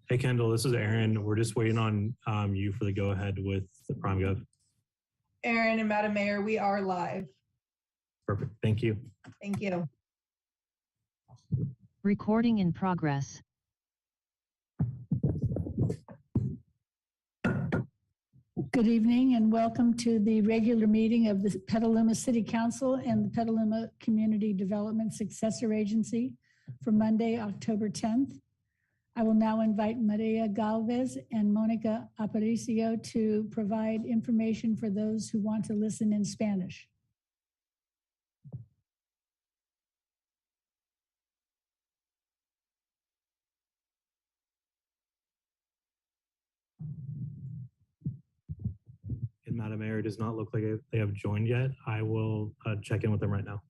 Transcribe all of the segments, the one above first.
Hey, Kendall, this is Aaron. We're just waiting on you for the go-ahead with the PrimeGov. Aaron and Madam Mayor, we are live. Perfect. Thank you. Thank you. Recording in progress. Good evening and welcome to the regular meeting of the Petaluma City Council and the Petaluma Community Development Successor Agency for Monday, October 10th. I will now invite Maria Galvez and Monica Aparicio to provide information for those who want to listen in Spanish. And Madam Mayor, it does not look like they have joined yet. I will check in with them right now.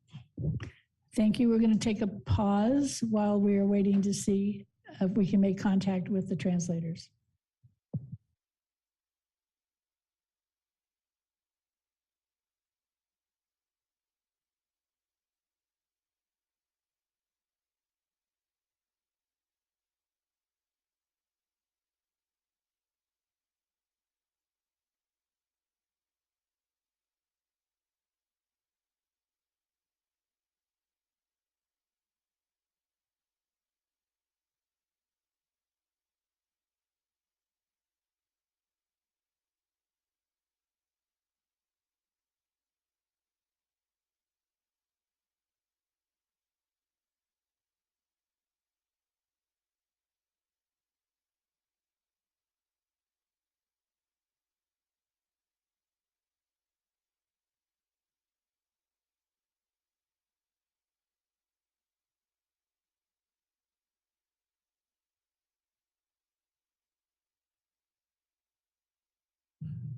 Thank you. We're going to take a pause while we are waiting to see if we can make contact with the translators.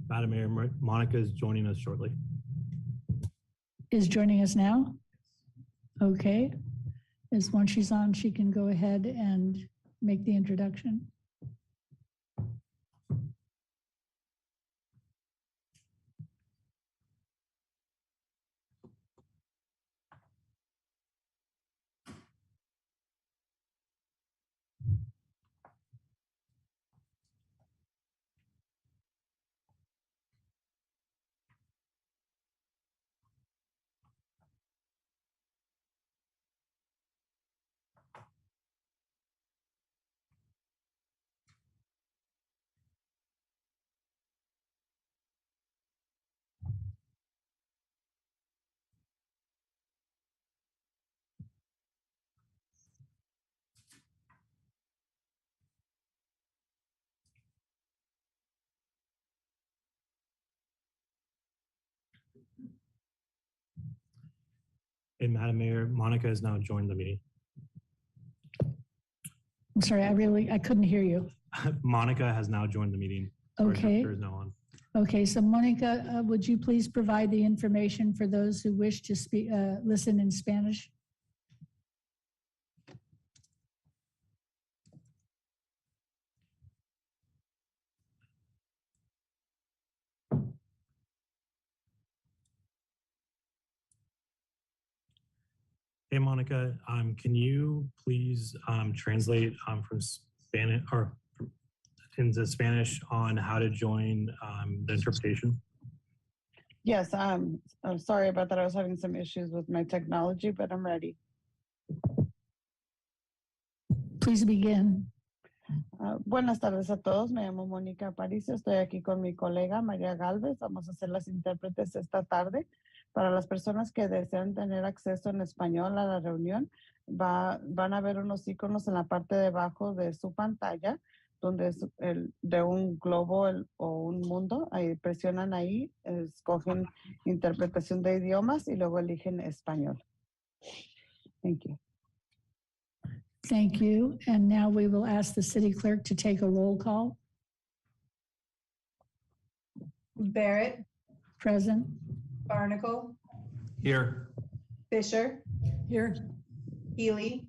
Madam Mayor, Monica is joining us shortly. Is joining us now? Okay. Once she's on, she can go ahead and make the introduction. And Madam Mayor, Monica has now joined the meeting. I'm sorry, I couldn't hear you. Monica has now joined the meeting. Okay. There's no one. Okay, so Monica, would you please provide the information for those who wish to speak, listen in Spanish? Hey, Monica, can you please translate from Spanish or into Spanish on how to join the interpretation? Yes, I'm sorry about that. I was having some issues with my technology, but I'm ready. Please begin. Buenas tardes a todos. Me llamo Mónica Aparicio. Estoy aquí con mi colega María Galvez. Vamos a ser las intérpretes esta tarde. Para las personas que desean tener acceso en español a la reunión, van a ver unos iconos en la parte de abajo de su pantalla, donde es de un globo o un mundo. Ahí presionan ahí, escogen interpretación de idiomas y luego eligen español. Thank you. Thank you. And now we will ask the city clerk to take a roll call. Barrett. Present. Barnacle. Here. Fisher. Here. Healy.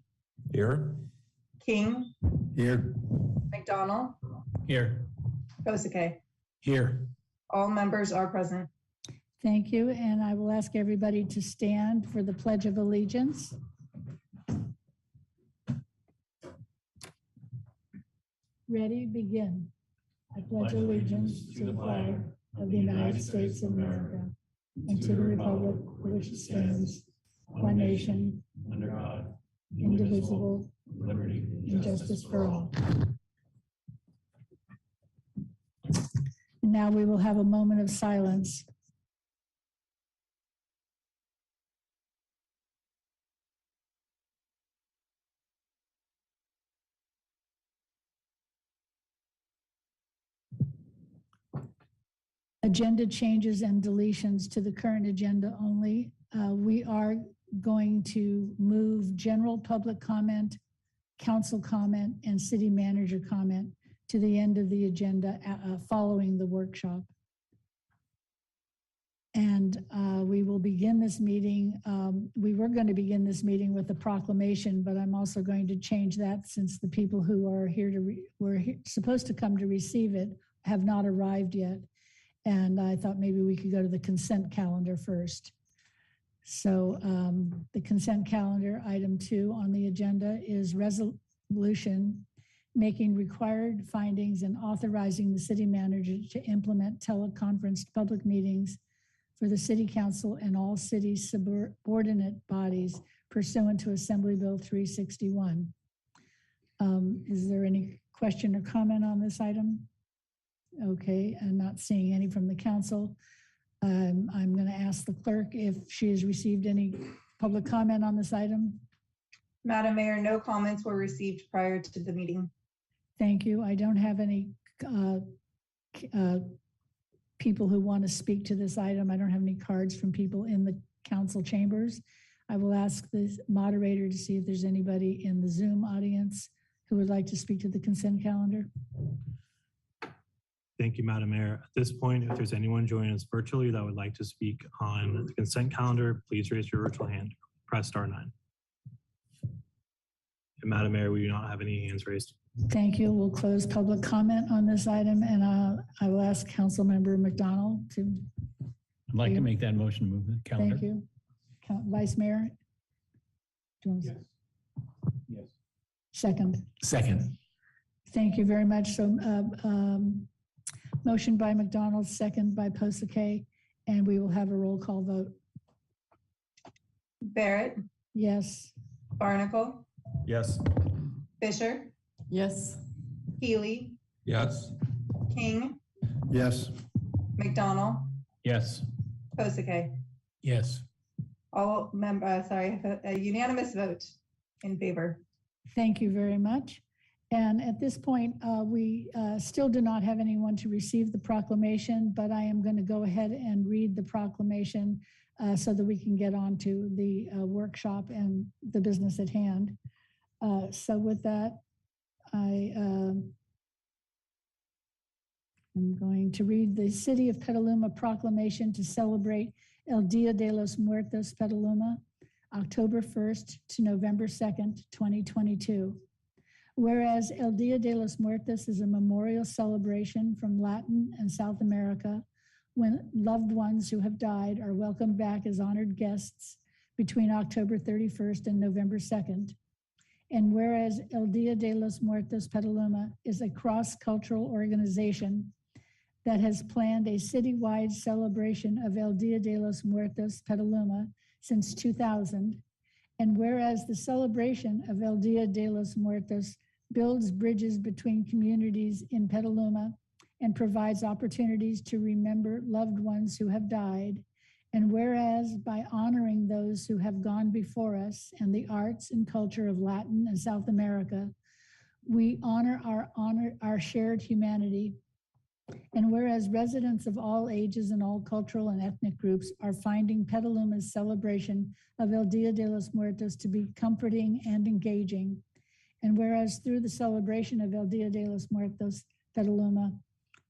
Here. King. Here. McDonald. Here. Kosike. Here. All members are present. Thank you. And I will ask everybody to stand for the Pledge of Allegiance. Ready, begin. I pledge allegiance to the flag of the United States of America and to the republic for which it stands, one nation, under God, indivisible, with liberty and justice for all. Now we will have a moment of silence. Agenda changes and deletions to the current agenda only. We are going to move general public comment, council comment, and city manager comment to the end of the agenda following the workshop. And we will begin this meeting. We were going to begin this meeting with a proclamation, but I'm also going to change that since the people who are here supposed to come to receive it have not arrived yet. And I thought maybe we could go to the consent calendar first. So the consent calendar, item 2 on the agenda is resolution making required findings and authorizing the city manager to implement teleconferenced public meetings for the city council and all city subordinate bodies pursuant to Assembly Bill 361. Is there any question or comment on this item? Okay, and not seeing any from the council. I'm going to ask the clerk if she has received any public comment on this item. Madam Mayor, no comments were received prior to the meeting. Thank you. I don't have any people who want to speak to this item. I don't have any cards from people in the council chambers. I will ask the moderator to see if there's anybody in the Zoom audience who would like to speak to the consent calendar. Thank you, Madam Mayor. At this point, if there's anyone joining us virtually that would like to speak on the consent calendar, please raise your virtual hand. Press *9. And Madam Mayor, we do not have any hands raised. Thank you. We'll close public comment on this item, and I will ask Councilmember McDonald to. I'd like to make that motion to move the calendar. Thank you. Vice Mayor? Yes. Second. Second. Thank you very much. So motion by McDonald, second by Posake, and we will have a roll call vote. Barrett, Yes. Barnacle, Yes. Fisher, Yes. Healy, Yes. King, Yes. McDonald, Yes. Posake. Yes. All a unanimous vote in favor. Thank you very much. And at this point, we still do not have anyone to receive the proclamation, but I am going to go ahead and read the proclamation so that we can get on to the workshop and the business at hand. So with that, I am going to read the City of Petaluma proclamation to celebrate El Dia de los Muertos Petaluma, October 1st to November 2nd, 2022. Whereas El Dia de los Muertos is a memorial celebration from Latin and South America when loved ones who have died are welcomed back as honored guests between October 31st and November 2nd. And whereas El Dia de los Muertos Petaluma is a cross-cultural organization that has planned a citywide celebration of El Dia de los Muertos Petaluma since 2000, and whereas the celebration of El Dia de los Muertos builds bridges between communities in Petaluma and provides opportunities to remember loved ones who have died, and whereas by honoring those who have gone before us and the arts and culture of Latin and South America, we honor our shared humanity. And whereas residents of all ages and all cultural and ethnic groups are finding Petaluma's celebration of El Dia de los Muertos to be comforting and engaging, and whereas through the celebration of El Dia de los Muertos Petaluma,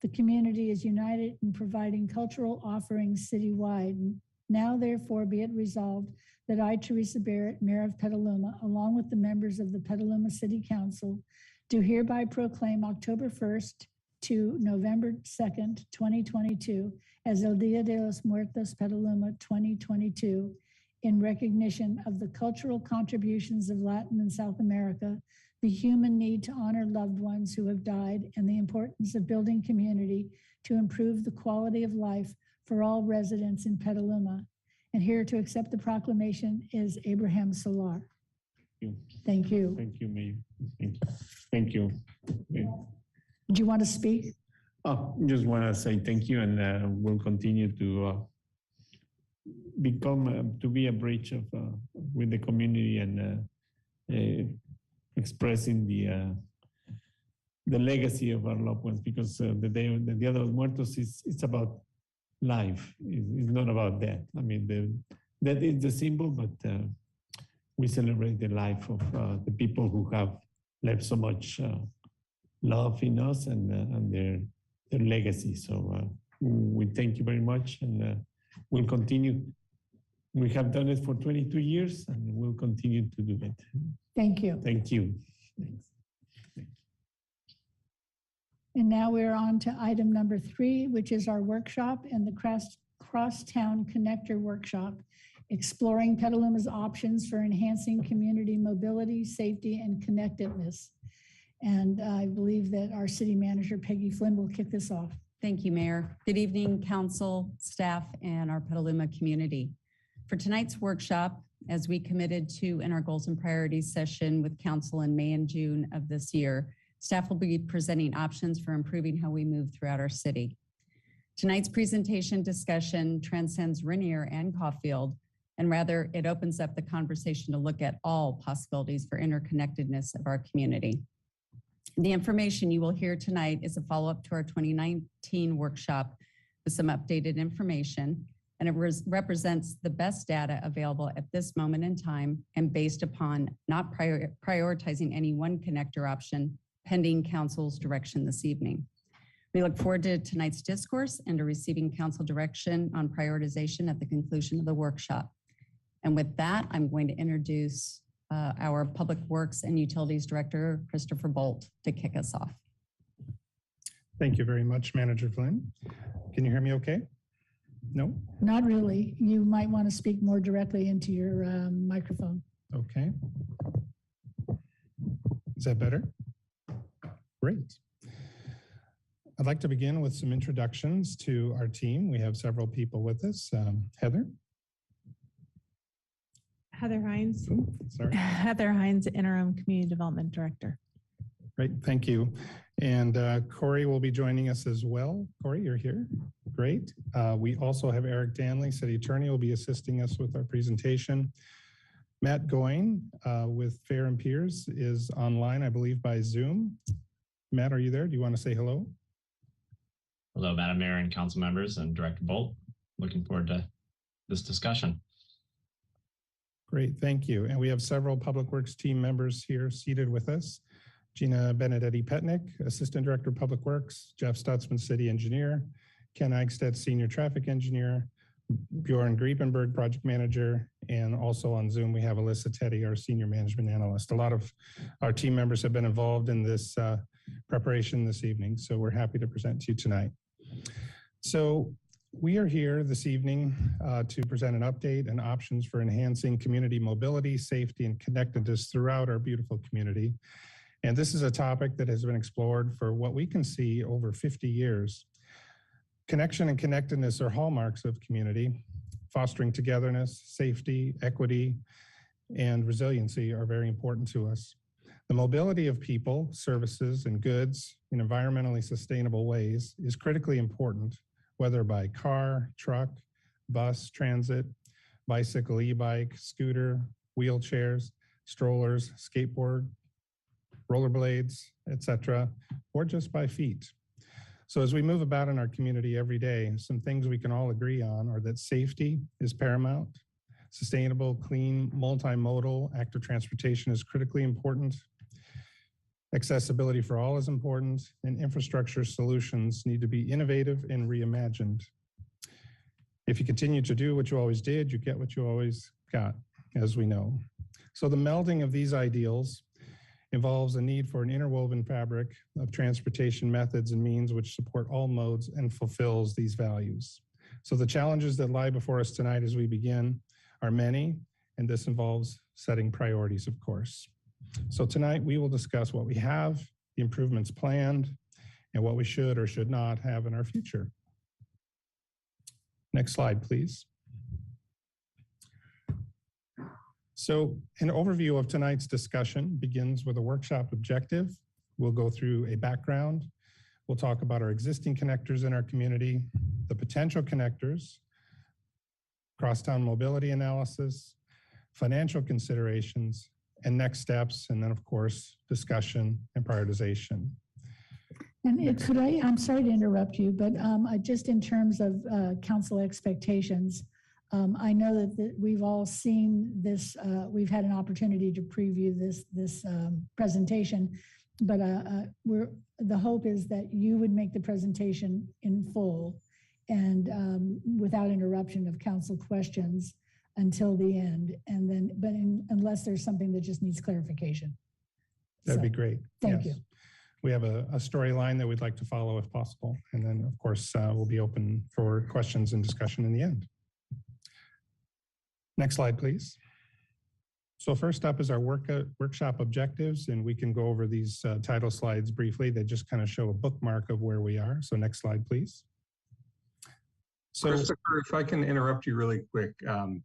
the community is united in providing cultural offerings citywide. Now, therefore, be it resolved that I, Teresa Barrett, Mayor of Petaluma, along with the members of the Petaluma City Council, do hereby proclaim October 1st to November 2nd, 2022, as El Dia de los Muertos Petaluma 2022, in recognition of the cultural contributions of Latin and South America the human need to honor loved ones who have died, and the importance of building community to improve the quality of life for all residents in Petaluma. And here to accept the proclamation is Abraham Solar. Thank you. Thank you, Mayor. Thank you. Do you want to speak? Oh, just want to say thank you, and we'll continue to to be a bridge of with the community and expressing the legacy of our loved ones, because the Dia de los Muertos it's about life. It's not about death. I mean, that is the symbol, but we celebrate the life of the people who have left so much love in us and their legacy. So we thank you very much, and we'll continue. We have done it for 22 years, and we'll continue to do it. Thank you. Thank you. Thanks. And now we're on to item number 3, which is our workshop and the Crosstown Connector Workshop, exploring Petaluma's options for enhancing community mobility, safety, and connectedness. And I believe that our city manager, Peggy Flynn, will kick this off. Thank you, Mayor. Good evening, council, staff, and our Petaluma community. For tonight's workshop, as we committed to in our goals and priorities session with council in May and June of this year, staff will be presenting options for improving how we move throughout our city. Tonight's presentation discussion transcends Rainier and Caulfield, and rather it opens up the conversation to look at all possibilities for interconnectedness of our community. The information you will hear tonight is a follow-up to our 2019 workshop with some updated information, and it represents the best data available at this moment in time and based upon not prioritizing any one connector option pending council's direction this evening. We look forward to tonight's discourse and to receiving council direction on prioritization at the conclusion of the workshop. And with that, I'm going to introduce our Public Works and Utilities Director, Christopher Bolt, to kick us off. Thank you very much, Manager Flynn. Can you hear me okay? No? Not really. You might want to speak more directly into your microphone. Okay. Is that better? Great. I'd like to begin with some introductions to our team. We have several people with us. Heather? Heather Hines. Ooh, sorry. Heather Hines, Interim Community Development Director. Great, thank you. And Corey will be joining us as well. Corey, you're here. Great. We also have Eric Danley, City Attorney, will be assisting us with our presentation. Matt Goyne with Fair and Peers is online, I believe, by Zoom. Matt, are you there? Do you want to say hello? Hello, Madam Mayor and council members and Director Bolt. Looking forward to this discussion. Great, thank you. And we have several Public Works team members here seated with us. Gina Benedetti-Petnick, Assistant Director of Public Works, Jeff Stutzman, City Engineer, Ken Eichstedt, Senior Traffic Engineer, Bjorn Griepenberg, Project Manager, and also on Zoom we have Alyssa Teddy, our Senior Management Analyst. A lot of our team members have been involved in this preparation this evening, so we're happy to present to you tonight. So we are here this evening to present an update and options for enhancing community mobility, safety, and connectedness throughout our beautiful community. And this is a topic that has been explored for what we can see over 50 years. Connection and connectedness are hallmarks of community. Fostering togetherness, safety, equity, and resiliency are very important to us. The mobility of people, services, and goods in environmentally sustainable ways is critically important, whether by car, truck, bus, transit, bicycle, e-bike, scooter, wheelchairs, strollers, skateboard, rollerblades, etc., or just by feet. So as we move about in our community every day, some things we can all agree on are that safety is paramount, sustainable, clean, multimodal active transportation is critically important, accessibility for all is important, and infrastructure solutions need to be innovative and reimagined. If you continue to do what you always did, you get what you always got, as we know. So the melding of these ideals involves a need for an interwoven fabric of transportation methods and means which support all modes and fulfills these values. So the challenges that lie before us tonight as we begin are many, and this involves setting priorities, of course. So tonight we will discuss what we have, the improvements planned, and what we should or should not have in our future. Next slide, please. So an overview of tonight's discussion begins with a workshop objective. We'll go through a background. We'll talk about our existing connectors in our community, the potential connectors, crosstown mobility analysis, financial considerations, and next steps, and then of course, discussion and prioritization. And could I'm sorry to interrupt you, but just in terms of council expectations, I know that we've all seen this, we've had an opportunity to preview this presentation, but the hope is that you would make the presentation in full and without interruption of council questions until the end. And then, unless there's something that just needs clarification. That'd be great. Thank you. We have a storyline that we'd like to follow if possible. And then of course, we'll be open for questions and discussion in the end. Next slide, please. So first up is our workshop objectives, and we can go over these title slides briefly. They just kind of show a bookmark of where we are. So next slide, please. So, Christopher, if I can interrupt you really quick,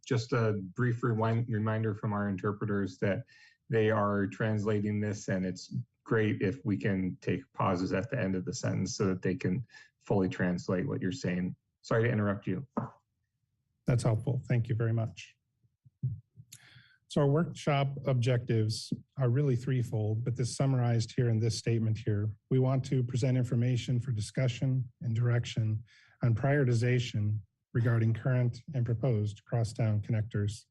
just a brief reminder from our interpreters that they are translating this, and it's great if we can take pauses at the end of the sentence so that they can fully translate what you're saying. Sorry to interrupt you. That's helpful. Thank you very much. So our workshop objectives are really threefold, but this summarized here in this statement here. We want to present information for discussion and direction on prioritization regarding current and proposed crosstown connectors.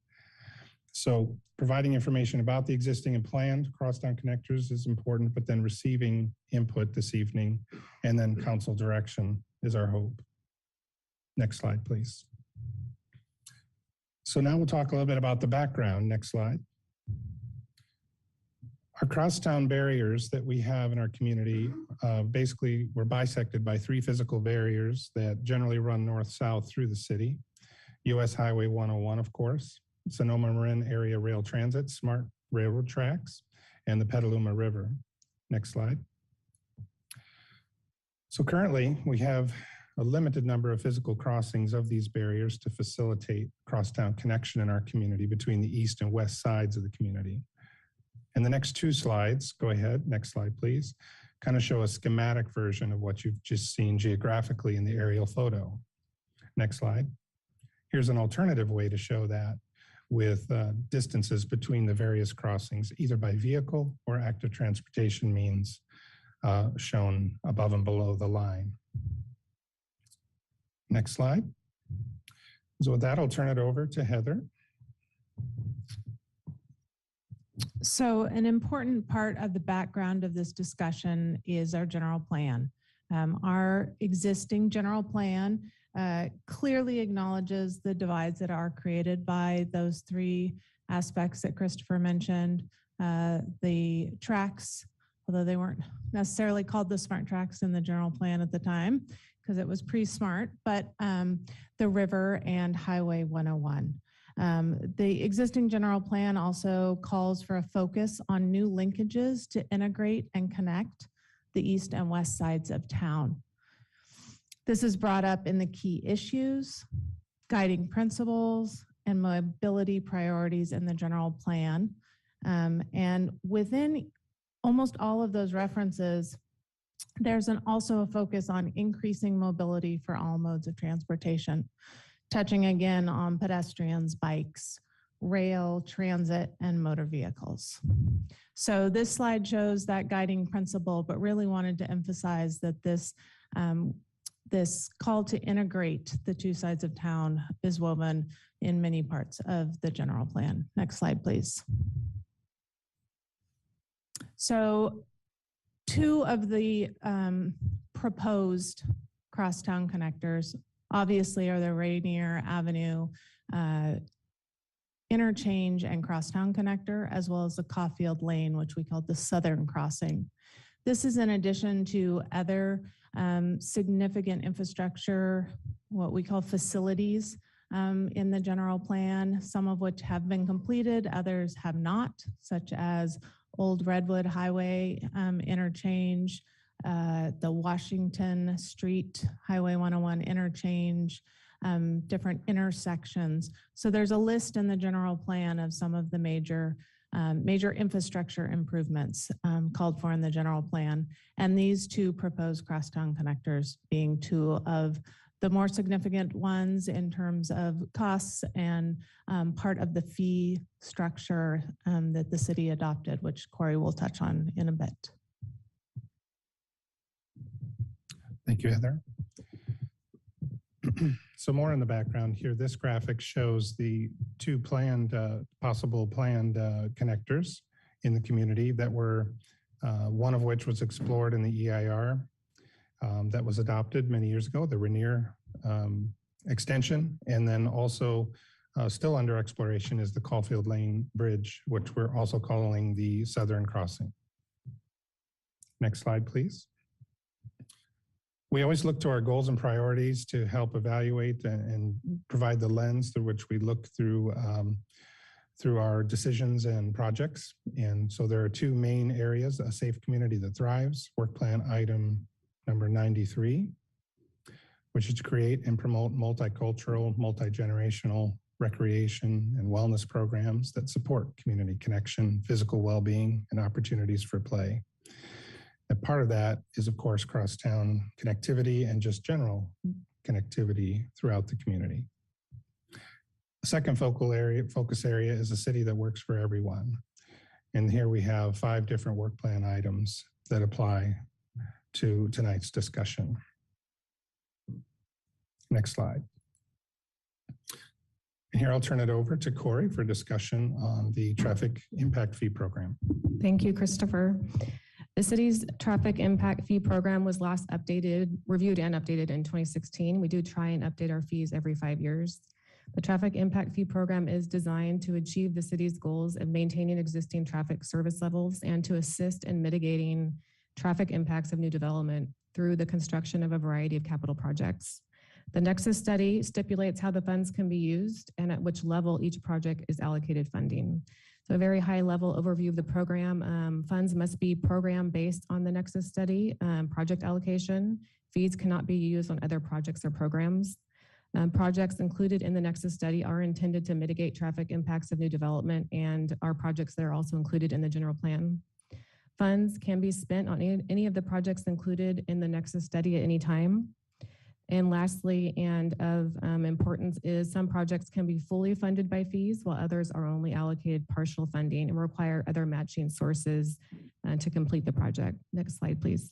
So providing information about the existing and planned crosstown connectors is important, but then receiving input this evening and then council direction is our hope. Next slide, please. So now we'll talk a little bit about the background. Next slide. Our crosstown barriers that we have in our community, basically we're bisected by three physical barriers that generally run north-south through the city. US Highway 101, of course, Sonoma Marin Area Rail Transit, Smart Railroad Tracks, and the Petaluma River. Next slide. So currently we have a limited number of physical crossings of these barriers to facilitate crosstown connection in our community between the east and west sides of the community. And the next two slides, go ahead, next slide, please, kind of show a schematic version of what you've just seen geographically in the aerial photo. Next slide. Here's an alternative way to show that with distances between the various crossings, either by vehicle or active transportation means shown above and below the line. Next slide. So with that, I'll turn it over to Heather. So an important part of the background of this discussion is our general plan. Our existing general plan clearly acknowledges the divides that are created by those three aspects that Christopher mentioned. The tracks, although they weren't necessarily called the smart tracks in the general plan at the time, because it was pre-smart, but the river and Highway 101. The existing general plan also calls for a focus on new linkages to integrate and connect the east and west sides of town. This is brought up in the key issues, guiding principles, and mobility priorities in the general plan. And within almost all of those references, there's also a focus on increasing mobility for all modes of transportation, touching again on pedestrians, bikes, rail, transit, and motor vehicles. So this slide shows that guiding principle, but really wanted to emphasize that this call to integrate the two sides of town is woven in many parts of the general plan. Next slide, please. So two of the proposed crosstown connectors obviously are the Rainier Avenue interchange and crosstown connector, as well as the Caulfield Lane, which we call the Southern Crossing. This is in addition to other significant infrastructure, what we call facilities in the general plan, some of which have been completed, others have not, such as Old Redwood Highway interchange, the Washington Street Highway 101 interchange, different intersections. So there's a list in the general plan of some of the major infrastructure improvements called for in the general plan. And these two proposed crosstown connectors being two of the more significant ones in terms of costs and part of the fee structure that the city adopted, which Corey will touch on in a bit. Thank you, Heather. So more in the background here, this graphic shows the two possible planned connectors in the community that were, one of which was explored in the EIR that was adopted many years ago, the Rainier extension, and then also still under exploration is the Caulfield Lane Bridge, which we're also calling the Southern Crossing. Next slide, please. We always look to our goals and priorities to help evaluate and provide the lens through which we look through our decisions and projects. And so there are two main areas: a safe community that thrives, work plan item number 93, which is to create and promote multicultural, multi-generational recreation and wellness programs that support community connection, physical well-being, and opportunities for play. And part of that is, of course, crosstown connectivity and just general connectivity throughout the community. The second focus area is a city that works for everyone. And here we have 5 different work plan items that apply to tonight's discussion. Next slide. And here I'll turn it over to Corey for discussion on the traffic impact fee program. Thank you, Christopher. The city's traffic impact fee program was last reviewed and updated in 2016. We do try and update our fees every 5 years. The traffic impact fee program is designed to achieve the city's goals of maintaining existing traffic service levels and to assist in mitigating traffic impacts of new development through the construction of a variety of capital projects. The Nexus study stipulates how the funds can be used and at which level each project is allocated funding. So a very high level overview of the program. Funds must be program based on the Nexus study, project allocation. Fees cannot be used on other projects or programs. Projects included in the Nexus study are intended to mitigate traffic impacts of new development, and our projects that are also included in the general plan. Funds can be spent on any of the projects included in the Nexus study at any time. And lastly, and of importance, is some projects can be fully funded by fees, while others are only allocated partial funding and require other matching sources to complete the project. Next slide, please.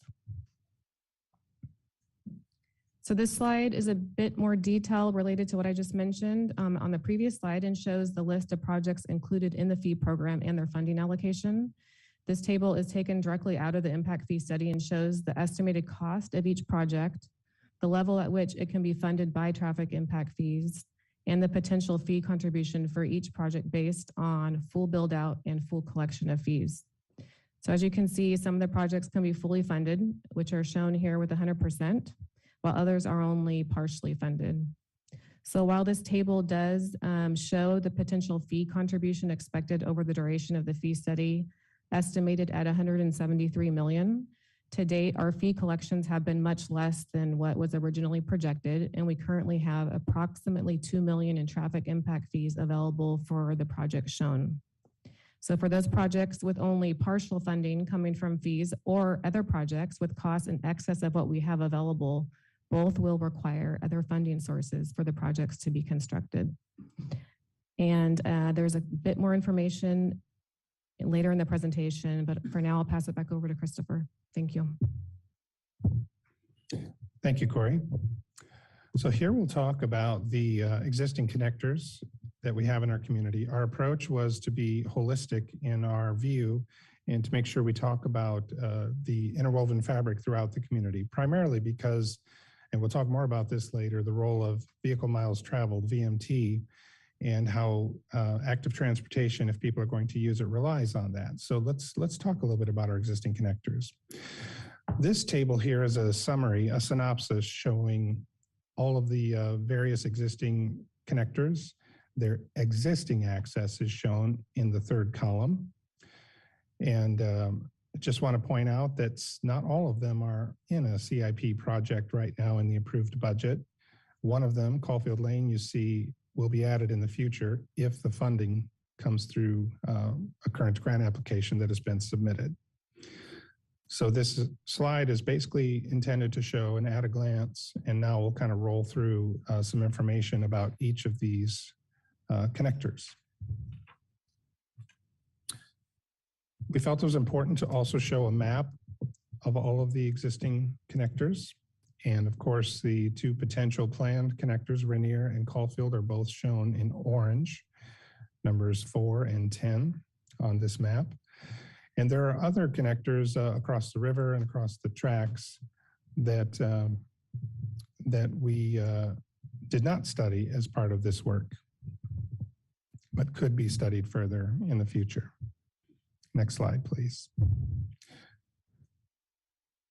So this slide is a bit more detail related to what I just mentioned on the previous slide and shows the list of projects included in the fee program and their funding allocation. This table is taken directly out of the impact fee study and shows the estimated cost of each project, the level at which it can be funded by traffic impact fees, and the potential fee contribution for each project based on full build out and full collection of fees. So as you can see, some of the projects can be fully funded, which are shown here with 100%, while others are only partially funded. So while this table does show the potential fee contribution expected over the duration of the fee study, estimated at $173 million, to date, our fee collections have been much less than what was originally projected, and we currently have approximately $2 million in traffic impact fees available for the projects shown. So for those projects with only partial funding coming from fees or other projects with costs in excess of what we have available, both will require other funding sources for the projects to be constructed. And there's a bit more information later in the presentation, but for now, I'll pass it back over to Christopher. Thank you. Thank you, Corey. So here we'll talk about the existing connectors that we have in our community. Our approach was to be holistic in our view and to make sure we talk about the interwoven fabric throughout the community, primarily because, and we'll talk more about this later, the role of vehicle miles traveled, VMT, and how active transportation, if people are going to use it, relies on that. So let's talk a little bit about our existing connectors. This table here is a summary, a synopsis showing all of the various existing connectors. Their existing access is shown in the third column. And just want to point out that not all of them are in a CIP project right now in the approved budget. One of them, Caulfield Lane, you see will be added in the future if the funding comes through a current grant application that has been submitted. So this slide is basically intended to show an at a glance, and now we'll kind of roll through some information about each of these connectors. We felt it was important to also show a map of all of the existing connectors. And of course, the two potential planned connectors, Rainier and Caulfield, are both shown in orange, numbers 4 and 10 on this map. And there are other connectors across the river and across the tracks that we did not study as part of this work, but could be studied further in the future. Next slide, please.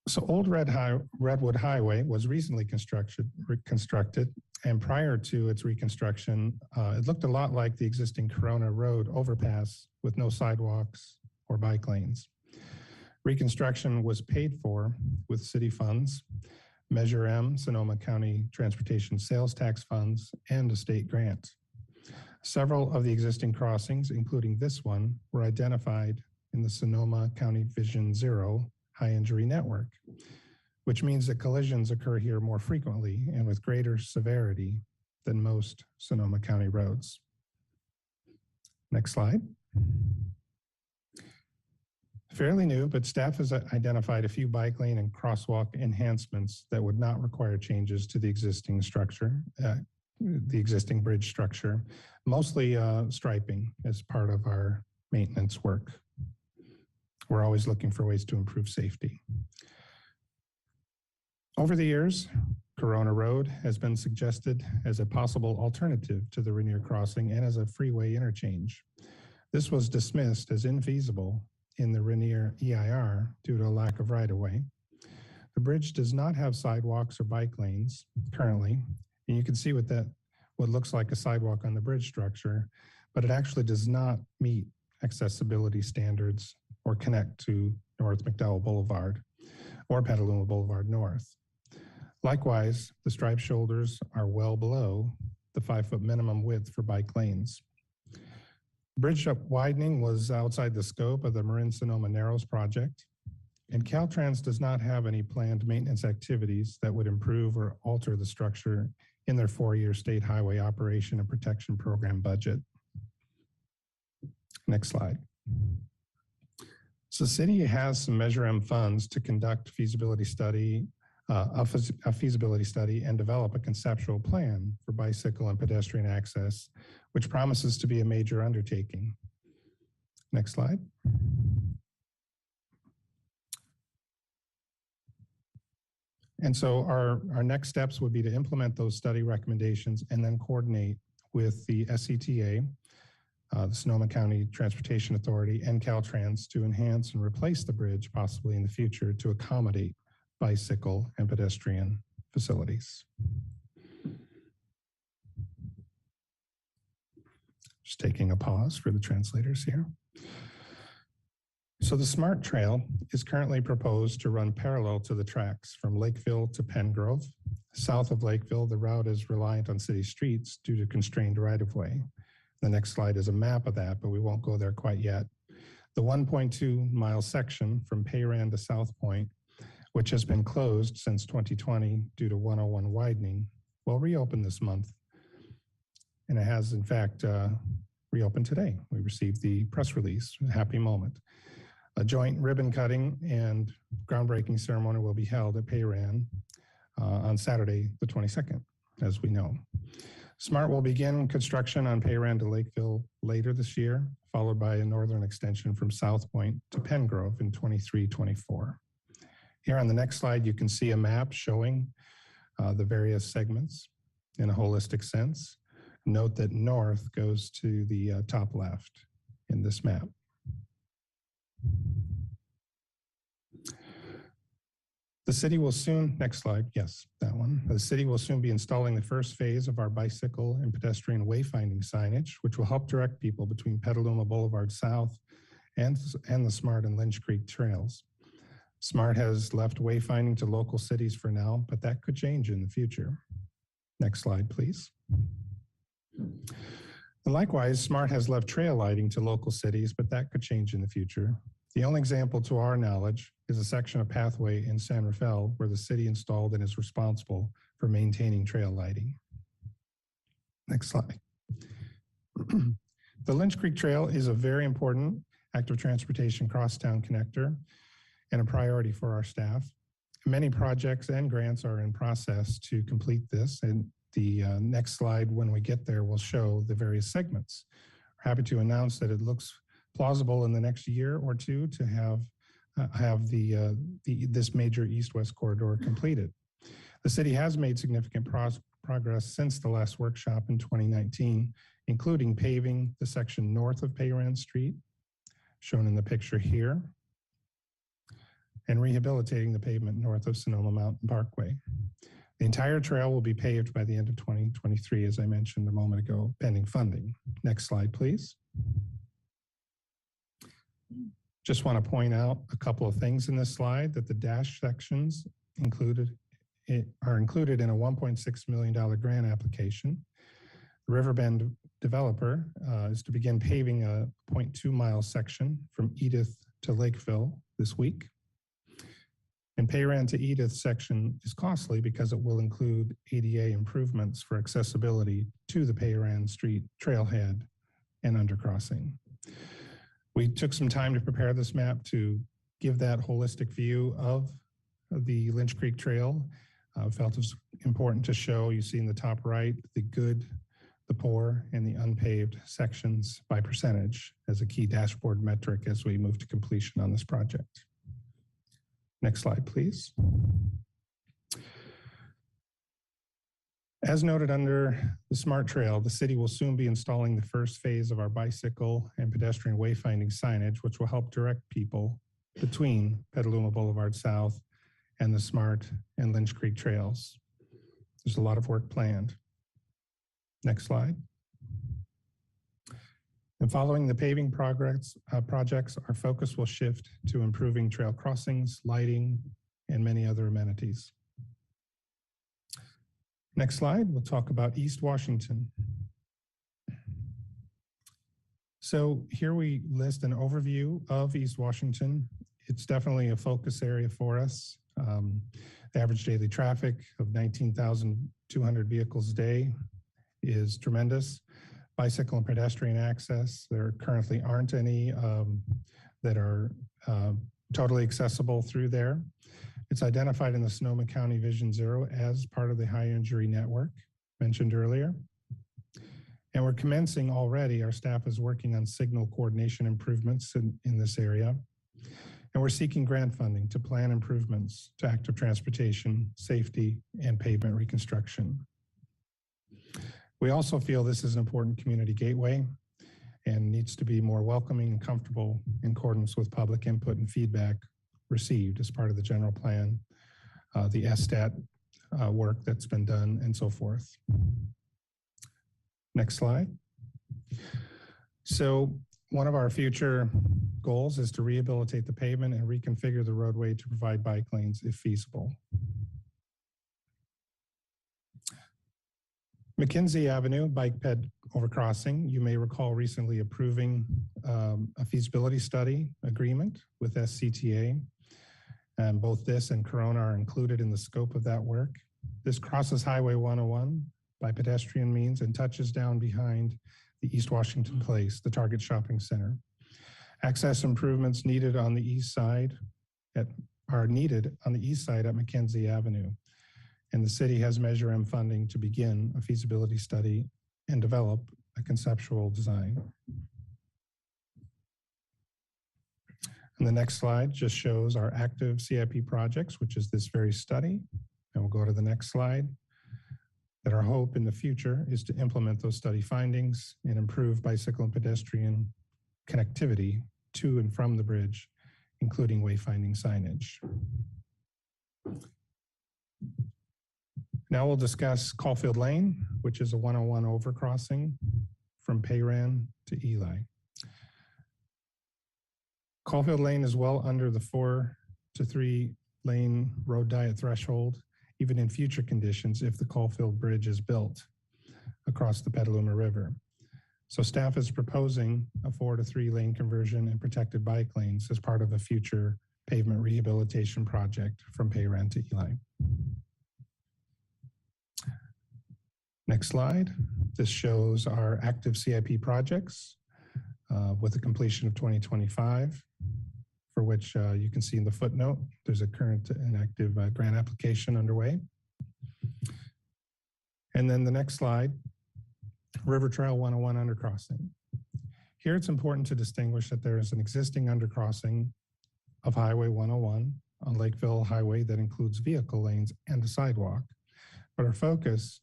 So Old Redwood Highway was recently reconstructed, and prior to its reconstruction, it looked a lot like the existing Corona Road overpass with no sidewalks or bike lanes. Reconstruction was paid for with city funds, Measure M, Sonoma County Transportation Sales Tax funds, and a state grant. Several of the existing crossings, including this one, were identified in the Sonoma County Vision Zero high injury network, which means that collisions occur here more frequently and with greater severity than most Sonoma County roads. Next slide. Fairly new, but staff has identified a few bike lane and crosswalk enhancements that would not require changes to the existing structure, the existing bridge structure, mostly striping as part of our maintenance work. We're always looking for ways to improve safety. Over the years, Corona Road has been suggested as a possible alternative to the Rainier Crossing and as a freeway interchange. This was dismissed as infeasible in the Rainier EIR due to a lack of right-of-way. The bridge does not have sidewalks or bike lanes currently, and you can see what looks like a sidewalk on the bridge structure, but it actually does not meet accessibility standards or connect to North McDowell Boulevard or Petaluma Boulevard North. Likewise, the striped shoulders are well below the 5-foot minimum width for bike lanes. Bridge widening was outside the scope of the Marin Sonoma Narrows project, and Caltrans does not have any planned maintenance activities that would improve or alter the structure in their 4-year state highway operation and protection program budget. Next slide. So the city has some Measure M funds to conduct a feasibility study and develop a conceptual plan for bicycle and pedestrian access, which promises to be a major undertaking. Next slide. And so our next steps would be to implement those study recommendations and then coordinate with the SCTA, the Sonoma County Transportation Authority, and Caltrans to enhance and replace the bridge possibly in the future to accommodate bicycle and pedestrian facilities. Just taking a pause for the translators here. So the SMART Trail is currently proposed to run parallel to the tracks from Lakeville to Pengrove. South of Lakeville, the route is reliant on city streets due to constrained right-of-way. The next slide is a map of that, but we won't go there quite yet. The 1.2-mile section from Payran to South Point, which has been closed since 2020 due to 101 widening, will reopen this month. And it has, in fact, reopened today. We received the press release, a happy moment. A joint ribbon cutting and groundbreaking ceremony will be held at Payran on Saturday, the 22nd, as we know. SMART will begin construction on Payran to Lakeville later this year, followed by a northern extension from South Point to Pengrove in 23-24. Here on the next slide, you can see a map showing the various segments in a holistic sense. Note that north goes to the top left in this map. The city will soon, next slide, yes, that one. The city will soon be installing the first phase of our bicycle and pedestrian wayfinding signage, which will help direct people between Petaluma Boulevard South and the SMART and Lynch Creek trails. SMART has left wayfinding to local cities for now, but that could change in the future. Next slide, please. And likewise, SMART has left trail lighting to local cities, but that could change in the future. The only example to our knowledge is a section of pathway in San Rafael where the city installed and is responsible for maintaining trail lighting. Next slide. The Lynch Creek Trail is a very important active transportation crosstown connector and a priority for our staff. Many projects and grants are in process to complete this, and the next slide, when we get there, will show the various segments. We're happy to announce that it looks plausible in the next year or two to have this major east-west corridor completed. The city has made significant progress since the last workshop in 2019, including paving the section north of Payran Street, shown in the picture here, and rehabilitating the pavement north of Sonoma Mountain Parkway. The entire trail will be paved by the end of 2023, as I mentioned a moment ago, pending funding. Next slide, please. Just want to point out a couple of things in this slide, that the dash sections are included in a $1.6 million grant application. The Riverbend developer is to begin paving a 0.2 mile section from Edith to Lakeville this week. And Payran to Edith section is costly because it will include ADA improvements for accessibility to the Payran Street trailhead and undercrossing. We took some time to prepare this map to give that holistic view of the Lynch Creek Trail. Felt it was important to show, you see in the top right, the good, the poor, and the unpaved sections by percentage as a key dashboard metric as we move to completion on this project. Next slide, please. As noted under the SMART Trail, the city will soon be installing the first phase of our bicycle and pedestrian wayfinding signage, which will help direct people between Petaluma Boulevard South and the SMART and Lynch Creek trails. There's a lot of work planned. Next slide. And following the paving projects, our focus will shift to improving trail crossings, lighting, and many other amenities. Next slide, we'll talk about East Washington. So here we list an overview of East Washington. It's definitely a focus area for us. The average daily traffic of 19,200 vehicles a day is tremendous. Bicycle and pedestrian access, there currently aren't any that are totally accessible through there. It's identified in the Sonoma County Vision Zero as part of the high injury network mentioned earlier. And we're commencing already, our staff is working on signal coordination improvements in this area. And we're seeking grant funding to plan improvements to active transportation, safety, and pavement reconstruction. We also feel this is an important community gateway and needs to be more welcoming and comfortable in accordance with public input and feedback received as part of the general plan, the SSTAT work that's been done, and so forth. Next slide. So one of our future goals is to rehabilitate the pavement and reconfigure the roadway to provide bike lanes if feasible. McKenzie Avenue bike ped overcrossing, you may recall recently approving a feasibility study agreement with SCTA. And both this and Corona are included in the scope of that work. This crosses Highway 101 by pedestrian means and touches down behind the East Washington Place, the Target Shopping Center. Access improvements needed on the east side are needed on the east side at McKenzie Avenue. And the city has Measure M funding to begin a feasibility study and develop a conceptual design. And the next slide just shows our active CIP projects, which is this very study. And we'll go to the next slide. That our hope in the future is to implement those study findings and improve bicycle and pedestrian connectivity to and from the bridge, including wayfinding signage. Now we'll discuss Caulfield Lane, which is a 101 overcrossing from Payran to Ely. Caulfield Lane is well under the 4 to 3 lane road diet threshold, even in future conditions if the Caulfield Bridge is built across the Petaluma River. So staff is proposing a 4 to 3 lane conversion and protected bike lanes as part of a future pavement rehabilitation project from Payran to Eli. Next slide. This shows our active CIP projects with the completion of 2025, for which you can see in the footnote, there's a current and active grant application underway. And then the next slide, River Trail 101 undercrossing. Here it's important to distinguish that there is an existing undercrossing of Highway 101 on Lakeville Highway that includes vehicle lanes and a sidewalk, but our focus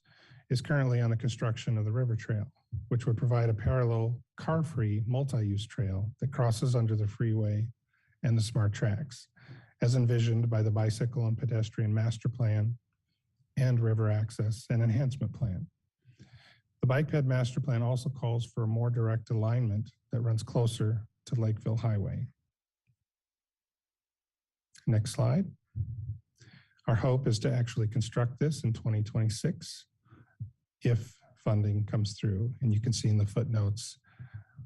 is currently on the construction of the River Trail, which would provide a parallel car-free multi-use trail that crosses under the freeway and the smart tracks, as envisioned by the Bicycle and Pedestrian Master Plan and River Access and Enhancement Plan. The Bike Ped Master Plan also calls for a more direct alignment that runs closer to Lakeville Highway. Next slide. Our hope is to actually construct this in 2026 if funding comes through. And you can see in the footnotes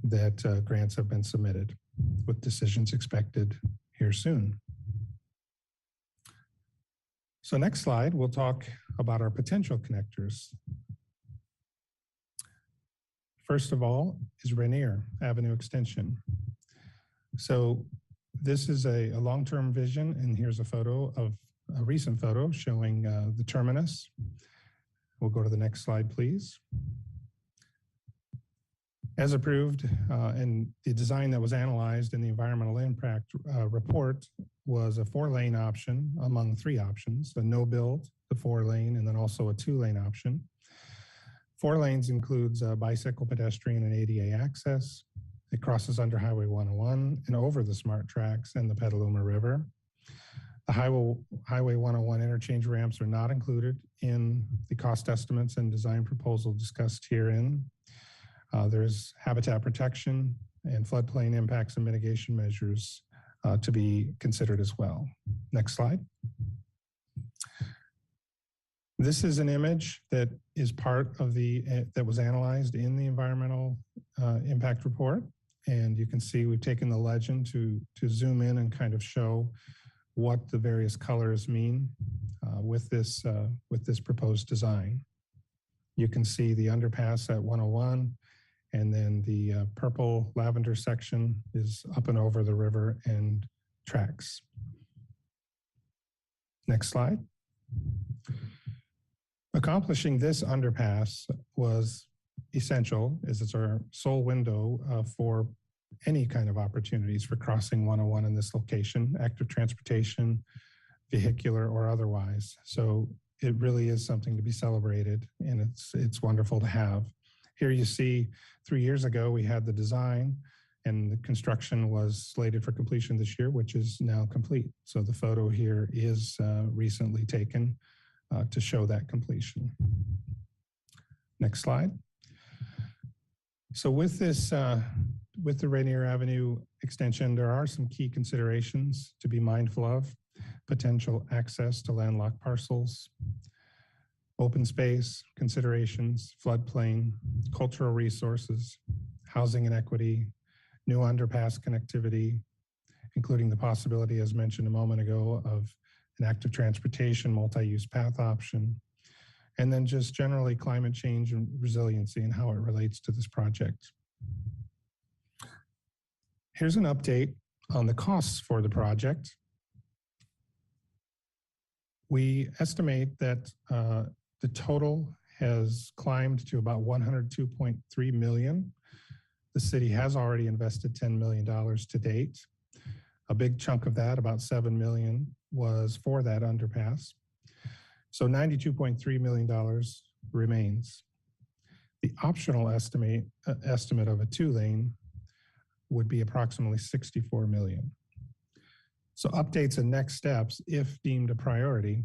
that grants have been submitted with decisions expected here soon. So next slide, we'll talk about our potential connectors. First of all is Rainier Avenue Extension. So this is a long-term vision, and here's a photo of a recent photo showing the terminus. We'll go to the next slide, please. As approved, and the design that was analyzed in the environmental impact report was a 4-lane option among 3 options, a no build, the 4-lane, and then also a 2-lane option. 4 lanes includes bicycle, pedestrian, and ADA access. It crosses under Highway 101 and over the smart tracks and the Petaluma River. The Highway 101 interchange ramps are not included in the cost estimates and design proposal discussed herein. There's habitat protection and floodplain impacts and mitigation measures to be considered as well. Next slide. This is an image that is part of that was analyzed in the environmental impact report. And you can see we've taken the legend to zoom in and kind of show what the various colors mean with this proposed design. You can see the underpass at 101, and then the purple lavender section is up and over the river and tracks. Next slide. Accomplishing this underpass was essential, as it's our sole window for any kind of opportunities for crossing 101 in this location, active transportation, vehicular or otherwise. So it really is something to be celebrated, and it's wonderful to have. Here you see 3 years ago, we had the design and the construction was slated for completion this year, which is now complete. So the photo here is recently taken to show that completion. Next slide. So with this, with the Rainier Avenue extension, there are some key considerations to be mindful of: potential access to landlocked parcels, open space considerations, floodplain, cultural resources, housing and equity, new underpass connectivity, including the possibility, as mentioned a moment ago, of an active transportation multi-use path option, and then just generally climate change and resiliency and how it relates to this project. Here's an update on the costs for the project. We estimate that the total has climbed to about $102.3 million. The city has already invested $10 million to date. A big chunk of that, about $7 million, was for that underpass. So $92.3 million remains. The optional estimate of a 2-lane would be approximately $64 million. So updates and next steps, if deemed a priority: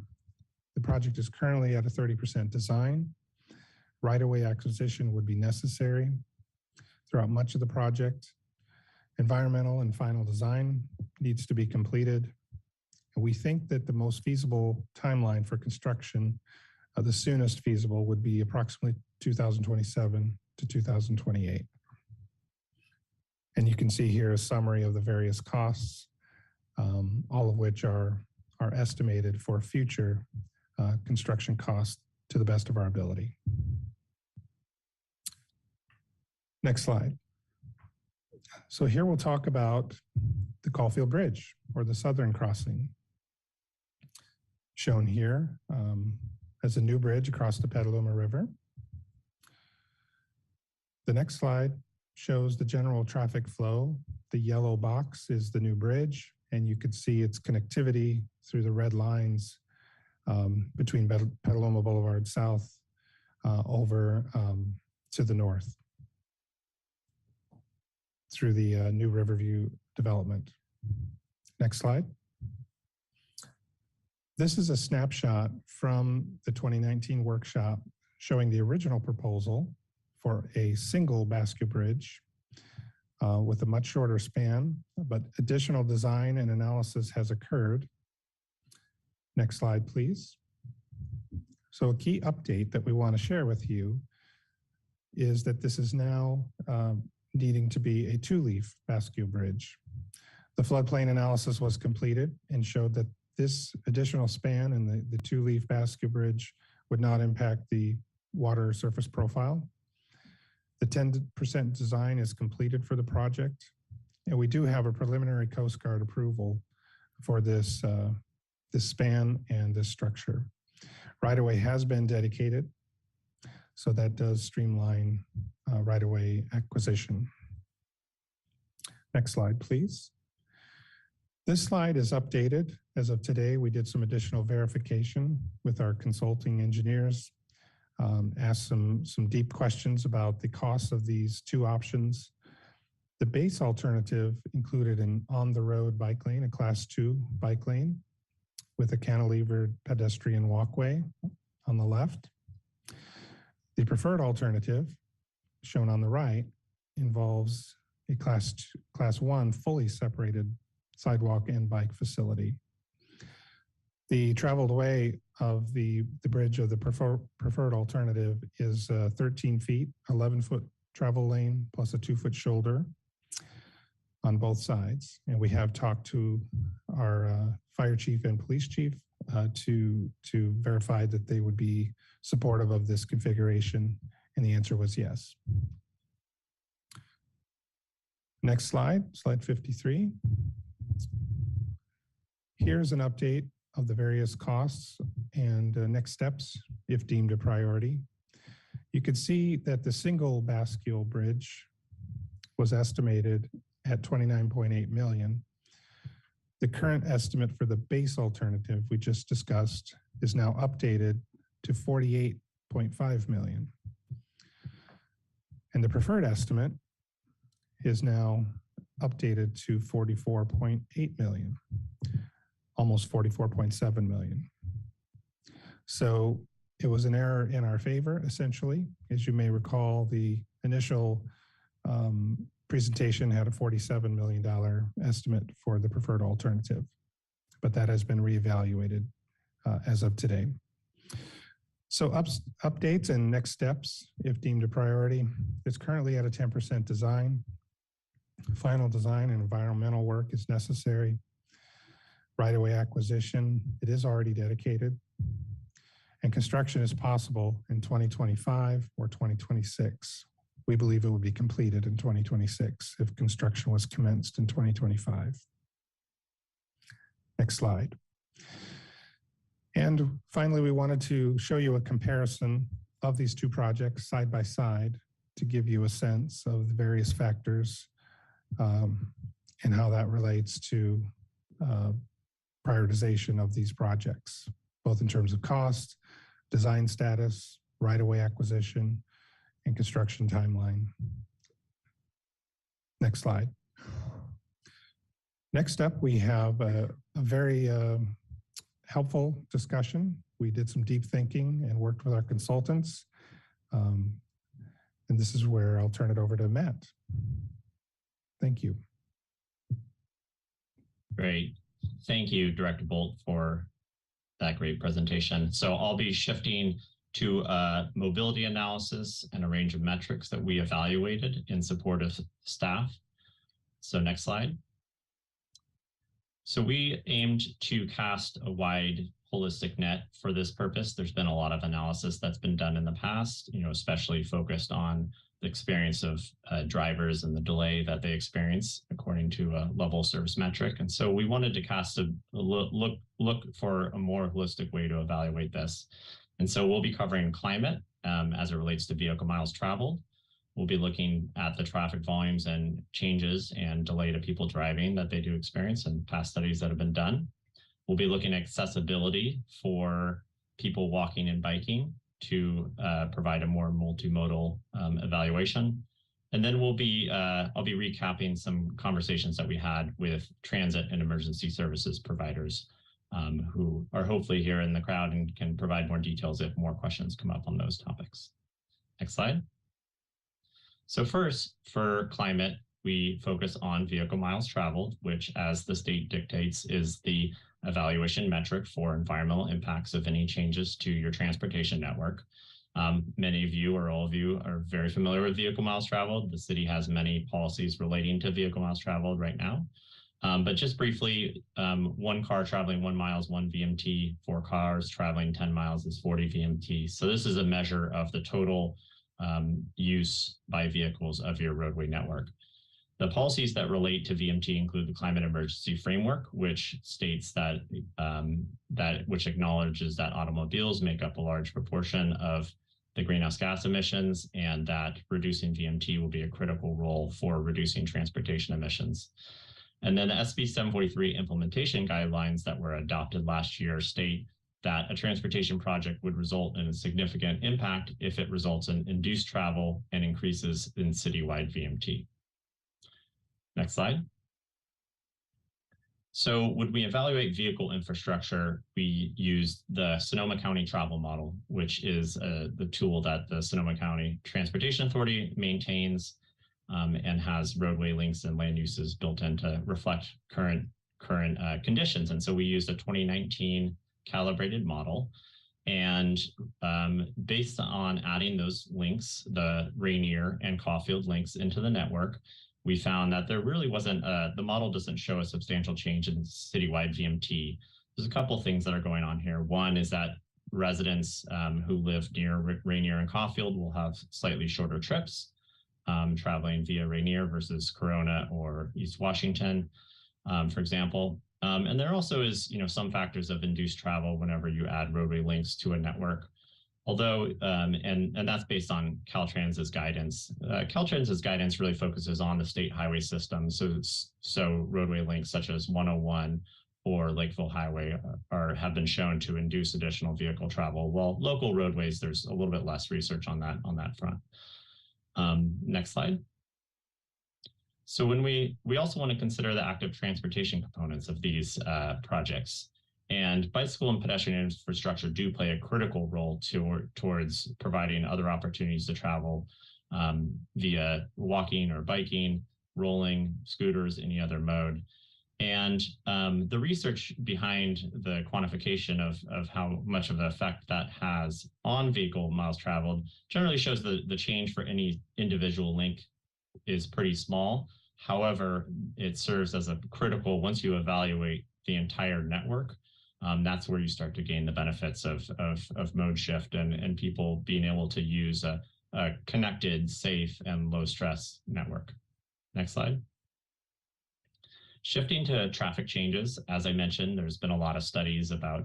the project is currently at a 30% design. Right-of-way acquisition would be necessary throughout much of the project. Environmental and final design needs to be completed. And we think that the most feasible timeline for construction, the soonest feasible, would be approximately 2027 to 2028. And you can see here a summary of the various costs, all of which are estimated for future construction costs to the best of our ability. Next slide. So here we'll talk about the Caulfield Bridge, or the southern crossing, shown here as a new bridge across the Petaluma River. The next slide shows the general traffic flow. The yellow box is the new bridge, and you can see its connectivity through the red lines between Petaluma Boulevard South over to the north through the new Riverview development. Next slide. This is a snapshot from the 2019 workshop showing the original proposal for a single bascule bridge with a much shorter span, but additional design and analysis has occurred. Next slide, please. So a key update that we want to share with you is that this is now needing to be a two-leaf bascule bridge. The floodplain analysis was completed and showed that this additional span in the two-leaf bascule bridge would not impact the water surface profile. The 10% design is completed for the project, and we do have a preliminary Coast Guard approval for this, this span and this structure. Right-of-way has been dedicated, so that does streamline right-of-way acquisition. Next slide, please. This slide is updated. As of today, we did some additional verification with our consulting engineers, asked some deep questions about the cost of these two options. The base alternative included an on-the-road bike lane, a Class 2 bike lane, with a cantilevered pedestrian walkway on the left. The preferred alternative, shown on the right, involves a Class 1 fully separated sidewalk and bike facility. The traveled way of the bridge of the preferred alternative is 13 feet, 11-foot travel lane, plus a 2-foot shoulder on both sides. And we have talked to our fire chief and police chief to verify that they would be supportive of this configuration, and the answer was yes. Next slide, slide 53. Here's an update of the various costs and next steps if deemed a priority. You can see that the single bascule bridge was estimated at $29.8 million. The current estimate for the base alternative we just discussed is now updated to $48.5 million. And the preferred estimate is now updated to $44.8 million, almost $44.7 million. So it was an error in our favor, essentially. As you may recall, the initial presentation had a $47 million estimate for the preferred alternative, but that has been reevaluated as of today. So updates and next steps, if deemed a priority, it's currently at a 10% design. Final design and environmental work is necessary. Right-of-way acquisition, it is already dedicated. And construction is possible in 2025 or 2026. We believe it would be completed in 2026 if construction was commenced in 2025. Next slide. And finally, we wanted to show you a comparison of these two projects side by side to give you a sense of the various factors and how that relates to prioritization of these projects, both in terms of cost, design status, right-of-way acquisition, and construction timeline. Next slide. Next up, we have a very helpful discussion. We did some deep thinking and worked with our consultants. And this is where I'll turn it over to Matt. Thank you. Great. Thank you, Director Bolt, for that great presentation. So I'll be shifting to a mobility analysis and a range of metrics that we evaluated in support of staff. So next slide. So we aimed to cast a wide holistic net for this purpose. There's been a lot of analysis that's been done in the past, especially focused on the experience of drivers and the delay that they experience according to a level of service metric. And so we wanted to cast a look for a more holistic way to evaluate this. And so we'll be covering climate as it relates to vehicle miles traveled. We'll be looking at the traffic volumes and changes and delay to people driving that they do experience in past studies that have been done. We'll be looking at accessibility for people walking and biking to provide a more multimodal evaluation. And then I'll be recapping some conversations that we had with transit and emergency services providers who are hopefully here in the crowd and can provide more details if more questions come up on those topics. Next slide. So first, for climate, we focus on vehicle miles traveled, which, as the state dictates, is the evaluation metric for environmental impacts of any changes to your transportation network. Many of you or all of you are very familiar with vehicle miles traveled. The city has many policies relating to vehicle miles traveled right now. But just briefly, 1 car traveling 1 mile is 1 VMT, 4 cars traveling 10 miles is 40 VMT. So this is a measure of the total use by vehicles of your roadway network. The policies that relate to VMT include the Climate Emergency Framework, which states that, which acknowledges that automobiles make up a large proportion of the greenhouse gas emissions and that reducing VMT will be a critical role for reducing transportation emissions. And then the SB 743 implementation guidelines that were adopted last year state that a transportation project would result in a significant impact if it results in induced travel and increases in citywide VMT. Next slide. So when we evaluate vehicle infrastructure, we use the Sonoma County Travel Model, which is the tool that the Sonoma County Transportation Authority maintains and has roadway links and land uses built in to reflect current conditions. And so we used a 2019 calibrated model. And based on adding those links, the Rainier and Caulfield links into the network, we found that there really wasn't, the model doesn't show a substantial change in citywide VMT. There's a couple of things that are going on here. One is that residents who live near Rainier and Caulfield will have slightly shorter trips traveling via Rainier versus Corona or East Washington, for example. And there also is, some factors of induced travel whenever you add roadway links to a network. Although, and that's based on Caltrans's guidance. Caltrans's guidance really focuses on the state highway system. So roadway links such as 101 or Lakeville Highway have been shown to induce additional vehicle travel. While local roadways, there's a little bit less research on that front. Next slide. So when we also want to consider the active transportation components of these projects. And bicycle and pedestrian infrastructure do play a critical role towards providing other opportunities to travel via walking or biking, rolling, scooters, any other mode. And the research behind the quantification of how much of an effect that has on vehicle miles traveled generally shows the change for any individual link is pretty small. However, it serves as a critical, once you evaluate the entire network, that's where you start to gain the benefits of mode shift and people being able to use a connected, safe, and low stress network. Next slide. Shifting to traffic changes, as I mentioned, there's been a lot of studies about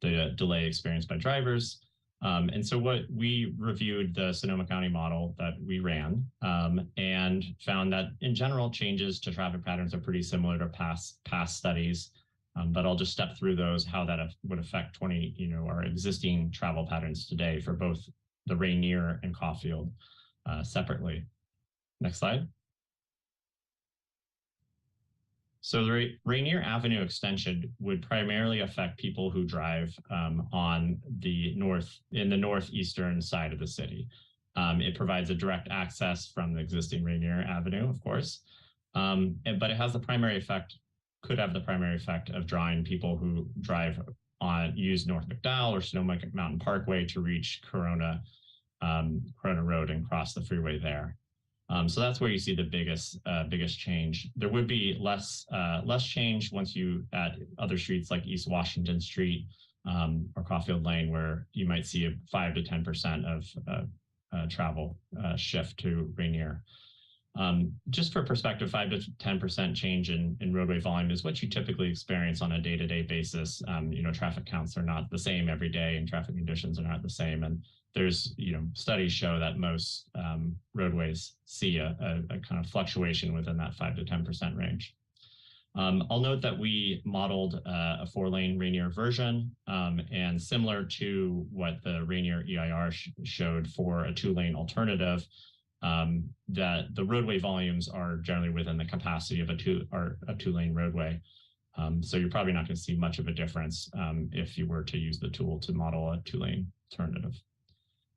the delay experienced by drivers. And so what we reviewed the Sonoma County model that we ran and found that in general changes to traffic patterns are pretty similar to past studies. But I'll just step through those, how that would affect our existing travel patterns today for both the Rainier and Caulfield separately. Next slide. So the Rainier Avenue extension would primarily affect people who drive in the northeastern side of the city. It provides a direct access from the existing Rainier Avenue, of course, but it has the primary effect could have the primary effect of drawing people who use North McDowell or Sonoma Mountain Parkway to reach Corona Road and cross the freeway there. So that's where you see the biggest change. There would be less change once you at other streets like East Washington Street or Caulfield Lane, where you might see a 5 to 10% of travel shift to Rainier. Just for perspective, 5 to 10% change in roadway volume is what you typically experience on a day-to-day basis. Traffic counts are not the same every day, and traffic conditions are not the same. And there's, studies show that most roadways see a kind of fluctuation within that 5 to 10% range. I'll note that we modeled a 4-lane Rainier version, and similar to what the Rainier EIR showed for a 2-lane alternative, that the roadway volumes are generally within the capacity of a 2-lane roadway. So you're probably not going to see much of a difference if you were to use the tool to model a 2-lane alternative.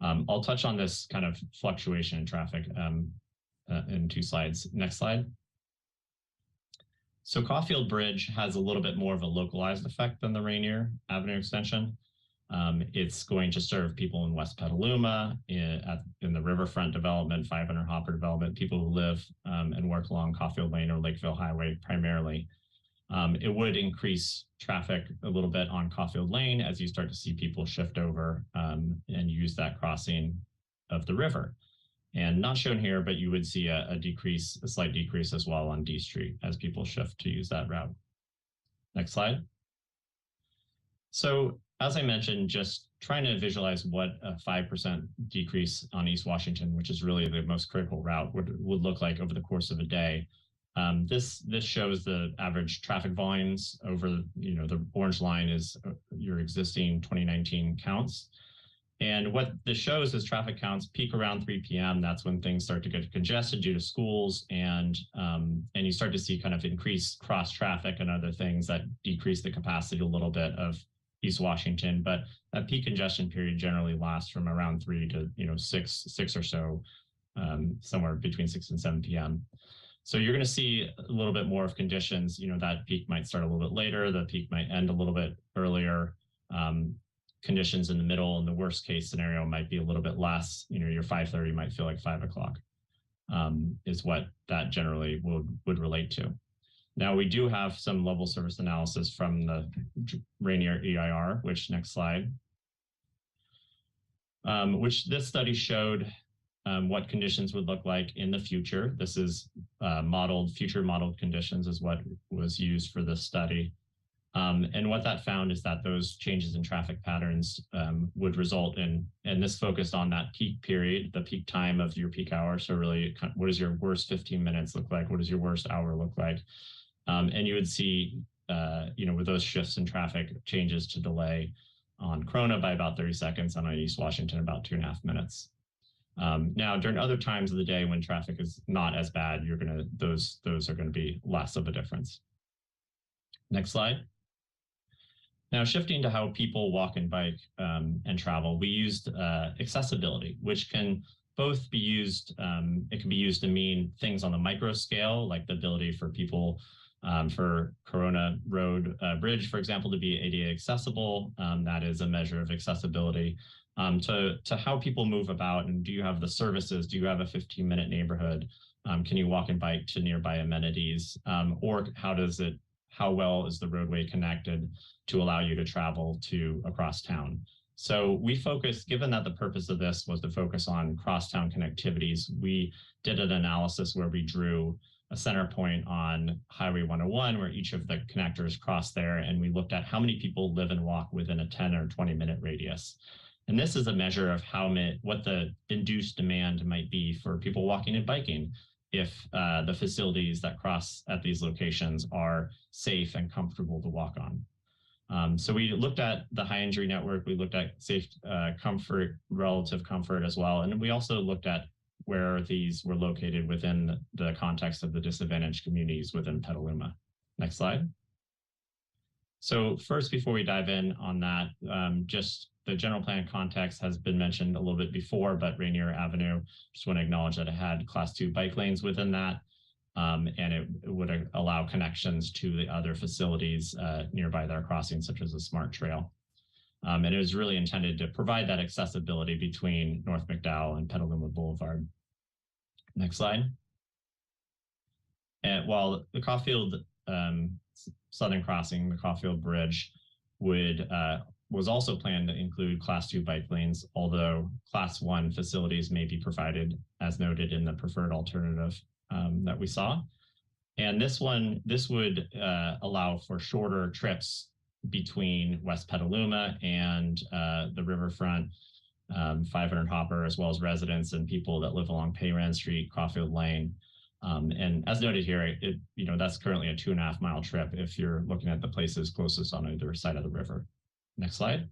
I'll touch on this kind of fluctuation in traffic in 2 slides. Next slide. So Caulfield Bridge has a little bit more of a localized effect than the Rainier Avenue extension. It's going to serve people in West Petaluma, in the Riverfront development, 500 Hopper development, people who live and work along Caulfield Lane or Lakeville Highway primarily. It would increase traffic a little bit on Caulfield Lane as you start to see people shift over and use that crossing of the river. And not shown here, but you would see a slight decrease as well on D Street as people shift to use that route. Next slide. So as I mentioned, just trying to visualize what a 5% decrease on East Washington, which is really the most critical route, would look like over the course of a day. This shows the average traffic volumes over, the orange line is your existing 2019 counts. And what this shows is traffic counts peak around 3 p.m. That's when things start to get congested due to schools, and you start to see kind of increased cross traffic and other things that decrease the capacity a little bit of East Washington. But that peak congestion period generally lasts from around 3 to 6 or so, somewhere between 6 and 7 p.m. So you're going to see a little bit more of conditions. That peak might start a little bit later. The peak might end a little bit earlier. Conditions in the middle, and the worst case scenario might be a little bit less. Your 5:30 might feel like 5 o'clock, is what that generally would relate to. Now, we do have some level service analysis from the Rainier EIR, which next slide, which this study showed what conditions would look like in the future. This is future modeled conditions is what was used for this study. And what that found is that those changes in traffic patterns would result in, and this focused on that peak period, the peak time of your peak hour. So really, what does your worst 15 minutes look like? What does your worst hour look like? And you would see, with those shifts in traffic, changes to delay on Corona by about 30 seconds, and on East Washington about 2.5 minutes. Now, during other times of the day when traffic is not as bad, those are going to be less of a difference. Next slide. Now, shifting to how people walk and bike and travel, we used accessibility, which can both be used, it can be used to mean things on the micro scale, like the ability for people for Corona Road Bridge, for example, to be ADA accessible. That is a measure of accessibility. To how people move about, and do you have the services? Do you have a 15-minute neighborhood? Can you walk and bike to nearby amenities? Or how well is the roadway connected to allow you to travel across town? So we focused, given that the purpose of this was to focus on crosstown connectivities, we did an analysis where we drew a center point on Highway 101, where each of the connectors cross there, and we looked at how many people live and walk within a 10 or 20-minute radius. And this is a measure of what the induced demand might be for people walking and biking if the facilities that cross at these locations are safe and comfortable to walk on. So we looked at the high injury network, we looked at safe comfort, relative comfort as well. And we also looked at where these were located within the context of the disadvantaged communities within Petaluma. Next slide. So first, before we dive in on that, just the general plan context has been mentioned a little bit before, but Rainier Avenue, just want to acknowledge that it had class 2 bike lanes within that. and it would allow connections to the other facilities nearby that are crossing, such as a smart trail. And it was really intended to provide that accessibility between North McDowell and Petaluma Boulevard. Next slide. And while the Caulfield Southern Crossing, the Caulfield Bridge, was also planned to include Class 2 bike lanes, although Class 1 facilities may be provided, as noted in the preferred alternative that we saw. And this would allow for shorter trips between West Petaluma and the riverfront, 500 Hopper, as well as residents and people that live along Payran Street, Caulfield Lane. And as noted here, that's currently a 2.5 mile trip if you're looking at the places closest on either side of the river. Next slide.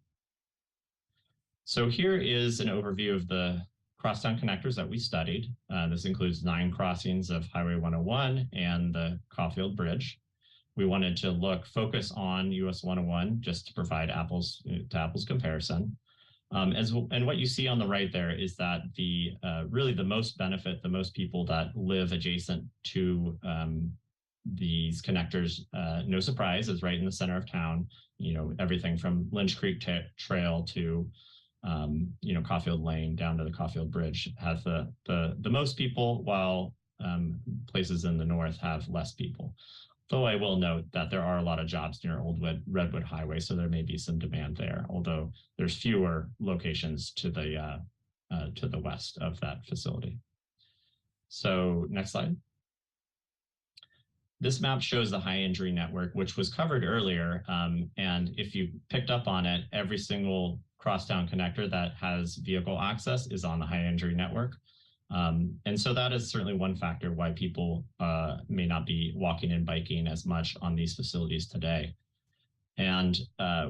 So here is an overview of the crosstown connectors that we studied. This includes 9 crossings of Highway 101 and the Caulfield Bridge. We wanted to focus on US 101 just to provide apples to apples comparison. And what you see on the right there is that really the most benefit, the most people that live adjacent to these connectors, no surprise, is right in the center of town. Everything from Lynch Creek Trail to Caulfield Lane down to the Caulfield Bridge have the most people, while places in the north have less people. Though I will note that there are a lot of jobs near Old Redwood Highway, so there may be some demand there, although there's fewer locations to the west of that facility. So next slide. This map shows the high injury network, which was covered earlier. And if you picked up on it, every single crosstown connector that has vehicle access is on the high injury network. And so that is certainly one factor why people may not be walking and biking as much on these facilities today. And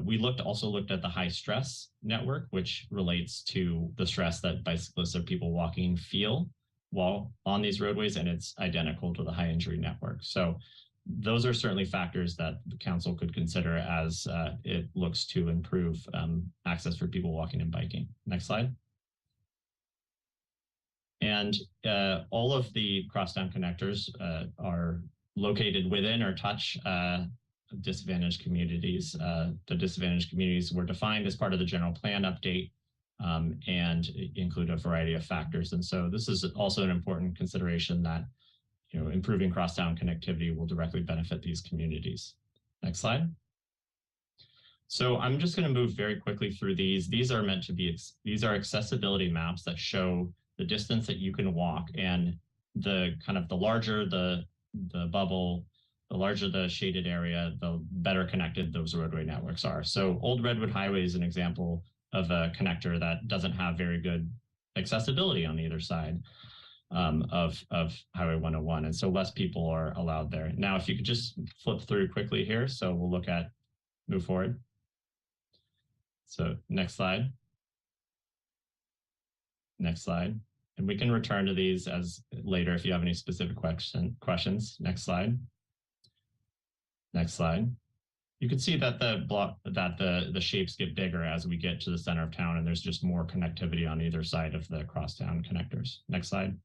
we also looked at the high stress network, which relates to the stress that bicyclists or people walking feel while on these roadways, and it's identical to the high injury network. So those are certainly factors that the council could consider as it looks to improve access for people walking and biking. Next slide. And all of the crosstown connectors are located within or touch disadvantaged communities. The disadvantaged communities were defined as part of the general plan update and include a variety of factors. And so this is also an important consideration that improving crosstown connectivity will directly benefit these communities. Next slide. So I'm just going to move very quickly through these. These are meant to be, these are accessibility maps that show the distance that you can walk, and the larger the bubble, the larger the shaded area, the better connected those roadway networks are. So Old Redwood Highway is an example of a connector that doesn't have very good accessibility on either side of Highway 101. And so less people are allowed there. Now, if you could just flip through quickly here. So we'll look at, move forward. So next slide. Next slide. And we can return to these as later if you have any specific questions. Next slide. Next slide. You can see that the shapes get bigger as we get to the center of town, and there's just more connectivity on either side of the crosstown connectors. Next slide.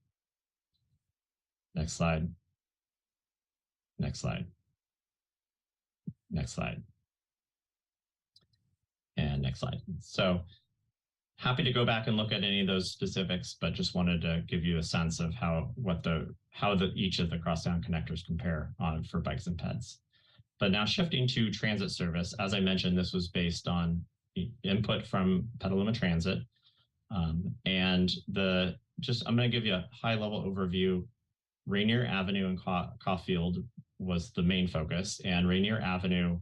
Next slide. Next slide. Next slide. And next slide. So happy to go back and look at any of those specifics, but just wanted to give you a sense of how each of the crosstown connectors compare for bikes and peds. But now shifting to transit service, as I mentioned, this was based on input from Petaluma Transit. And I'm going to give you a high-level overview. Rainier Avenue and Caulfield was the main focus, and Rainier Avenue,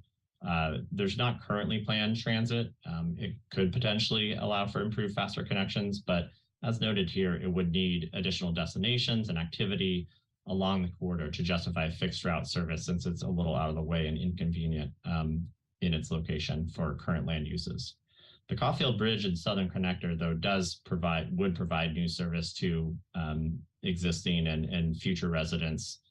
there's not currently planned transit. It could potentially allow for improved, faster connections, but as noted here, it would need additional destinations and activity along the corridor to justify fixed route service, since it's a little out of the way and inconvenient in its location for current land uses. The Caulfield Bridge and Southern Connector, though, would provide new service to existing and future residents,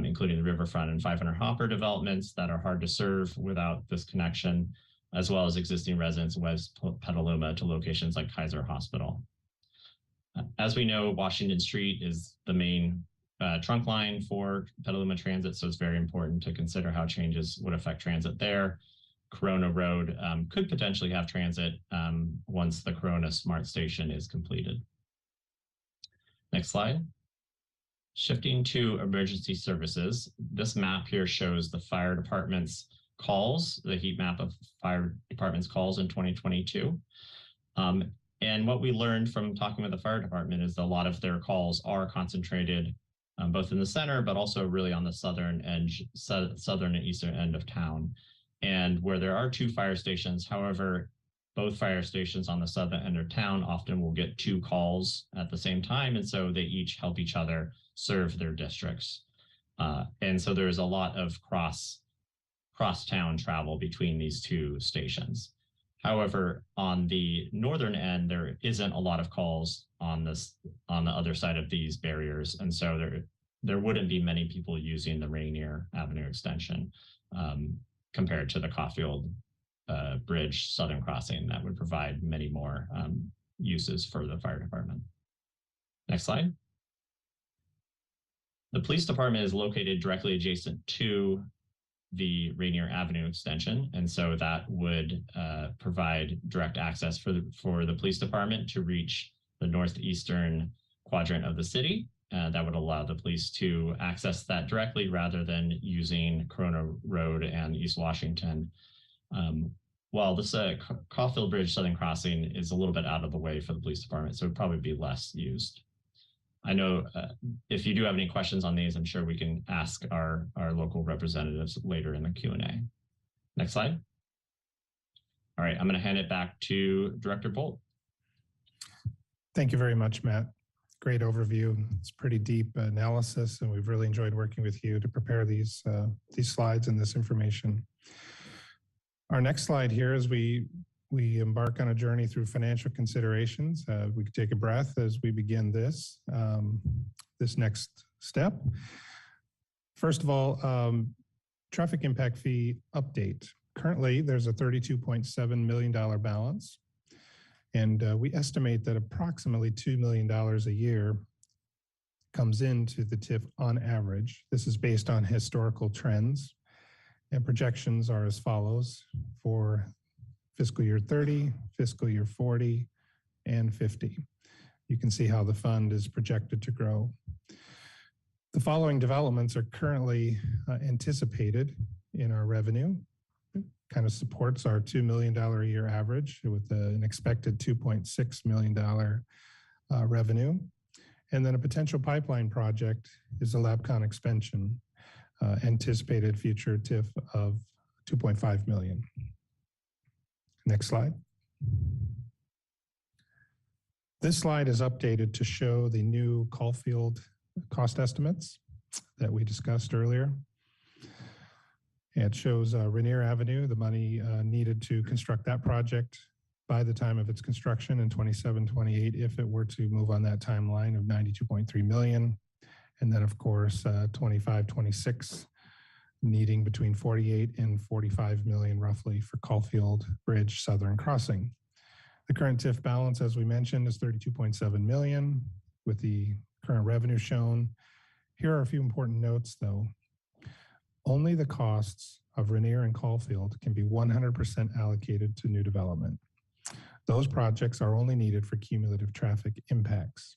including the riverfront and 500 Hopper developments that are hard to serve without this connection, as well as existing residents in West Petaluma to locations like Kaiser Hospital. As we know, Washington Street is the main trunk line for Petaluma Transit, so it's very important to consider how changes would affect transit there. Corona Road could potentially have transit once the Corona Smart Station is completed. Next slide. Shifting to emergency services, this map here shows the fire department's calls, the heat map of fire department's calls in 2022. And what we learned from talking with the fire department is that a lot of their calls are concentrated both in the center, but also really on the southern and eastern end of town. And where there are 2 fire stations, however, both fire stations on the southern end of town often will get 2 calls at the same time. And so they each help each other serve their districts. And so there's a lot of cross-town travel between these 2 stations. However, on the northern end, there isn't a lot of calls on the other side of these barriers. And so there wouldn't be many people using the Rainier Avenue extension compared to the Caulfield Bridge Southern Crossing that would provide many more uses for the fire department. Next slide. The police department is located directly adjacent to the Rainier Avenue extension, and so that would provide direct access for the police department to reach the northeastern quadrant of the city. That would allow the police to access that directly rather than using Corona Road and East Washington. While this Caulfield Bridge Southern Crossing is a little bit out of the way for the police department, so it would probably be less used. I know if you do have any questions on these, I'm sure we can ask our local representatives later in the Q&A. Next slide. All right, I'm going to hand it back to Director Bolt. Thank you very much, Matt. Great overview. It's pretty deep analysis, and we've really enjoyed working with you to prepare these slides and this information. Our next slide here is we embark on a journey through financial considerations. We could take a breath as we begin this next step. First of all, traffic impact fee update. Currently, there's a $32.7 million balance, and we estimate that approximately $2 million a year comes into the TIF on average. This is based on historical trends, and projections are as follows for fiscal year 30, fiscal year 40, and 50. You can see how the fund is projected to grow. The following developments are currently anticipated in our revenue. Kind of supports our $2 million a year average with an expected $2.6 million revenue. And then a potential pipeline project is the LabCon expansion, anticipated future TIF of $2.5 million. Next slide. This slide is updated to show the new Caulfield cost estimates that we discussed earlier. It shows Rainier Avenue, the money needed to construct that project by the time of its construction in 27-28, if it were to move on that timeline of $92.3 million. And then, of course, 25-26, needing between 48 and 45 million roughly for Caulfield Bridge Southern Crossing. The current TIF balance, as we mentioned, is 32.7 million with the current revenue shown. Here are a few important notes though. Only the costs of Rainier and Caulfield can be 100% allocated to new development. Those projects are only needed for cumulative traffic impacts.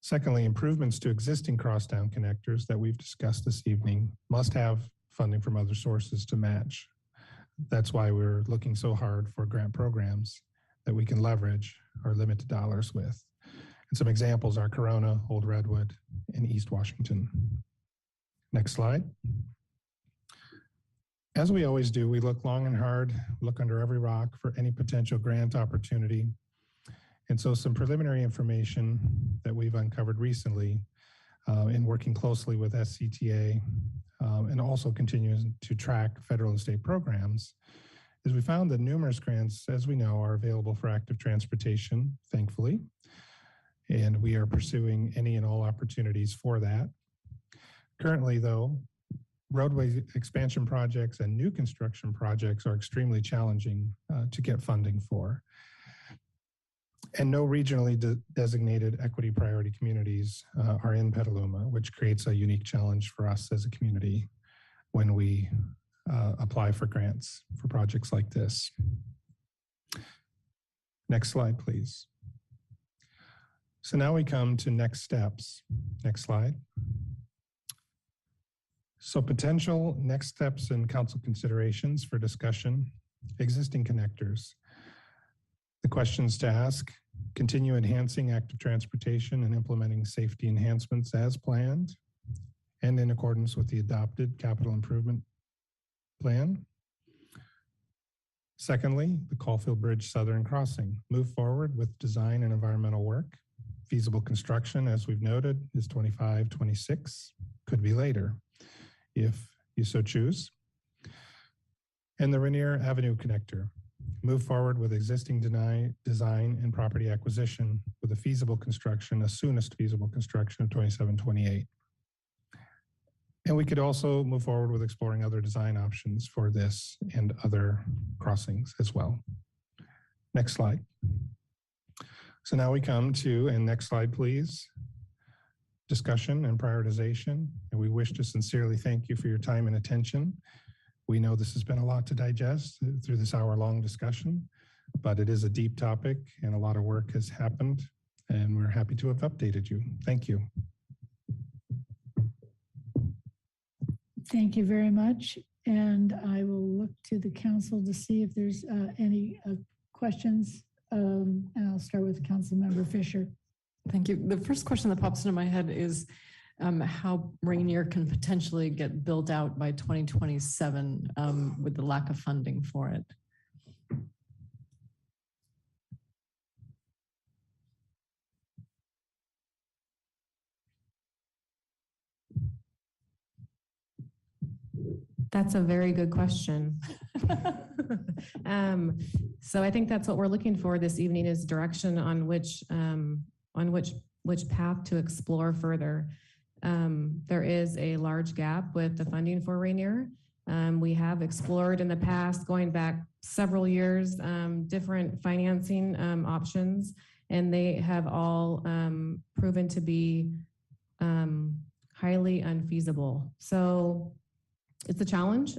Secondly, improvements to existing crosstown connectors that we've discussed this evening must have funding from other sources to match. That's why we're looking so hard for grant programs that we can leverage our limited dollars with. And some examples are Corona, Old Redwood, and East Washington. Next slide. As we always do, we look long and hard, look under every rock for any potential grant opportunity. And so some preliminary information that we've uncovered recently in working closely with SCTA and also continuing to track federal and state programs is we found that numerous grants, as we know, are available for active transportation, thankfully. And we are pursuing any and all opportunities for that. Currently, though, roadway expansion projects and new construction projects are extremely challenging to get funding for. And no regionally designated equity priority communities are in Petaluma, which creates a unique challenge for us as a community when we apply for grants for projects like this. Next slide, please. So now we come to next steps. Next slide. So potential next steps and council considerations for discussion, existing connectors. The questions to ask: continue enhancing active transportation and implementing safety enhancements as planned and in accordance with the adopted capital improvement plan. Secondly, the Caulfield Bridge Southern Crossing. Move forward with design and environmental work. Feasible construction, as we've noted, is 25, 26, could be later if you so choose. And the Rainier Avenue Connector. Move forward with existing design and property acquisition with a feasible construction, a soonest feasible construction of 27, 28. And we could also move forward with exploring other design options for this and other crossings as well. Next slide. So now we come to, and next slide, please, discussion and prioritization. And we wish to sincerely thank you for your time and attention. We know this has been a lot to digest through this hour-long discussion, but it is a deep topic and a lot of work has happened, and we're happy to have updated you. Thank you. Thank you very much. And I will look to the council to see if there's any questions. And I'll start with Councilmember Fisher. Thank you. The first question that pops into my head is how Rainier can potentially get built out by 2027 with the lack of funding for it. That's a very good question. So I think that's what we're looking for this evening is direction on which path to explore further. There is a large gap with the funding for Rainier. We have explored in the past, going back several years, different financing options, and they have all proven to be highly unfeasible. So it's a challenge,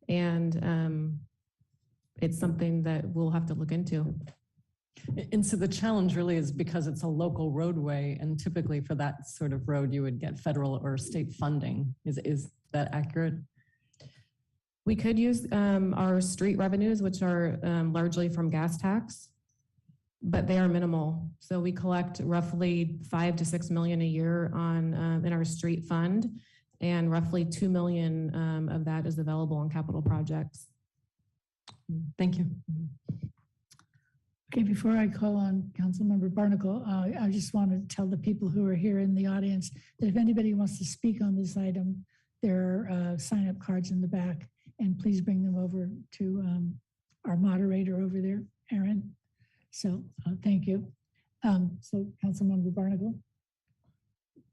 and it's something that we'll have to look into. And so the challenge really is because it's a local roadway, and typically for that sort of road, you would get federal or state funding. Is that accurate? We could use our street revenues, which are largely from gas tax, but they are minimal. So we collect roughly $5 to $6 million a year on in our street fund, and roughly $2 million of that is available on capital projects. Thank you. Okay, before I call on Councilmember Barnacle, I just want to tell the people who are here in the audience that if anybody wants to speak on this item, there are sign-up cards in the back, and please bring them over to our moderator over there, Aaron. So thank you. So Councilmember Barnacle.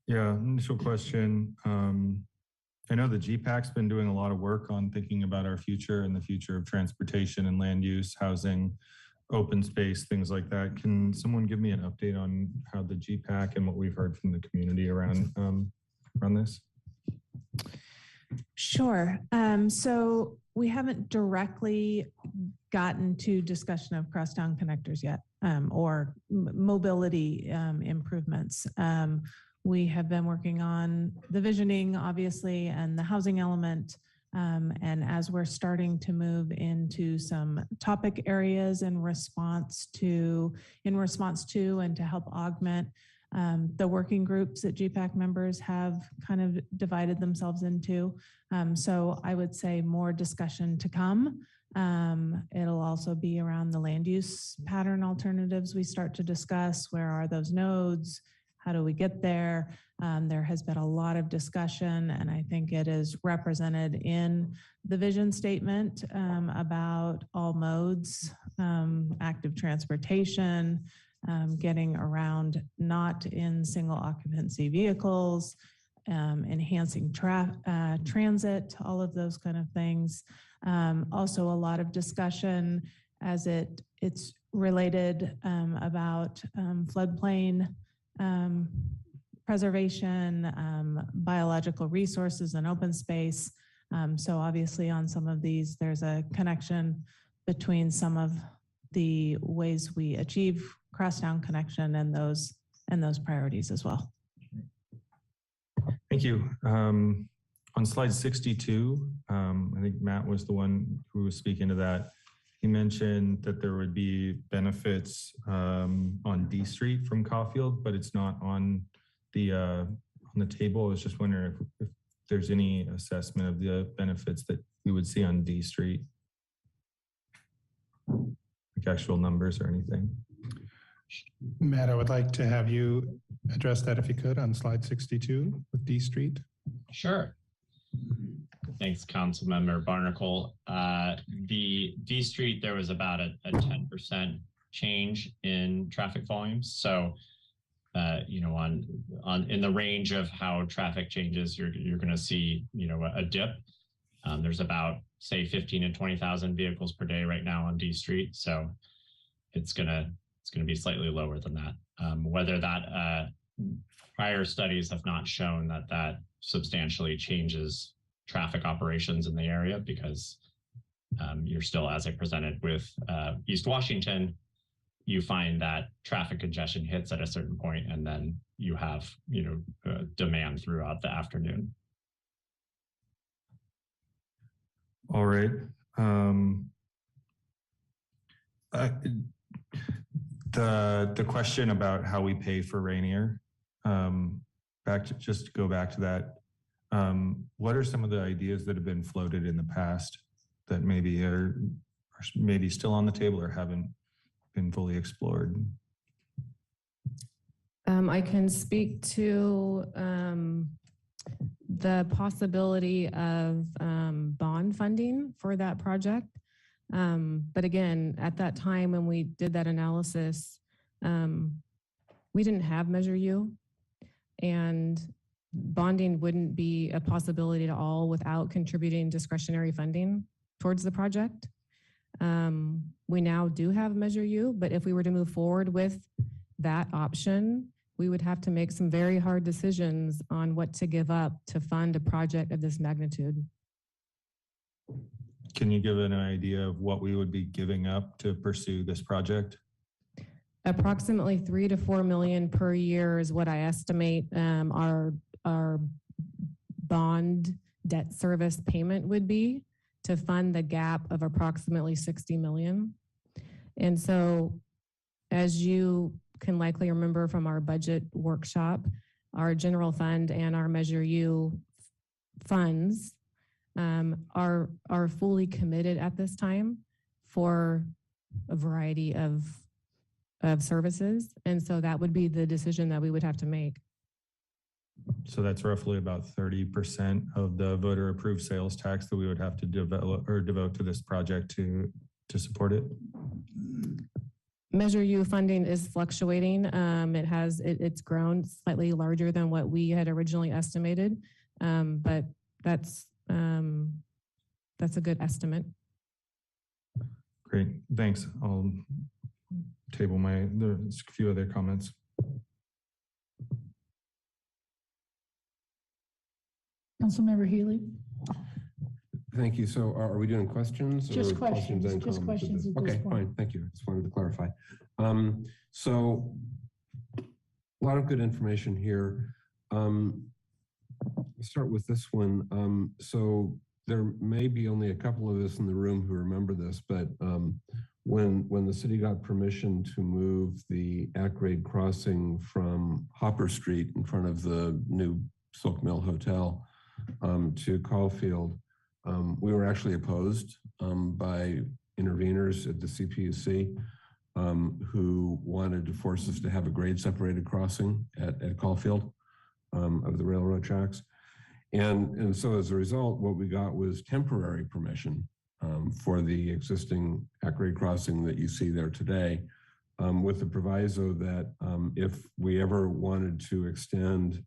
Yeah, initial question. I know the GPAC's been doing a lot of work on thinking about our future and the future of transportation and land use, housing, open space, things like that. Can someone give me an update on how the GPAC and what we've heard from the community around this? Sure. So we haven't directly gotten to discussion of crosstown connectors yet, or mobility improvements. We have been working on the visioning, obviously, and the housing element. And as we're starting to move into some topic areas in response to and to help augment the working groups that GPAC members have kind of divided themselves into. So I would say more discussion to come. It'll also be around the land use pattern alternatives we start to discuss. Where are those nodes? How do we get there? There has been a lot of discussion, and I think it is represented in the vision statement about all modes, active transportation, getting around not in single occupancy vehicles, enhancing transit, all of those kind of things. Also a lot of discussion it's related about floodplain preservation, biological resources, and open space. So obviously on some of these, there's a connection between some of the ways we achieve crosstown connection and those priorities as well. Thank you. On slide 62, I think Matt was the one who was speaking to that. He mentioned that there would be benefits on D Street from Caulfield, but it's not on the table. I was just wondering if there's any assessment of the benefits that we would see on D Street, like actual numbers or anything. Matt, I would like to have you address that if you could on slide 62 with D Street. Sure. Thanks, Councilmember Barnacle. The D Street, there was about a 10% change in traffic volumes. So, you know, in the range of how traffic changes, you're going to see, you know, a dip. There's about, say, 15 to 20,000 vehicles per day right now on D Street. So it's gonna be slightly lower than that. Whether that prior studies have not shown that substantially changes traffic operations in the area, because you're still, as I presented with East Washington, you find that traffic congestion hits at a certain point, and then you have, you know, demand throughout the afternoon. All right. The question about how we pay for Rainier, just to go back to that, what are some of the ideas that have been floated in the past that maybe are maybe still on the table or haven't been fully explored? I can speak to the possibility of bond funding for that project. But again, at that time when we did that analysis, we didn't have Measure U, and bonding wouldn't be a possibility at all without contributing discretionary funding towards the project. We now do have Measure U, but if we were to move forward with that option, we would have to make some very hard decisions on what to give up to fund a project of this magnitude. Can you give an idea of what we would be giving up to pursue this project? Approximately $3 to $4 million per year is what I estimate our bond debt service payment would be to fund the gap of approximately $60 million. And so, as you can likely remember from our budget workshop, our general fund and our Measure U funds are fully committed at this time for a variety of services. And so that would be the decision that we would have to make. So that's roughly about 30% of the voter approved sales tax that we would have to develop or devote to this project to support it. Measure U funding is fluctuating. It's grown slightly larger than what we had originally estimated, but that's a good estimate. Great, thanks. I'll table there's a few other comments. Councilmember Healy. Thank you. So are we doing questions? Just or questions. And Just questions. At this okay, point. fine. Thank you. I just wanted to clarify. So a lot of good information here. Let's start with this one. So there may be only a couple of us in the room who remember this, but when the city got permission to move the at-grade crossing from Hopper Street in front of the new Silk Mill Hotel to Caulfield, we were actually opposed by interveners at the CPUC who wanted to force us to have a grade separated crossing at Caulfield of the railroad tracks. And so as a result, what we got was temporary permission for the existing at-grade crossing that you see there today, with the proviso that if we ever wanted to extend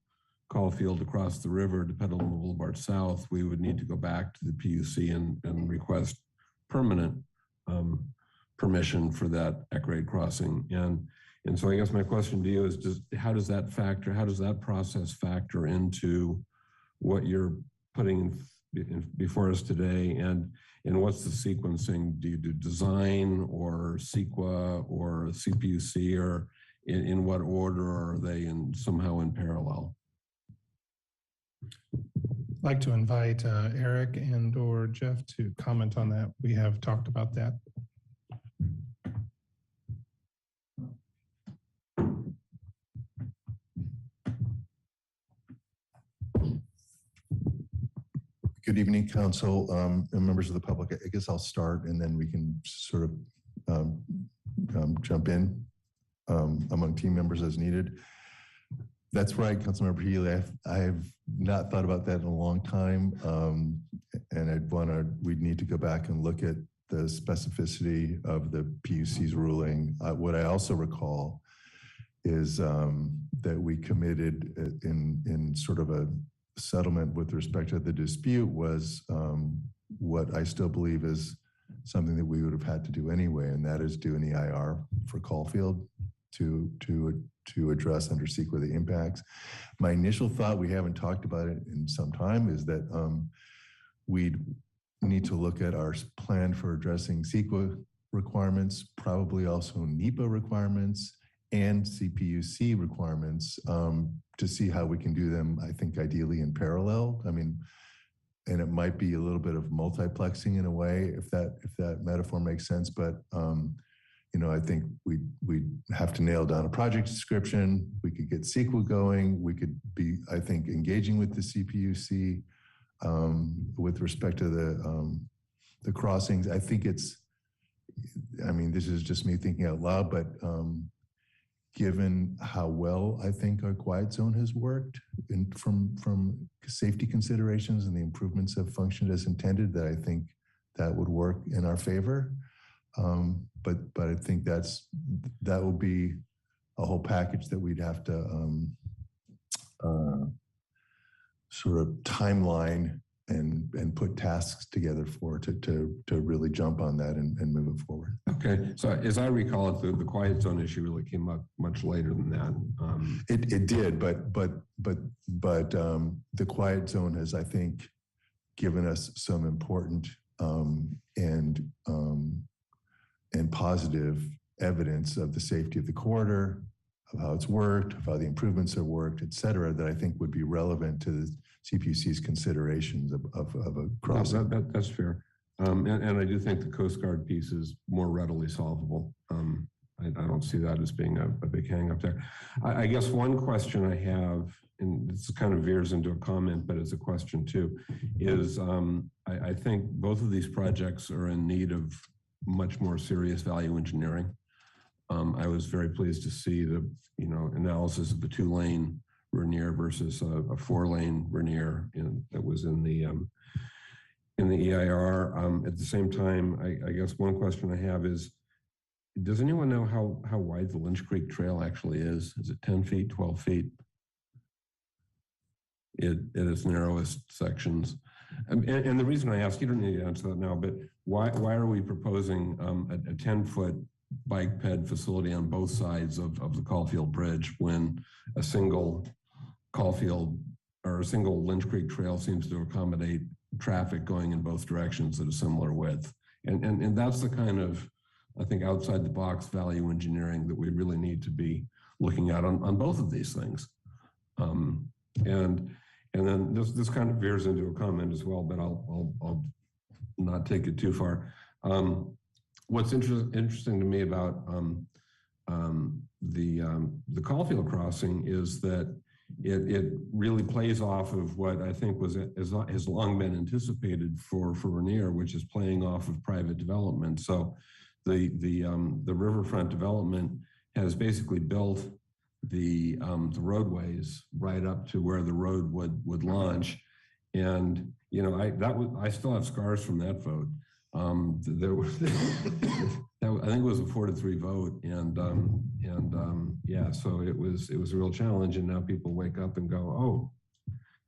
Caulfield across the river to Petaluma Boulevard South, we would need to go back to the PUC and request permanent permission for that at-grade crossing. And so I guess my question to you is, how does that process factor into what you're putting before us today? And what's the sequencing? Do you do design or CEQA or CPUC, or in what order are they somehow in parallel? I'd like to invite Eric and or Jeff to comment on that. We have talked about that. Good evening, Council and members of the public. I guess I'll start and then we can sort of jump in among team members as needed. That's right, Councilmember Healy. I've not thought about that in a long time, and we'd need to go back and look at the specificity of the PUC's ruling. What I also recall is that we committed in sort of a settlement with respect to the dispute was what I still believe is something that we would have had to do anyway, and that is do an EIR for Caulfield to address under CEQA the impacts. My initial thought, we haven't talked about it in some time, is that we'd need to look at our plan for addressing CEQA requirements, probably also NEPA requirements and CPUC requirements to see how we can do them, I think ideally in parallel. I mean, and it might be a little bit of multiplexing in a way, if that metaphor makes sense, but you know, I think we'd have to nail down a project description. We could get CEQA going. We could be, I think, engaging with the CPUC with respect to the crossings. I think I mean, this is just me thinking out loud, but given how well I think our quiet zone has worked from safety considerations and the improvements have functioned as intended, that I think that would work in our favor. But I think that will be a whole package that we'd have to sort of timeline and put tasks together for to really jump on that and move it forward. Okay, so as I recall it, the quiet zone issue really came up much later than that. It did, but the quiet zone has, I think, given us some important and positive evidence of the safety of the corridor, of how it's worked, of how the improvements have worked, et cetera, that I think would be relevant to the CPUC's considerations of a crossing. That's fair. And I do think the Coast Guard piece is more readily solvable. I don't see that as being a big hang up there. I guess one question I have, and this kind of veers into a comment, but it's a question too, is I think both of these projects are in need of much more serious value engineering. I was very pleased to see the analysis of the 2-lane Rainier versus a 4-lane Rainier that was in the EIR. At the same time, I guess one question I have is, does anyone know how wide the Lynch Creek Trail actually is? Is it 10 feet, 12 feet? At its narrowest sections. And the reason I ask, you don't need to answer that now, but why are we proposing a 10-foot bike ped facility on both sides of the Caulfield Bridge when a single Caulfield or a single Lynch Creek Trail seems to accommodate traffic going in both directions at a similar width? And that's the kind of, I think, outside the box value engineering that we really need to be looking at on both of these things. And then this kind of veers into a comment as well, but I'll not take it too far. What's interesting to me about the Caulfield crossing is that it really plays off of what I think has long been anticipated for Rainier, which is playing off of private development. So the riverfront development has basically built the roadways right up to where the road would launch, and I still have scars from that vote. There was I think it was a 4-3 vote, and yeah, so it was a real challenge. And now people wake up and go, oh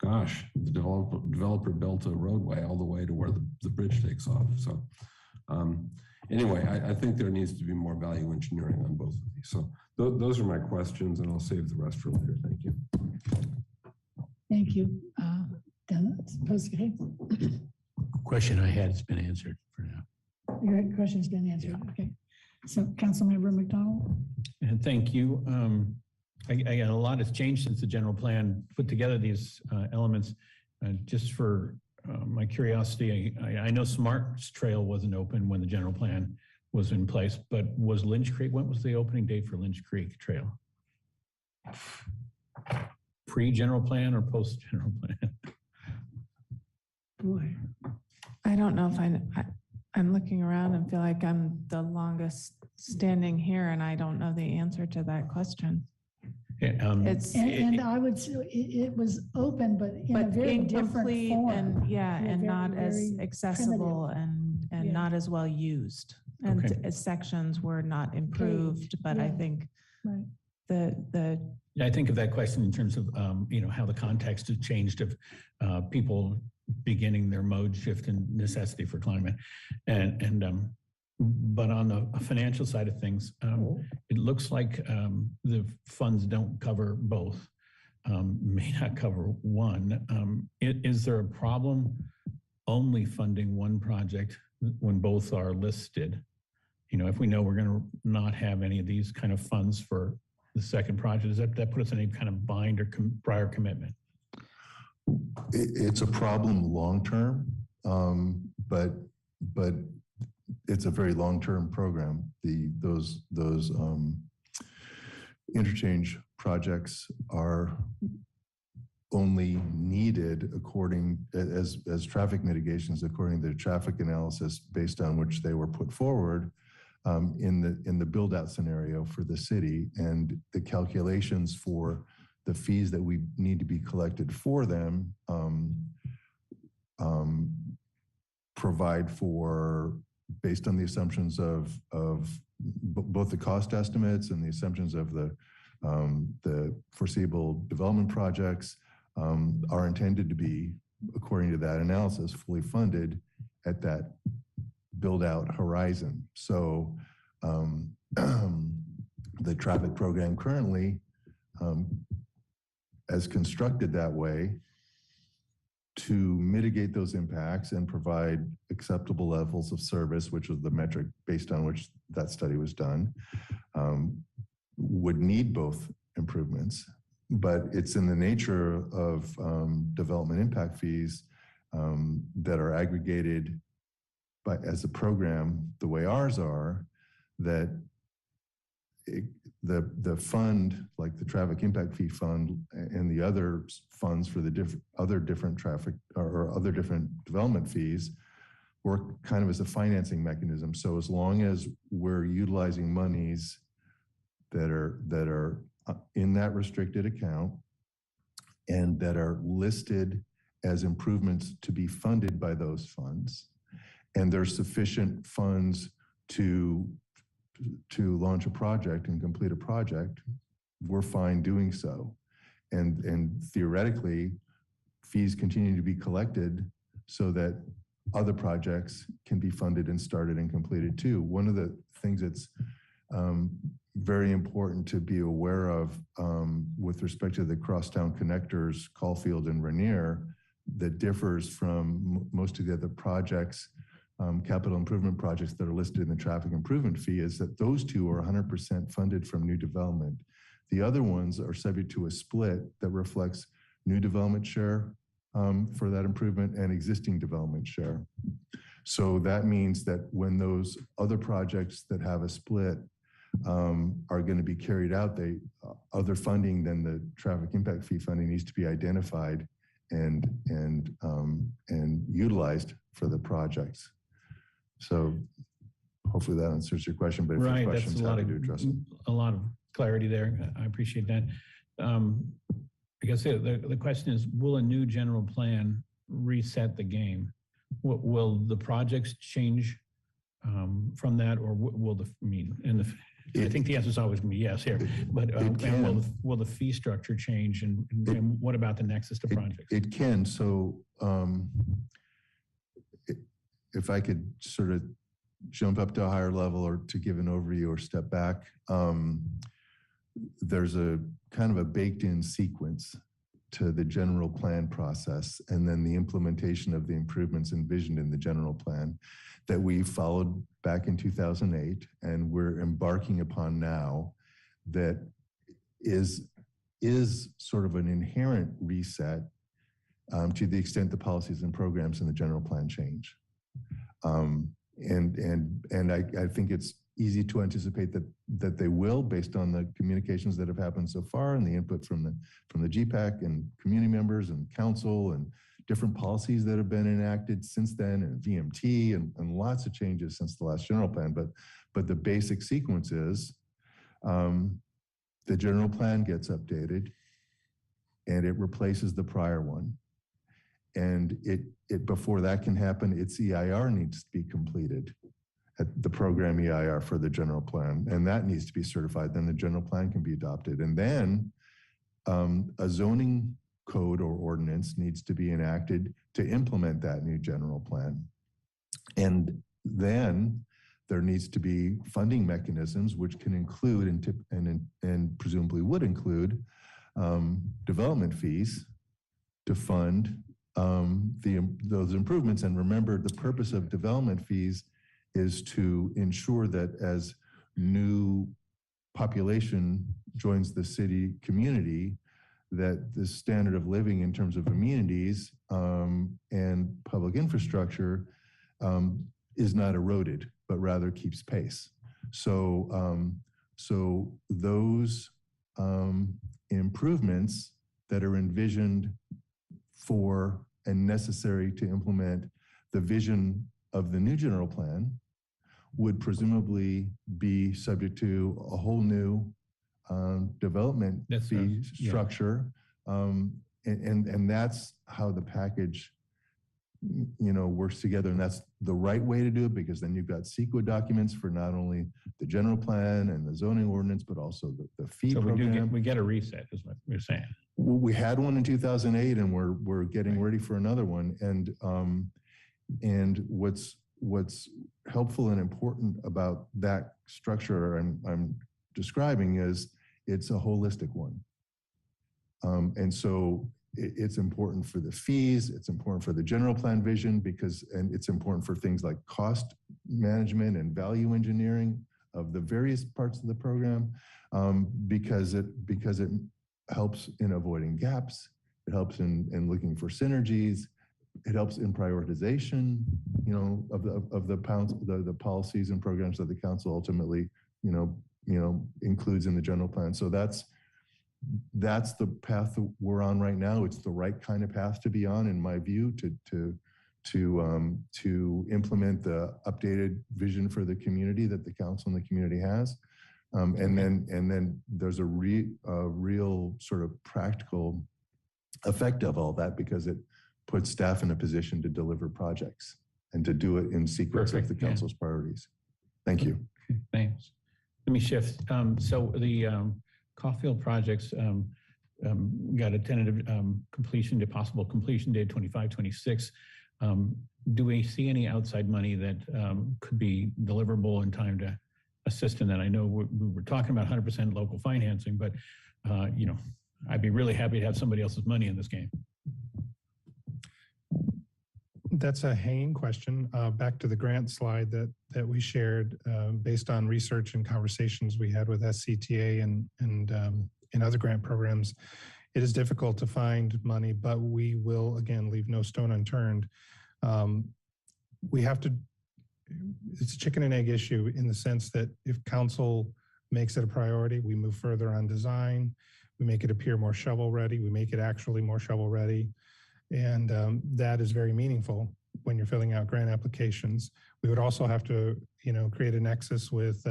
gosh, the developer built a roadway all the way to where the bridge takes off. So Anyway, I think there needs to be more value engineering on both of these. So those are my questions, and I'll save the rest for later. Thank you. Thank you. Dennis, okay. Question I had has been answered for now. Your question's been answered. Okay. So Councilmember McDonald. And thank you. I got a lot has changed since the general plan put together these elements. Just for my curiosity, I know Smarts Trail wasn't open when the general plan was in place, but was Lynch Creek, when was the opening date for Lynch Creek Trail? Pre-general plan or post-general plan? Boy. I don't know if I'm looking around and feel like I'm the longest standing here, and I don't know the answer to that question. And I would say it was open, but in a very different incomplete form. and very, not as very accessible and Yeah. not as well used. And Okay. sections were not improved, but I yeah. think Right. the Yeah, I think of that question in terms of, how the context has changed of people beginning their mode shift and necessity for climate. But on the financial side of things, it looks like the funds don't cover both, may not cover one. Is there a problem only funding one project when both are listed? If we know we're going to not have any of these kind of funds for the second project, does that put us in any kind of bind or prior commitment? It's a problem long-term, but it's a very long-term program. Those interchange projects are only needed as traffic mitigations according to the traffic analysis based on which they were put forward in the build-out scenario for the city, and the calculations for the fees that we need to be collected for them provide for, based on the assumptions of both the cost estimates and the assumptions of the foreseeable development projects, are intended to be, according to that analysis, fully funded at that build-out horizon. So the traffic program currently, as constructed that way, to mitigate those impacts and provide acceptable levels of service, which was the metric based on which that study was done, would need both improvements. But it's in the nature of development impact fees that are aggregated as a program, the way ours are, that the fund, like the traffic impact fee fund and the other funds for the other different traffic or other different development fees, work kind of as a financing mechanism. So as long as we're utilizing monies that are in that restricted account and that are listed as improvements to be funded by those funds, and there's sufficient funds to launch a project and complete a project, we're fine doing so. And theoretically, fees continue to be collected so that other projects can be funded and started and completed too. One of the things that's very important to be aware of with respect to the crosstown connectors, Caulfield and Rainier, that differs from most of the other projects, capital improvement projects that are listed in the traffic improvement fee, is that those two are 100% funded from new development. The other ones are subject to a split that reflects new development share for that improvement and existing development share. So that means that when those other projects that have a split are going to be carried out, other funding than the traffic impact fee funding needs to be identified and utilized for the projects. So hopefully that answers your question, but if Right, your questions, that's happy to address it. a lot of clarity there. I appreciate that. I guess the question is, will a new general plan reset the game? Will the projects change from that, or will I think the answer is always going to be yes here, but and will the fee structure change, and what about the nexus to projects? It can. So if I could sort of jump up to a higher level or to give an overview or step back, there's a kind of a baked-in sequence to the general plan process and then the implementation of the improvements envisioned in the general plan that we followed back in 2008 and we're embarking upon now, that is sort of an inherent reset to the extent the policies and programs in the general plan change. And I think it's easy to anticipate that they will, based on the communications that have happened so far and the input from the GPAC and community members and council and different policies that have been enacted since then, and VMT and lots of changes since the last general plan. But the basic sequence is the general plan gets updated and it replaces the prior one. And it before that can happen, its EIR needs to be completed, at the program EIR for the general plan, and that needs to be certified. Then the general plan can be adopted. And then a zoning code or ordinance needs to be enacted to implement that new general plan. And then there needs to be funding mechanisms, which can include and presumably would include development fees to fund those improvements. And remember, the purpose of development fees is to ensure that as new population joins the city community, that the standard of living in terms of amenities and public infrastructure is not eroded, but rather keeps pace. So, so those improvements that are envisioned for and necessary to implement the vision of the new general plan would presumably be subject to a whole new development fee structure. And that's how the package, works together. And that's the right way to do it, because then you've got CEQA documents for not only the general plan and the zoning ordinance, but also the fee program. We get a reset, is what we're saying. We had one in 2008, and we're getting ready for another one. And what's helpful and important about that structure I'm describing is it's a holistic one. And so it's important for the fees, it's important for the general plan vision, and it's important for things like cost management and value engineering of the various parts of the program, because it helps in avoiding gaps, it helps in looking for synergies, it helps in prioritization, of the policies and programs that the council ultimately, includes in the general plan. So that's the path that we're on right now. It's the right kind of path to be on, in my view, to implement the updated vision for the community that the council and the community has. And then there's a real sort of practical effect of all that, because it puts staff in a position to deliver projects and to do it in sequence with the council's priorities. Thank you. Okay, thanks. Let me shift. So the Caulfield projects got a tentative possible completion date 25-26. Do we see any outside money that could be deliverable in time to assist in that? I know we were talking about 100% local financing, but I'd be really happy to have somebody else's money in this game. That's a Hayne question. Back to the grant slide that we shared, based on research and conversations we had with SCTA and in other grant programs. It is difficult to find money, but we will, again, leave no stone unturned. It's a chicken and egg issue, in the sense that if council makes it a priority, we move further on design, we make it appear more shovel ready, we make it actually more shovel ready. And that is very meaningful when you're filling out grant applications. We would also have to, create a nexus with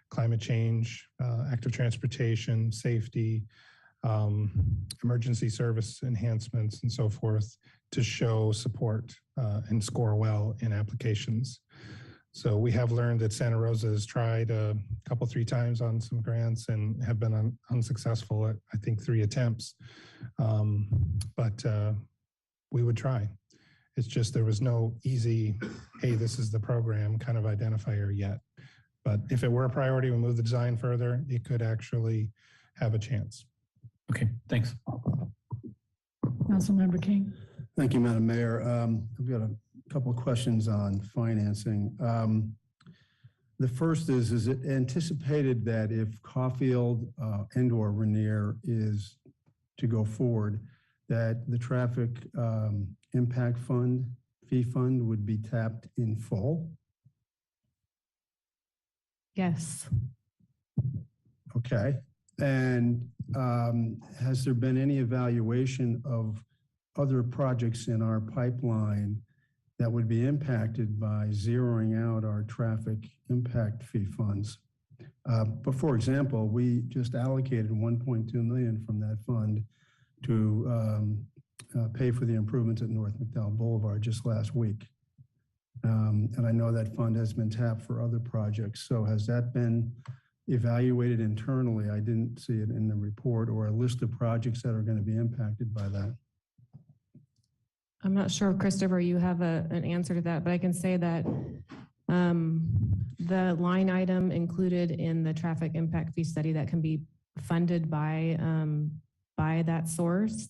climate change, active transportation, safety, emergency service enhancements, and so forth, to show support and score well in applications. So we have learned that Santa Rosa has tried a couple, 3 times on some grants and have been unsuccessful at, I think, 3 attempts. But we would try. It's just there was no easy, hey, this is the program kind of identifier yet. But if it were a priority, we move the design further, it could actually have a chance. Okay, thanks. Councilmember King. Thank you, Madam Mayor. I've got a couple of questions on financing. The first is it anticipated that if Caulfield and/or Rainier is to go forward, that the traffic impact fund, fee fund would be tapped in full? Yes. Okay. And has there been any evaluation of other projects in our pipeline that would be impacted by zeroing out our traffic impact fee funds? But for example, we just allocated 1.2 million from that fund to pay for the improvements at North McDowell Boulevard just last week. And I know that fund has been tapped for other projects. So has that been evaluated internally? I didn't see it in the report, or a list of projects that are going to be impacted by that. I'm not sure, Christopher, you have an answer to that, but I can say that the line item included in the traffic impact fee study that can be funded by that source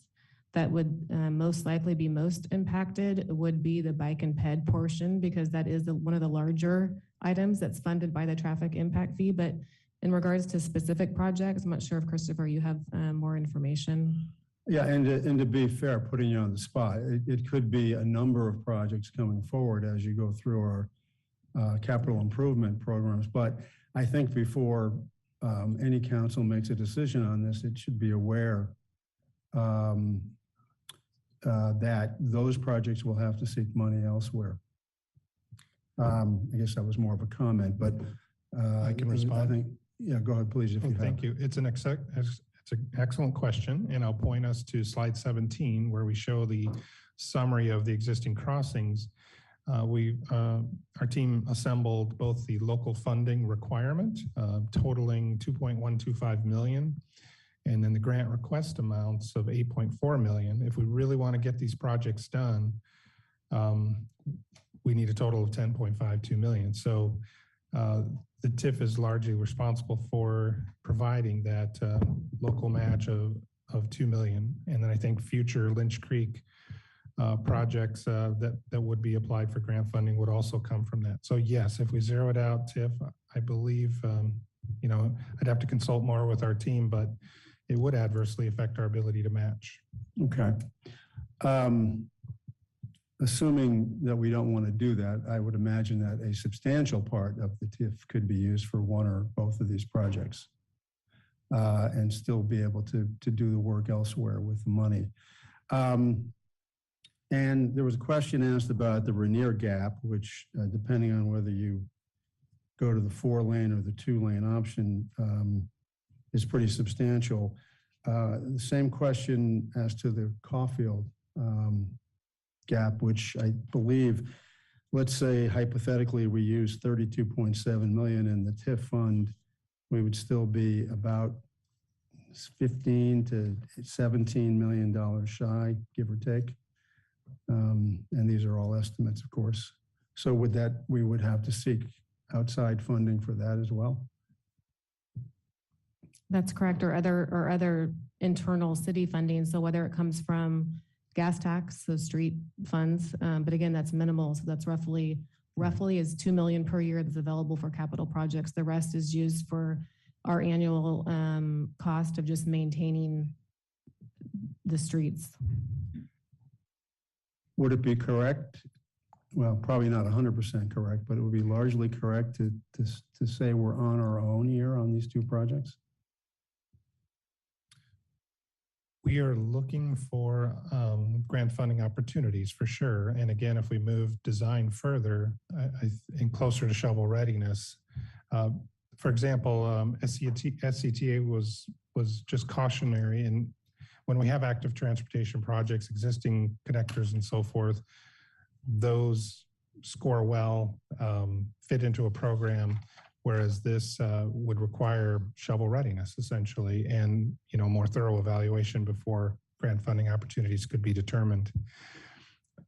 that would most likely be most impacted would be the bike and ped portion, because that is one of the larger items that's funded by the traffic impact fee. But in regards to specific projects, I'm not sure if Christopher, you have more information. Yeah, and to be fair, putting you on the spot, it could be a number of projects coming forward as you go through our capital improvement programs. But I think before any council makes a decision on this, it should be aware that those projects will have to seek money elsewhere. I guess that was more of a comment, but I can respond. I think, yeah, go ahead, please. If you Thank you. It's an excellent question, and I'll point us to slide 17, where we show the summary of the existing crossings. Our team assembled both the local funding requirement, totaling 2.125 million, and then the grant request amounts of 8.4 million. If we really want to get these projects done, we need a total of 10.52 million. So the TIF is largely responsible for providing that local match of 2 million. And then I think future Lynch Creek projects that would be applied for grant funding would also come from that. So yes, if we zero it out, TIF, I believe, I'd have to consult more with our team, but it would adversely affect our ability to match. Okay. Assuming that we don't want to do that, I would imagine that a substantial part of the TIF could be used for one or both of these projects and still be able to do the work elsewhere with the money. And there was a question asked about the Rainier Gap, which depending on whether you go to the 4-lane or the 2-lane option is pretty substantial. The same question as to the Caulfield Gap, which I believe, let's say hypothetically we use 32.7 million in the TIF fund, we would still be about $15 to $17 million shy, give or take. And these are all estimates, of course. So with that, we would have to seek outside funding for that as well. That's correct, or other internal city funding. So whether it comes from gas tax, so street funds, but again, that's minimal. So that's roughly is 2 million per year that's available for capital projects. The rest is used for our annual cost of just maintaining the streets. Would it be correct? Well, probably not 100% correct, but it would be largely correct to say we're on our own here on these two projects? We are looking for grant funding opportunities for sure. And again, if we move design further and closer to shovel readiness, for example, SCTA was just cautionary. And when we have active transportation projects, existing connectors and so forth, those score well, fit into a program, whereas this would require shovel readiness essentially, and more thorough evaluation before grant funding opportunities could be determined.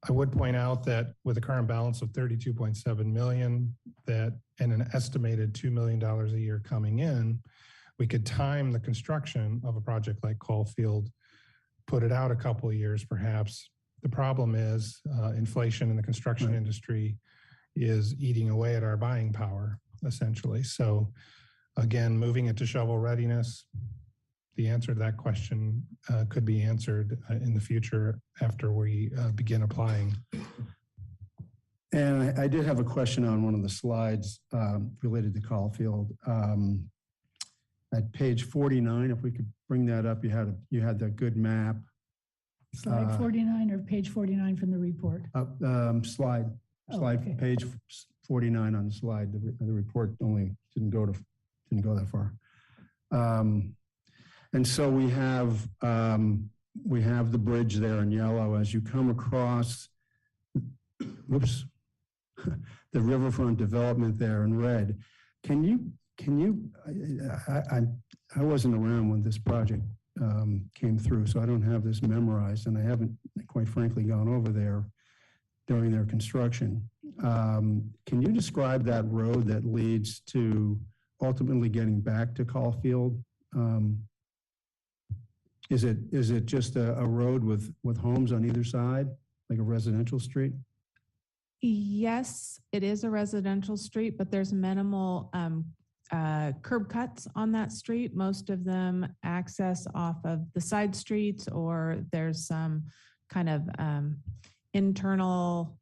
I would point out that with a current balance of 32.7 million, that and an estimated $2 million a year coming in, we could time the construction of a project like Caulfield, put it out a couple of years perhaps. The problem is inflation in the construction industry is eating away at our buying power, essentially. So again, moving it to shovel readiness, the answer to that question could be answered in the future after we begin applying. And I did have a question on one of the slides related to Caulfield. At page 49, if we could bring that up, you had that good map. Slide 49 or page 49 from the report? Slide, Oh, okay. page 49 on the slide. The report only didn't go that far. And so we have the bridge there in yellow. As you come across, whoops, the riverfront development there in red. Can you? I wasn't around when this project came through, so I don't have this memorized, and I haven't, quite frankly, gone over there during their construction. Can you describe that road that leads to ultimately getting back to Caulfield? Is it just a road with homes on either side, like a residential street? Yes, it is a residential street, but there's minimal curb cuts on that street. Most of them access off of the side streets, or there's some kind of internal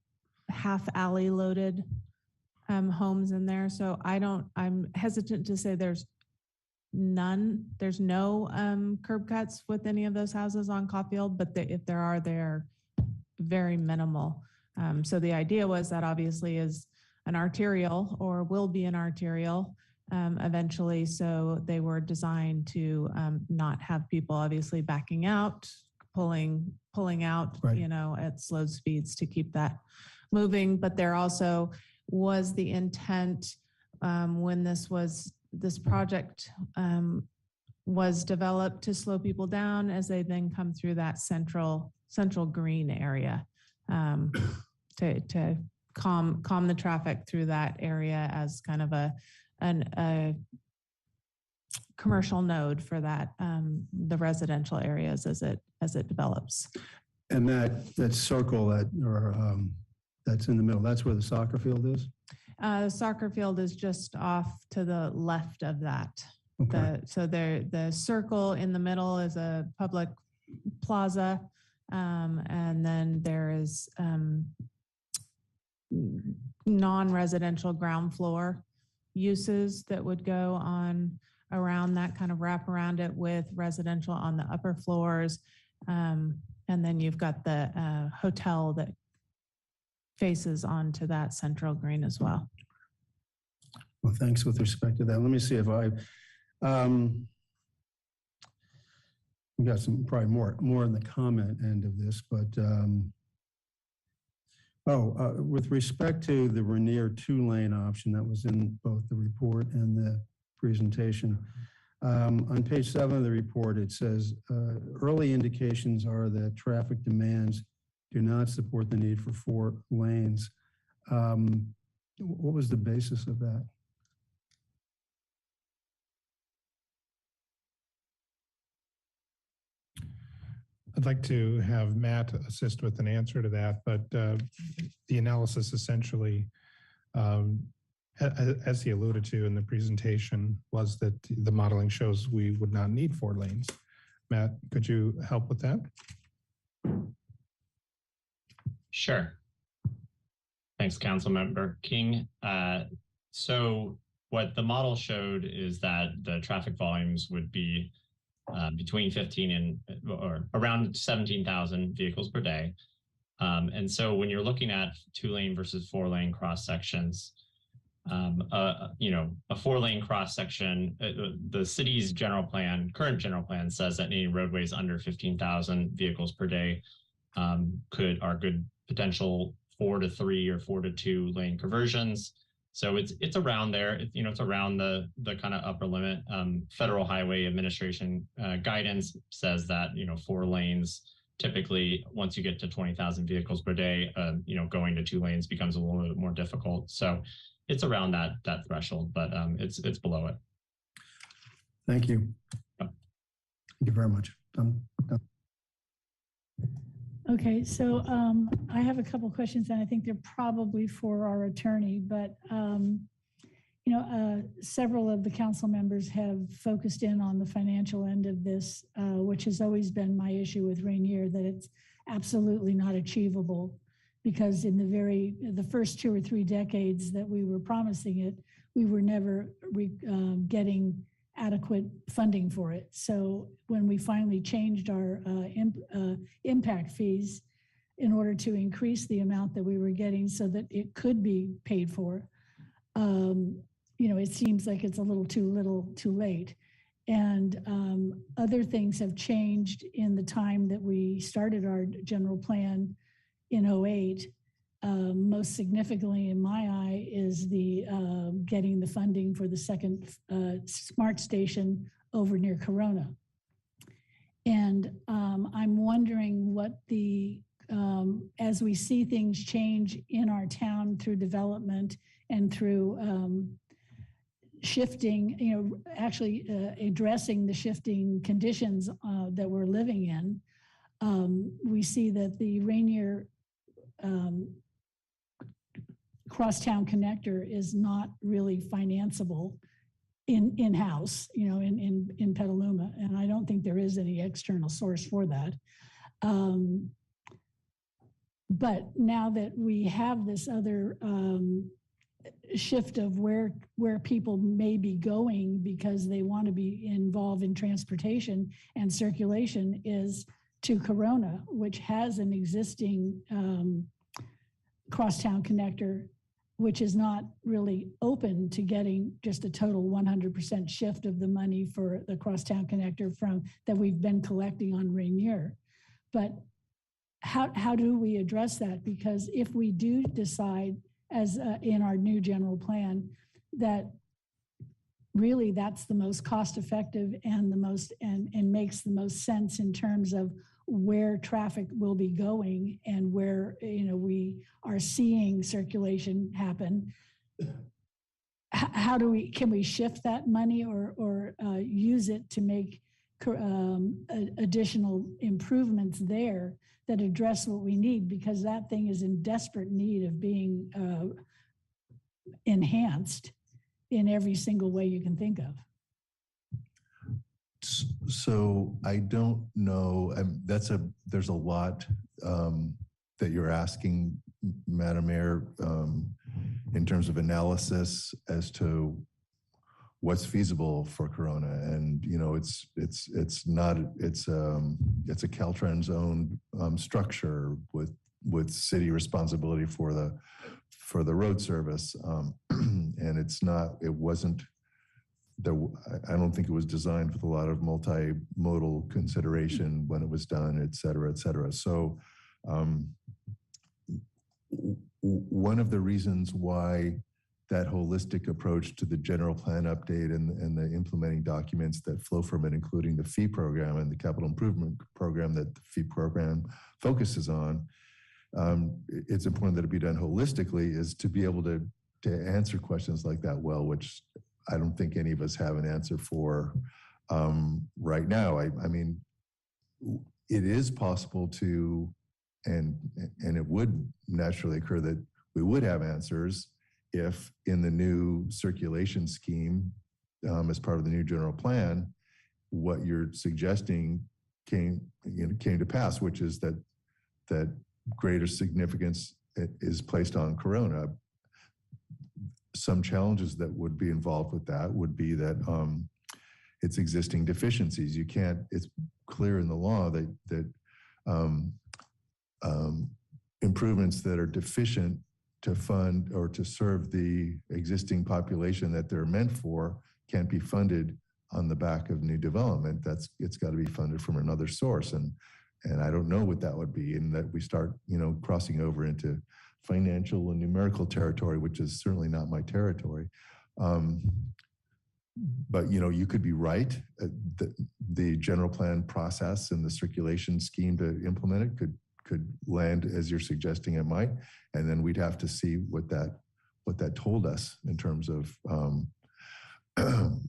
half alley loaded homes in there. So I'm hesitant to say there's no curb cuts with any of those houses on Caulfield, but if there are, they're very minimal. So the idea was that obviously is an arterial, or will be an arterial eventually. So they were designed to not have people obviously backing out, pulling out, right, at slow speeds to keep that moving. But there also was the intent when this project was developed to slow people down as they then come through that central green area, to calm the traffic through that area as kind of a commercial node for that the residential areas as it develops. And that circle that's in the middle, that's where the soccer field is? The soccer field is just off to the left of that. Okay. The circle in the middle is a public plaza, and then there is non-residential ground floor uses that would go on around that, kind of wrap around it, with residential on the upper floors. And then you've got the hotel that faces onto that central green as well. Well, thanks with respect to that. Let me see if we got some probably more in the comment end of this, but with respect to the Rainier 2-lane option that was in both the report and the presentation, on page 7 of the report, it says early indications are that traffic demands do not support the need for 4 lanes. What was the basis of that? I'd like to have Matt assist with an answer to that, but the analysis essentially, as he alluded to in the presentation, was that the modeling shows we would not need 4 lanes. Matt, could you help with that? Sure. Thanks, Councilmember King. So what the model showed is that the traffic volumes would be between 15 or around 17,000 vehicles per day. And so when you're looking at 2-lane versus 4-lane cross sections, a 4-lane cross section, the city's current general plan says that any roadways under 15,000 vehicles per day are good potential 4 to 3 or 4 to 2 lane conversions. So it's around there. It's around the kind of upper limit. Federal Highway Administration guidance says that 4 lanes typically, once you get to 20,000 vehicles per day, going to 2 lanes becomes a little bit more difficult. So it's around that threshold, but it's below it. Thank you. Yeah. Thank you very much. Okay, so I have a couple questions, and I think they're probably for our attorney, but several of the council members have focused in on the financial end of this, which has always been my issue with Rainier, that it's absolutely not achievable, because in the first 2 or 3 decades that we were promising it, we were never getting adequate funding for it. So when we finally changed our impact fees in order to increase the amount that we were getting so that it could be paid for, it seems like it's a little too late. And other things have changed in the time that we started our general plan in 2008. Most significantly in my eye is the getting the funding for the second smart station over near Corona. And I'm wondering what as we see things change in our town through development and through shifting, actually addressing the shifting conditions that we're living in, we see that the Rainier crosstown connector is not really financeable in-house, in Petaluma, and I don't think there is any external source for that. But now that we have this other shift of where people may be going because they want to be involved in transportation and circulation is to Corona, which has an existing crosstown connector, which is not really open to getting just a total 100% shift of the money for the crosstown connector that we've been collecting on Rainier. But how do we address that? Because if we do decide, as in our new general plan, that really that's the most cost effective and the most and makes the most sense in terms of where traffic will be going and where we are seeing circulation happen, can we shift that money or use it to make additional improvements there that address what we need, because that thing is in desperate need of being enhanced in every single way you can think of. So I don't know. There's a lot that you're asking, Madam Mayor, in terms of analysis as to what's feasible for Corona, and it's a Caltrans owned structure with city responsibility for the road service, and I don't think it was designed with a lot of multimodal consideration when it was done, et cetera, et cetera. So one of the reasons why that holistic approach to the general plan update and the implementing documents that flow from it, including the fee program and the capital improvement program that the fee program focuses on, it's important that it be done holistically, is to be able to answer questions like that well, which I don't think any of us have an answer for right now. I mean, it is possible to, and it would naturally occur that we would have answers if in the new circulation scheme, as part of the new general plan, what you're suggesting came to pass, which is that greater significance is placed on Corona. Some challenges that would be involved with that would be that it's existing deficiencies. It's clear in the law that improvements that are deficient to fund or to serve the existing population that they're meant for can't be funded on the back of new development. It's got to be funded from another source, and I don't know what that would be, and that we start crossing over into financial and numerical territory, which is certainly not my territory. but you could be right. The general plan process and the circulation scheme to implement it could land as you're suggesting it might, and then we'd have to see what that told us in terms of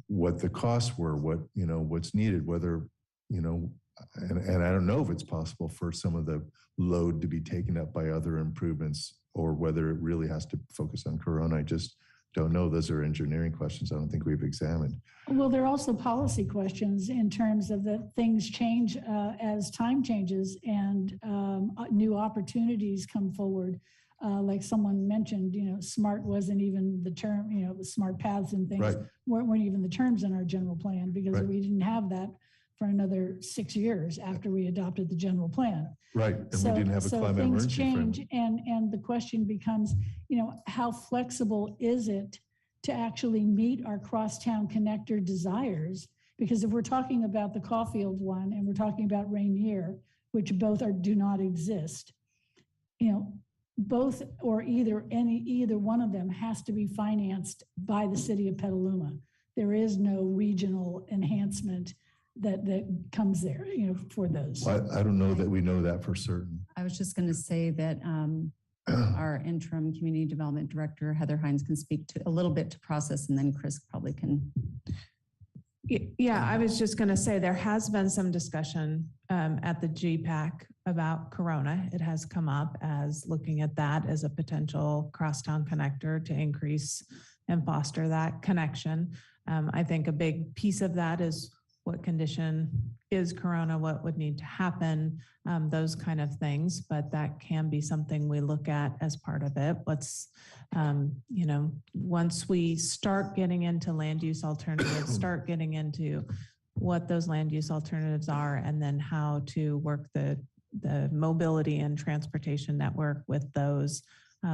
what the costs were, what's needed, whether and I don't know if it's possible for some of the load to be taken up by other improvements, or whether it really has to focus on Corona. I just don't know. Those are engineering questions I don't think we've examined. Well, there are also policy questions in terms of that things change as time changes and new opportunities come forward. Like someone mentioned, SMART wasn't even the term, smart paths and things weren't even the terms in our general plan, because we didn't have that for another 6 years after we adopted the general plan. Right, and we didn't have a climate emergency change, framework. and the question becomes, how flexible is it to actually meet our crosstown connector desires? Because if we're talking about the Caulfield one and we're talking about Rainier, which both do not exist, both or either one of them has to be financed by the city of Petaluma. There is no regional enhancement that comes there, for those. I don't know that we know that for certain. I was just going to say that our interim community development director, Heather Hines, can speak to a little bit to process, and then Chris probably can. Yeah, I was just going to say there has been some discussion at the GPAC about Corona. It has come up as looking at that as a potential crosstown connector to increase and foster that connection. I think a big piece of that is what condition is Corona, what would need to happen, those kind of things. But that can be something we look at as part of it. Let's, once we start getting into land use alternatives, start getting into what those land use alternatives are, and then how to work the mobility and transportation network with those,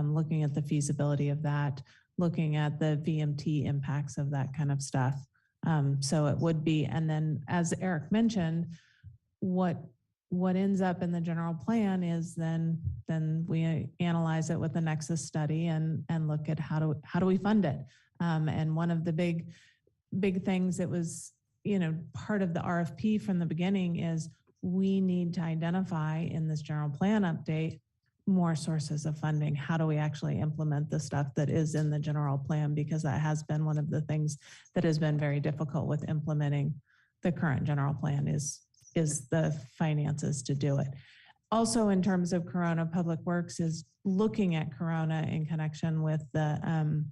looking at the feasibility of that, looking at the VMT impacts of that kind of stuff. So it would be, and then as Eric mentioned, what ends up in the general plan is then we analyze it with the Nexus study and look at how do we fund it. And one of the big things that was, part of the RFP from the beginning is we need to identify in this general plan update more sources of funding. How do we actually implement the stuff that is in the general plan? Because that has been one of the things that has been very difficult with implementing the current general plan is the finances to do it. Also, in terms of Corona, Public Works is looking at Corona in connection with the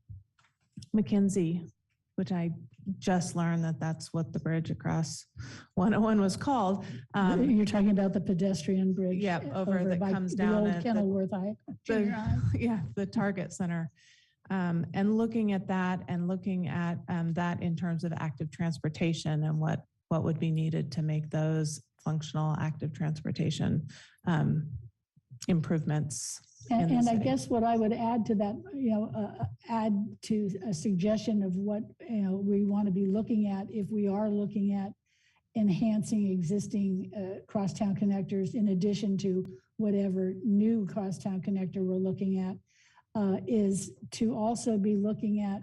McKinsey, which I just learned that's what the bridge across 101 was called. You're talking about the pedestrian bridge. Yeah, over that comes down at Kenilworth High. The Target Center. And looking at that and looking at that in terms of active transportation and what would be needed to make those functional active transportation improvements. And I guess what I would add to that, add to a suggestion of what we want to be looking at if we are looking at enhancing existing crosstown connectors, in addition to whatever new crosstown connector we're looking at, is to also be looking at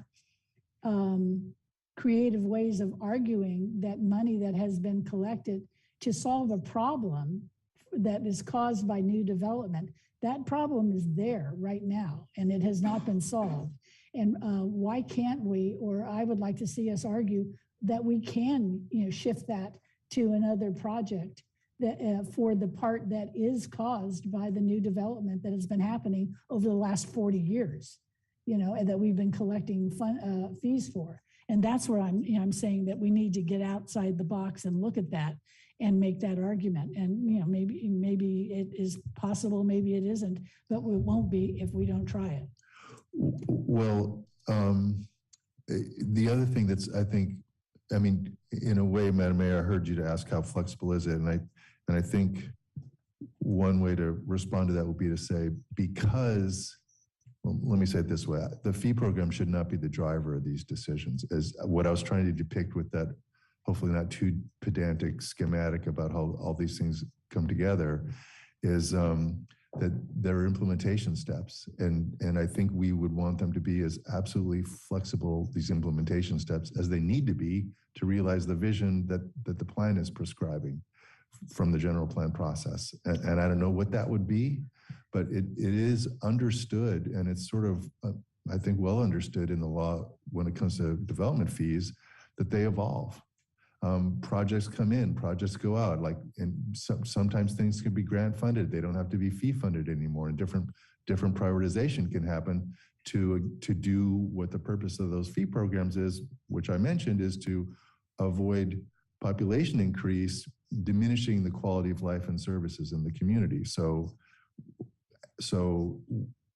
creative ways of arguing that money that has been collected to solve a problem that is caused by new development. That problem is there right now, and it has not been solved. And why can't we, or I would like to see us argue that we can, shift that to another project that for the part that is caused by the new development that has been happening over the last 40 years, and that we've been collecting fees for. And that's where I'm saying that we need to get outside the box and look at that and make that argument. And maybe it is possible, maybe it isn't, but it won't be if we don't try it. Well, the other thing that's, in a way, Madam Mayor, I heard you to ask how flexible is it, and I think one way to respond to that would be to say, because, well, let me say it this way, the fee program should not be the driver of these decisions. As what I was trying to depict with that, hopefully not too pedantic schematic about how all these things come together, is that there are implementation steps. And I think we would want them to be as absolutely flexible, these implementation steps, as they need to be to realize the vision that the plan is prescribing from the general plan process. And I don't know what that would be, but it is understood, and it's sort of, I think, well understood in the law when it comes to development fees, that they evolve. Projects come in, projects go out. Like, and sometimes things can be grant funded. They don't have to be fee funded anymore. And different prioritization can happen to do what the purpose of those fee programs is, which I mentioned, is to avoid population increase, diminishing the quality of life and services in the community. So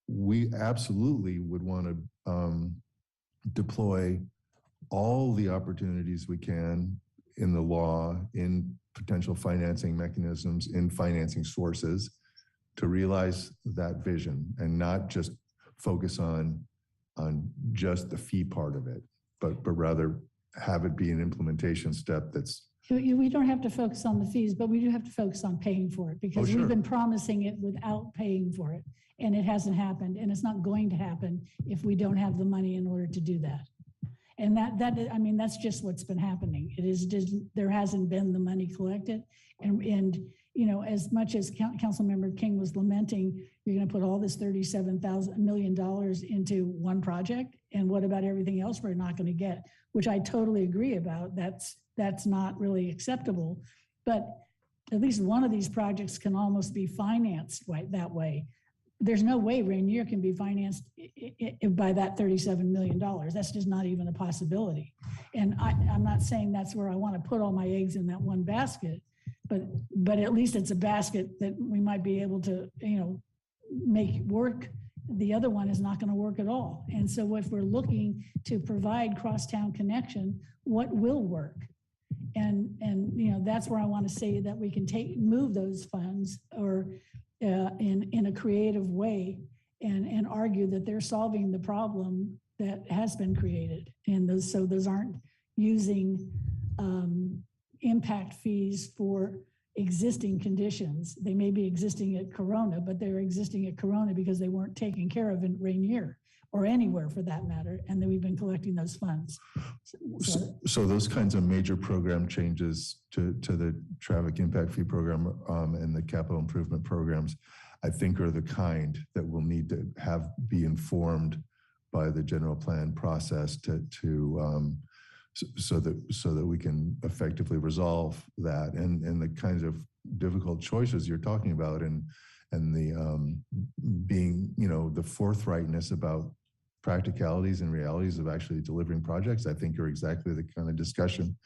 we absolutely would want to deploy all the opportunities we can in the law, in potential financing mechanisms, in financing sources to realize that vision, and not just focus on just the fee part of it, but rather have it be an implementation step that's. We don't have to focus on the fees, but we do have to focus on paying for it, because sure. we've been promising it without paying for it, and it hasn't happened, and it's not going to happen if we don't have the money in order to do that. And I mean, that's just what's been happening. It is just, there hasn't been the money collected. And you know, as much as Councilmember King was lamenting, you're going to put all this $37 million into one project, and what about everything else we're not going to get? Which I totally agree about. That's not really acceptable. But at least one of these projects can almost be financed that way. There's no way Rainier can be financed by that $37 million. That's just not even a possibility. And I'm not saying that's where I want to put all my eggs in that one basket, but at least it's a basket that we might be able to, you know, make work. The other one is not going to work at all. And so if we're looking to provide crosstown connection, what will work? And you know, that's where I want to say that we can move those funds or in a creative way and argue that they're solving the problem that has been created. And those aren't using impact fees for existing conditions. They may be existing at Corona, but they're existing at Corona because they weren't taken care of in Rainier or anywhere for that matter. And then we've been collecting those funds. So those kinds of major program changes to the traffic impact fee program and the capital improvement programs, I think, are the kind that will need to be informed by the general plan process so that we can effectively resolve that, and the kinds of difficult choices you're talking about, and the being, you know, the forthrightness about practicalities and realities of actually delivering projects, I think, are exactly the kind of discussion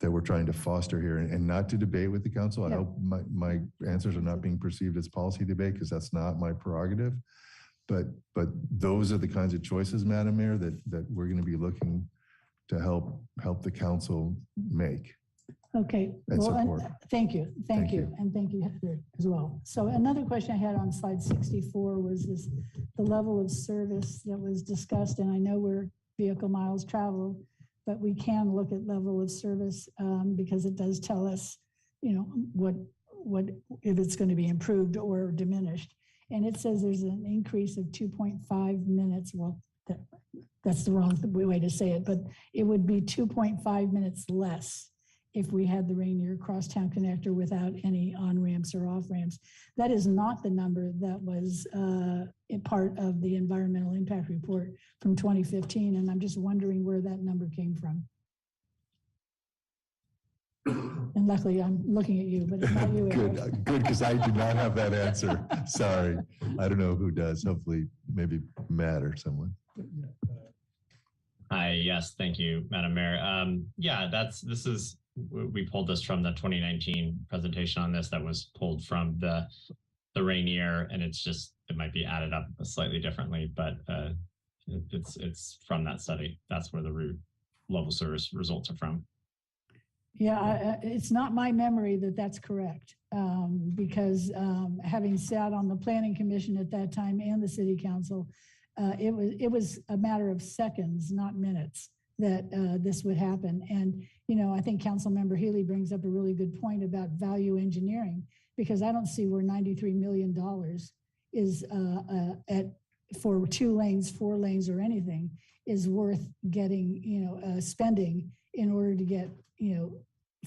that we're trying to foster here, and not to debate with the council. I hope my answers are not being perceived as policy debate, because that's not my prerogative. But those are the kinds of choices, Madam Mayor, that we're going to be looking to help the council make. Okay. Well, thank you. Thank you. And thank you, Heather, as well. So another question I had on slide 64 was the level of service that was discussed. And I know we're vehicle miles traveled, but we can look at level of service because it does tell us, you know, what if it's going to be improved or diminished. And it says there's an increase of 2.5 minutes. Well, that's the wrong way to say it, but it would be 2.5 minutes less if we had the Rainier Crosstown Connector without any on-ramps or off-ramps. That is not the number that was a part of the environmental impact report from 2015, and I'm just wondering where that number came from. And luckily, I'm looking at you, but it's not you. Good, because I do not have that answer. Sorry. I don't know who does. Hopefully, maybe Matt or someone. Hi, yes, thank you, Madam Mayor. Yeah, we pulled this from the 2019 presentation on this that was pulled from the Rainier, and it might be added up slightly differently, but it's from that study. That's where the route level service results are from. Yeah, it's not my memory that that's correct, because having sat on the Planning Commission at that time and the City Council, it was a matter of seconds, not minutes, that this would happen. And, you know, I think Councilmember Healy brings up a really good point about value engineering, because I don't see where $93 million is for 2 lanes, 4 lanes, or anything is worth getting, spending in order to get,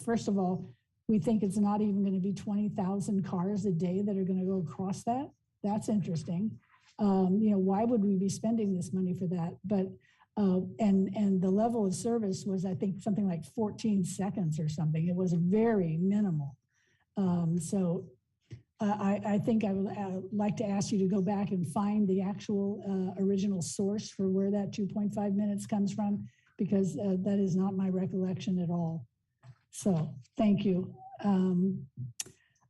first of all, we think it's not even going to be 20,000 cars a day that are going to go across that. That's interesting. Why would we be spending this money for that? But and the level of service was, I think, something like 14 seconds or something. It was very minimal. So I think I would like to ask you to go back and find the actual original source for where that 2.5 minutes comes from, because that is not my recollection at all. So thank you.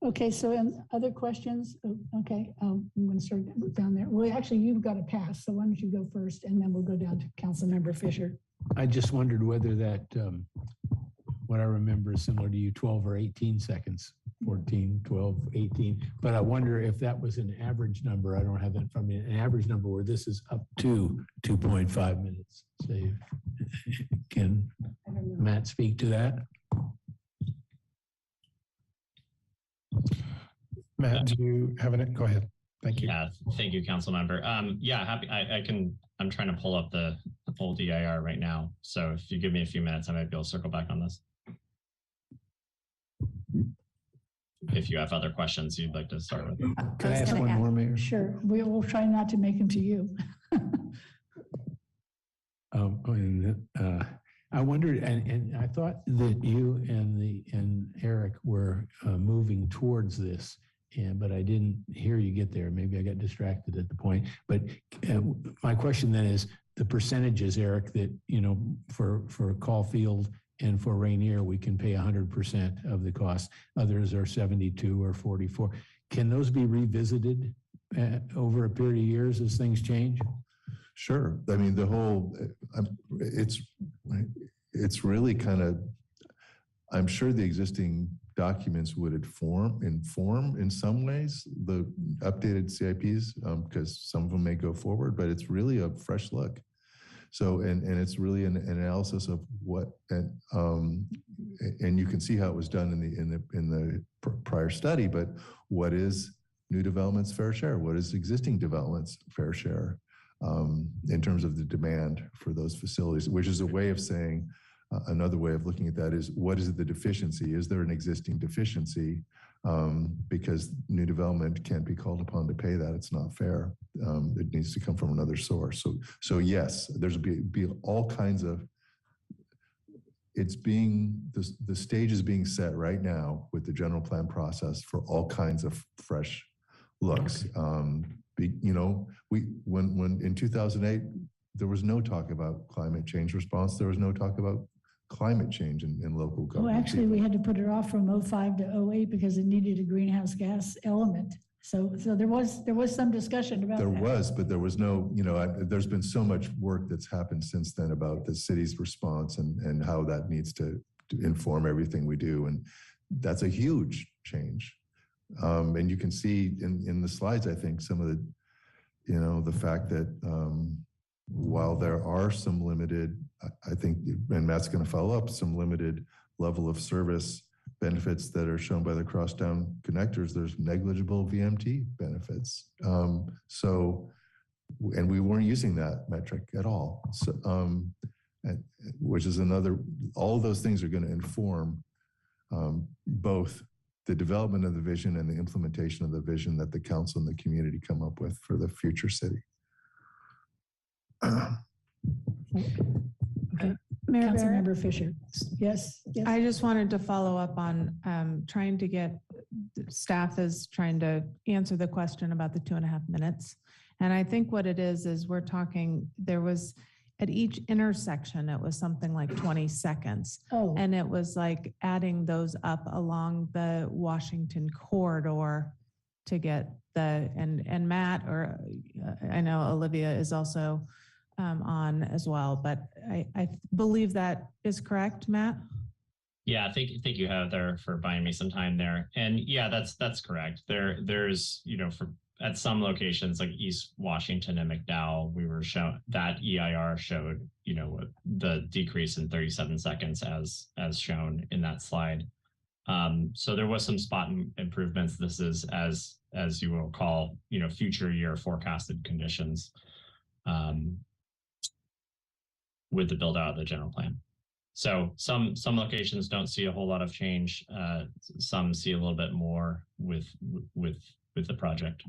Okay, so other questions? Okay, I'm going to start down there. Well, actually, you've got to pass, so why don't you go first, and then we'll go down to Councilmember Fisher. I just wondered whether that, what I remember is similar to you, 12 or 18 seconds, 14, 12, 18. But I wonder if that was an average number. I don't have that from me. An average number where this is up to 2.5 minutes. Say, can Matt speak to that? Matt, do you have it? Go ahead. Thank you. Yeah, thank you, council member. Yeah, happy. I'm trying to pull up the full DIR right now. So if you give me a few minutes, I might be able to circle back on this. If you have other questions you'd like to start with. Can I ask one more, Mayor? Sure. We will try not to make them to you. I wondered, and I thought that you and Eric were moving towards this, but I didn't hear you get there. Maybe I got distracted at the point. But my question then is the percentages, Eric, that for Caulfield and for Rainier, we can pay 100% of the cost. Others are 72 or 44. Can those be revisited over a period of years as things change? Sure. I mean, the whole, it's really kind of, I'm sure the existing documents would inform in some ways the updated CIPs, because some of them may go forward, but it's really a fresh look. So, and it's really an analysis of what, and you can see how it was done in the prior study, but what is new development's fair share? What is existing development's fair share? In terms of the demand for those facilities, which is a way of saying, another way of looking at that is, what is the deficiency? Is there an existing deficiency? Because new development can't be called upon to pay that. It's not fair. It needs to come from another source. So yes, there's be all kinds of, it's being, the stage is being set right now with the general plan process for all kinds of fresh looks. When in 2008, there was no talk about climate change response. There was no talk about climate change in local government. Well, actually, we had to put it off from 05 to 08 because it needed a greenhouse gas element. So there was some discussion about that. There was, but there was no, there's been so much work that's happened since then about the city's response and how that needs to inform everything we do. And that's a huge change. And you can see in the slides, I think, some of the, the fact that while there are some limited, I think, and Matt's going to follow up, some limited level of service benefits that are shown by the crosstown connectors, there's negligible VMT benefits. And we weren't using that metric at all. So, which is another, all of those things are going to inform both the development of the vision and the implementation of the vision that the council and the community come up with for the future city. Okay. Councilmember Fisher. Yes. I just wanted to follow up on trying to get, staff is trying to answer the question about the 2.5 minutes. And I think what it is we're talking, there was at each intersection, it was something like 20 seconds. Oh. And it was like adding those up along the Washington corridor to get the, and Matt, or I know Olivia is also on as well, but I believe that is correct, Matt? Yeah, thank you, Heather, for buying me some time there. And yeah, that's correct. There's, for at some locations like East Washington and McDowell, we were shown that EIR showed, the decrease in 37 seconds as shown in that slide. So there was some spot improvements. This is as as you will call, future year forecasted conditions with the build out of the general plan. So some locations don't see a whole lot of change. Some see a little bit more with the project.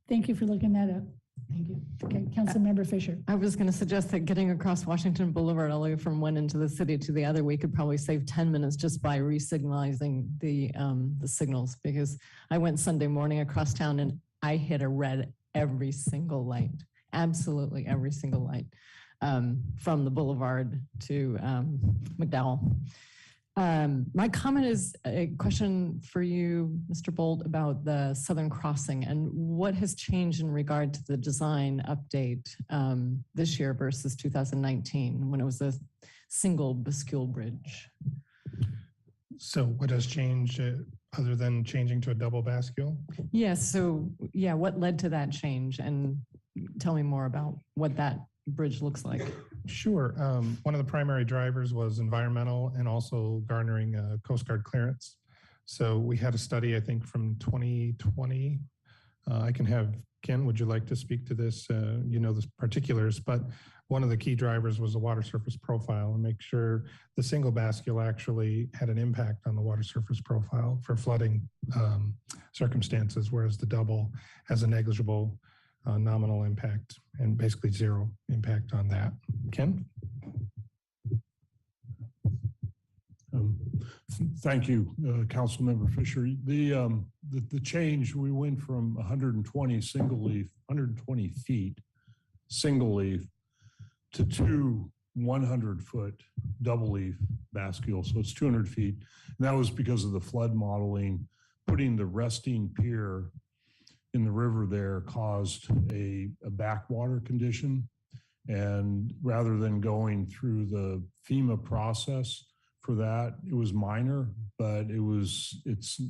Thank you for looking that up. Thank you. Okay, Councilmember Fisher. I was going to suggest that getting across Washington Boulevard all the way from one end of the city to the other, we could probably save 10 minutes just by re-signalizing the signals, because I went Sunday morning across town and I hit a red every single light, absolutely every single light, from the boulevard to McDowell. My comment is a question for you, Mr. Bolt, about the Southern Crossing and what has changed in regard to the design update this year versus 2019 when it was a single bascule bridge. So what has changed other than changing to a double bascule? Yes. So yeah, what led to that change? And tell me more about what that bridge looks like. Sure. One of the primary drivers was environmental and also garnering Coast Guard clearance. So we had a study, I think, from 2020. I can have Ken, would you like to speak to this? You know the particulars, but one of the key drivers was the water surface profile and make sure the single bascule actually had an impact on the water surface profile for flooding circumstances, whereas the double has a negligible nominal impact and basically zero impact on that. Ken? Thank you, Councilmember Fisher. The change, we went from 120 feet single leaf to two 100-foot double leaf bascule. So it's 200 feet. And that was because of the flood modeling. Putting the resting pier in the river there caused a backwater condition. And rather than going through the FEMA process for that, it was minor, but it's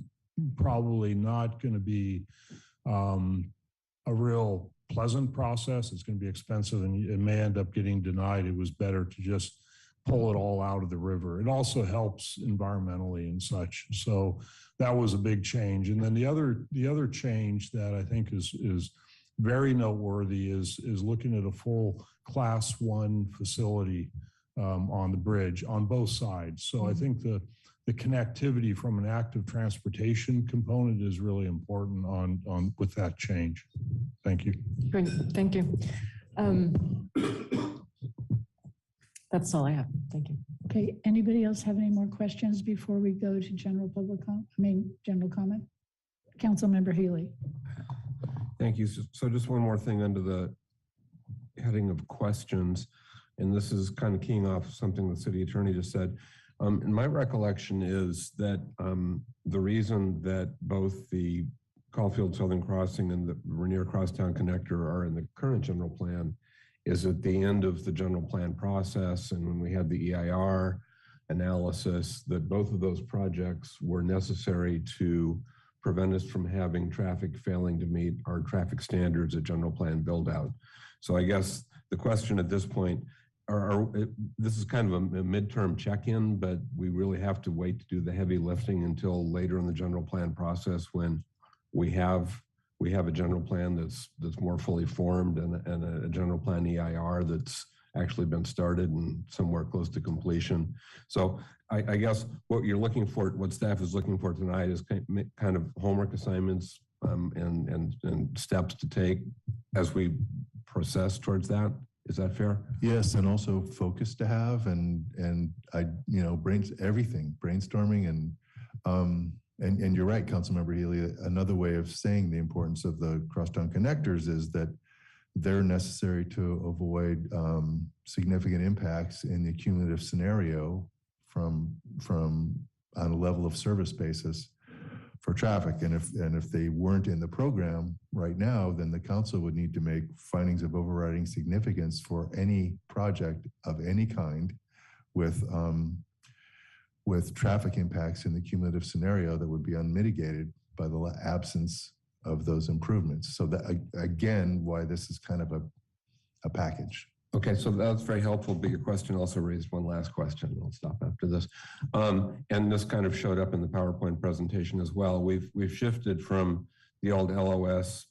probably not going to be a real pleasant process. It's going to be expensive and it may end up getting denied. It was better to just pull it all out of the river. It also helps environmentally and such. So that was a big change. And then the other change that I think is very noteworthy is looking at a full Class 1 facility on the bridge on both sides. So I think the connectivity from an active transportation component is really important on with that change. Thank you. Great, thank you. That's all I have. Thank you. Okay, anybody else have any more questions before we go to general comment? Councilmember Healy. Thank you. So just one more thing under the heading of questions, and this is kind of keying off something the city attorney just said. And my recollection is that the reason that both the Caulfield Southern Crossing and the Rainier Crosstown Connector are in the current general plan is at the end of the general plan process, and when we had the EIR analysis, that both of those projects were necessary to prevent us from having traffic failing to meet our traffic standards at general plan build out. So I guess the question at this point, this is kind of a midterm check-in, but we really have to wait to do the heavy lifting until later in the general plan process when we have a general plan that's more fully formed and a general plan EIR that's actually been started and somewhere close to completion. So I guess what you're looking for, what staff is looking for tonight is kind of homework assignments and steps to take as we process towards that. Is that fair? Yes, and also focus to have and brainstorming and you're right, Councilmember Healy. Another way of saying the importance of the crosstown connectors is that they're necessary to avoid significant impacts in the cumulative scenario from on a level of service basis for traffic. And if they weren't in the program right now, then the council would need to make findings of overriding significance for any project of any kind with traffic impacts in the cumulative scenario that would be unmitigated by the absence of those improvements. So that again, why this is kind of a package. Okay, so that's very helpful, but your question also raised one last question. I'll stop after this. And this kind of showed up in the PowerPoint presentation as well. We've shifted from the old LOS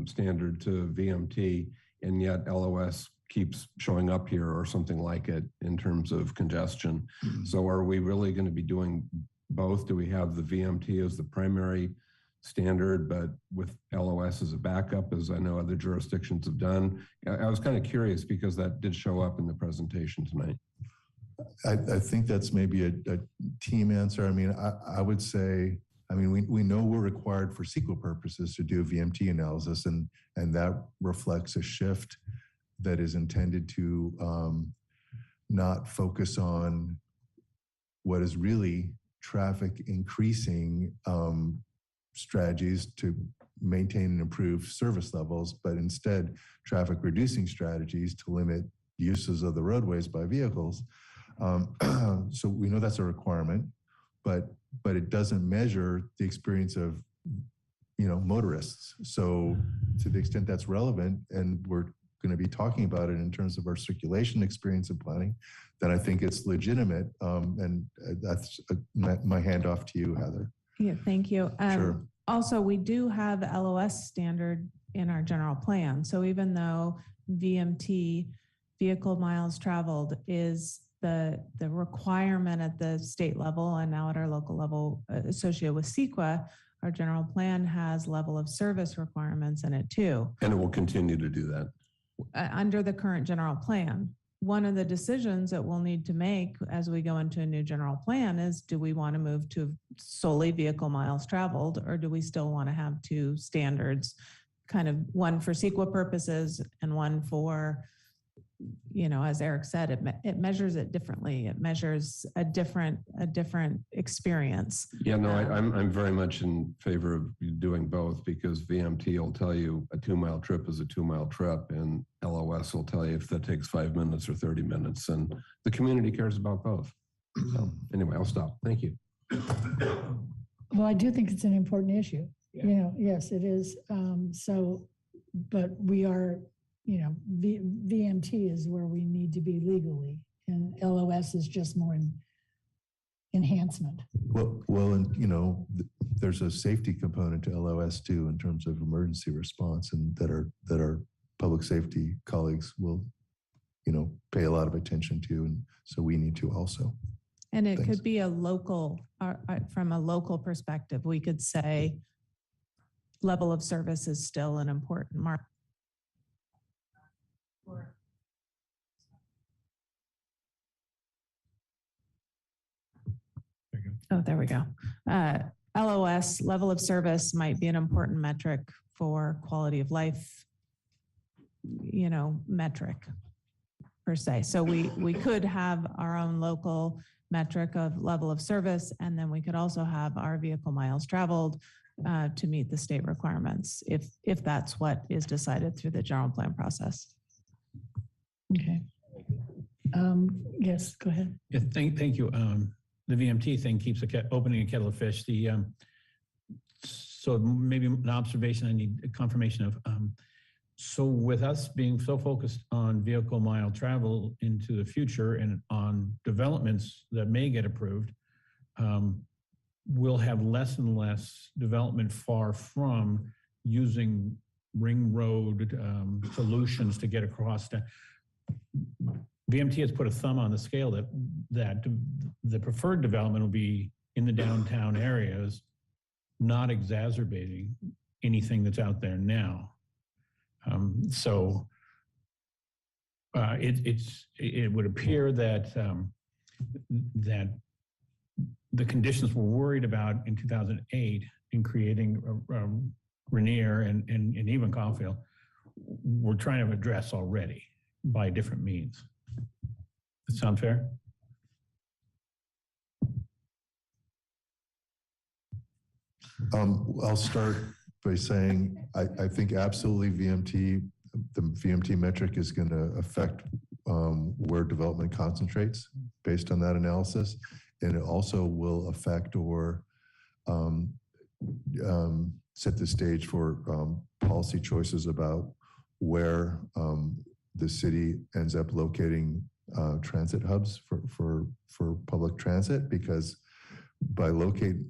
standard to VMT, and yet LOS keeps showing up here or something like it in terms of congestion. So are we really going to be doing both? Do we have the VMT as the primary standard, but with LOS as a backup, as I know other jurisdictions have done? I was kind of curious because that did show up in the presentation tonight. I think that's maybe a team answer. I mean, I would say, I mean, we know we're required for CEQA purposes to do a VMT analysis, and that reflects a shift that is intended to not focus on what is really traffic increasing strategies to maintain and improve service levels, but instead traffic reducing strategies to limit uses of the roadways by vehicles. So we know that's a requirement, but it doesn't measure the experience of, you know, motorists. So to the extent that's relevant, and we're going to be talking about it in terms of our circulation experience and planning, then I think it's legitimate. And that's my handoff to you, Heather. Yeah, thank you. Sure. Also, we do have LOS standard in our general plan. So even though VMT, vehicle miles traveled, is the requirement at the state level and now at our local level associated with CEQA, our general plan has level of service requirements in it too. And it will continue to do that. Under the current general plan. One of the decisions that we'll need to make as we go into a new general plan is, do we want to move to solely vehicle miles traveled, or do we still want to have two standards, kind of one for CEQA purposes and one for, you know, as Eric said, it measures it differently. It measures a different experience. Yeah, no, I'm very much in favor of doing both, because VMT will tell you a 2-mile trip is a 2-mile trip, and LOS will tell you if that takes 5 minutes or 30 minutes, and the community cares about both. So anyway, I'll stop. Thank you. Well, I do think it's an important issue. Yeah. You know, yes, it is. But we are, you know, VMT is where we need to be legally, and LOS is just more enhancement. Well, and you know, there's a safety component to LOS too, in terms of emergency response, and that our public safety colleagues will, you know, pay a lot of attention to, and so we need to also. And it could be a local, from a local perspective, we could say level of service is still an important mark. Oh, there we go. LOS, level of service, might be an important metric for quality of life, you know, metric per se. So we could have our own local metric of level of service, and then we could also have our vehicle miles traveled to meet the state requirements, if that's what is decided through the general plan process. Okay. Yes, go ahead. Yeah, thank you. The VMT thing keeps opening a kettle of fish. So maybe an observation I need a confirmation of. So with us being so focused on vehicle mile travel into the future and on developments that may get approved, we'll have less and less development far from using ring road solutions to get across. VMT has put a thumb on the scale that the preferred development will be in the downtown areas, not exacerbating anything that's out there now. It would appear that that the conditions we're worried about in 2008 in creating Rainier and even Caulfield, we're trying to address already by different means. Does that sound fair? I'll start by saying I think absolutely the VMT metric is going to affect where development concentrates based on that analysis, and it also will affect or set the stage for policy choices about where the city ends up locating transit hubs for public transit, because by locating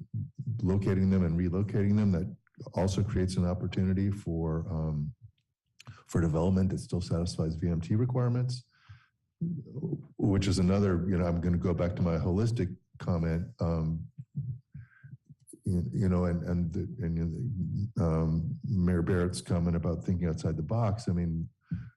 them and relocating them, that also creates an opportunity for development that still satisfies VMT requirements, which is another, I'm going to go back to my holistic comment, Mayor Barrett's comment about thinking outside the box. I mean,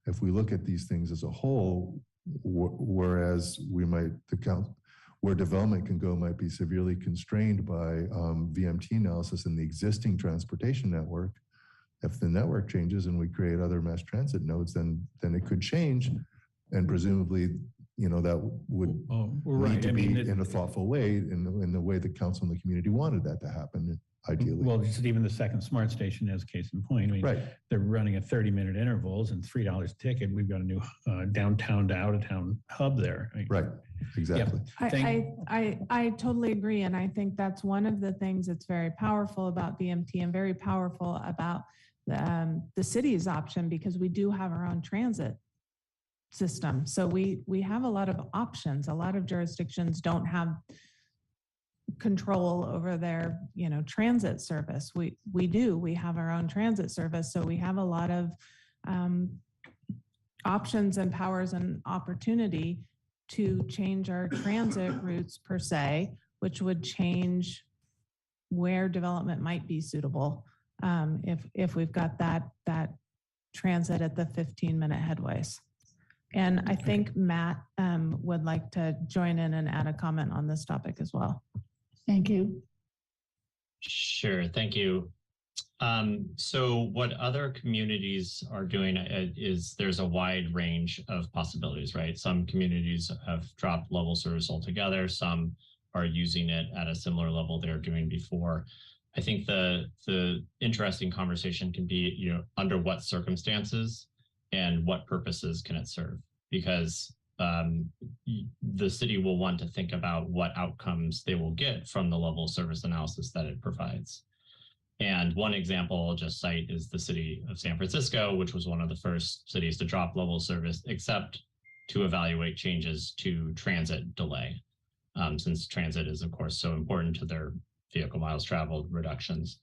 if we look at these things as a whole, whereas where development can go might be severely constrained by VMT analysis in the existing transportation network. If the network changes and we create other mass transit nodes, then it could change, and presumably, that would need to be in a thoughtful way, in the way the council and the community wanted that to happen, ideally. Well, just even the second smart station as case in point. I mean, they're running at 30-minute intervals and $3 a ticket. We've got a new downtown to out-of-town hub there. Right, exactly. I totally agree. And I think that's one of the things that's very powerful about VMT and very powerful about the city's option, because we do have our own transit system. So we have a lot of options. A lot of jurisdictions don't have control over their, transit service. We do. We have our own transit service. So we have a lot of options and powers and opportunity to change our transit routes per se, which would change where development might be suitable if we've got that transit at the 15-minute headways. And I think Matt would like to join in and add a comment on this topic as well. Thank you. Sure, thank you. So what other communities are doing is there's a wide range of possibilities, right? Some communities have dropped level service altogether. Some are using it at a similar level they were doing before. I think the interesting conversation can be, under what circumstances and what purposes can it serve? Because the city will want to think about what outcomes they will get from the level of service analysis that it provides. And one example I'll just cite is the city of San Francisco, which was one of the first cities to drop level service, except to evaluate changes to transit delay, since transit is, of course, so important to their vehicle miles traveled reductions.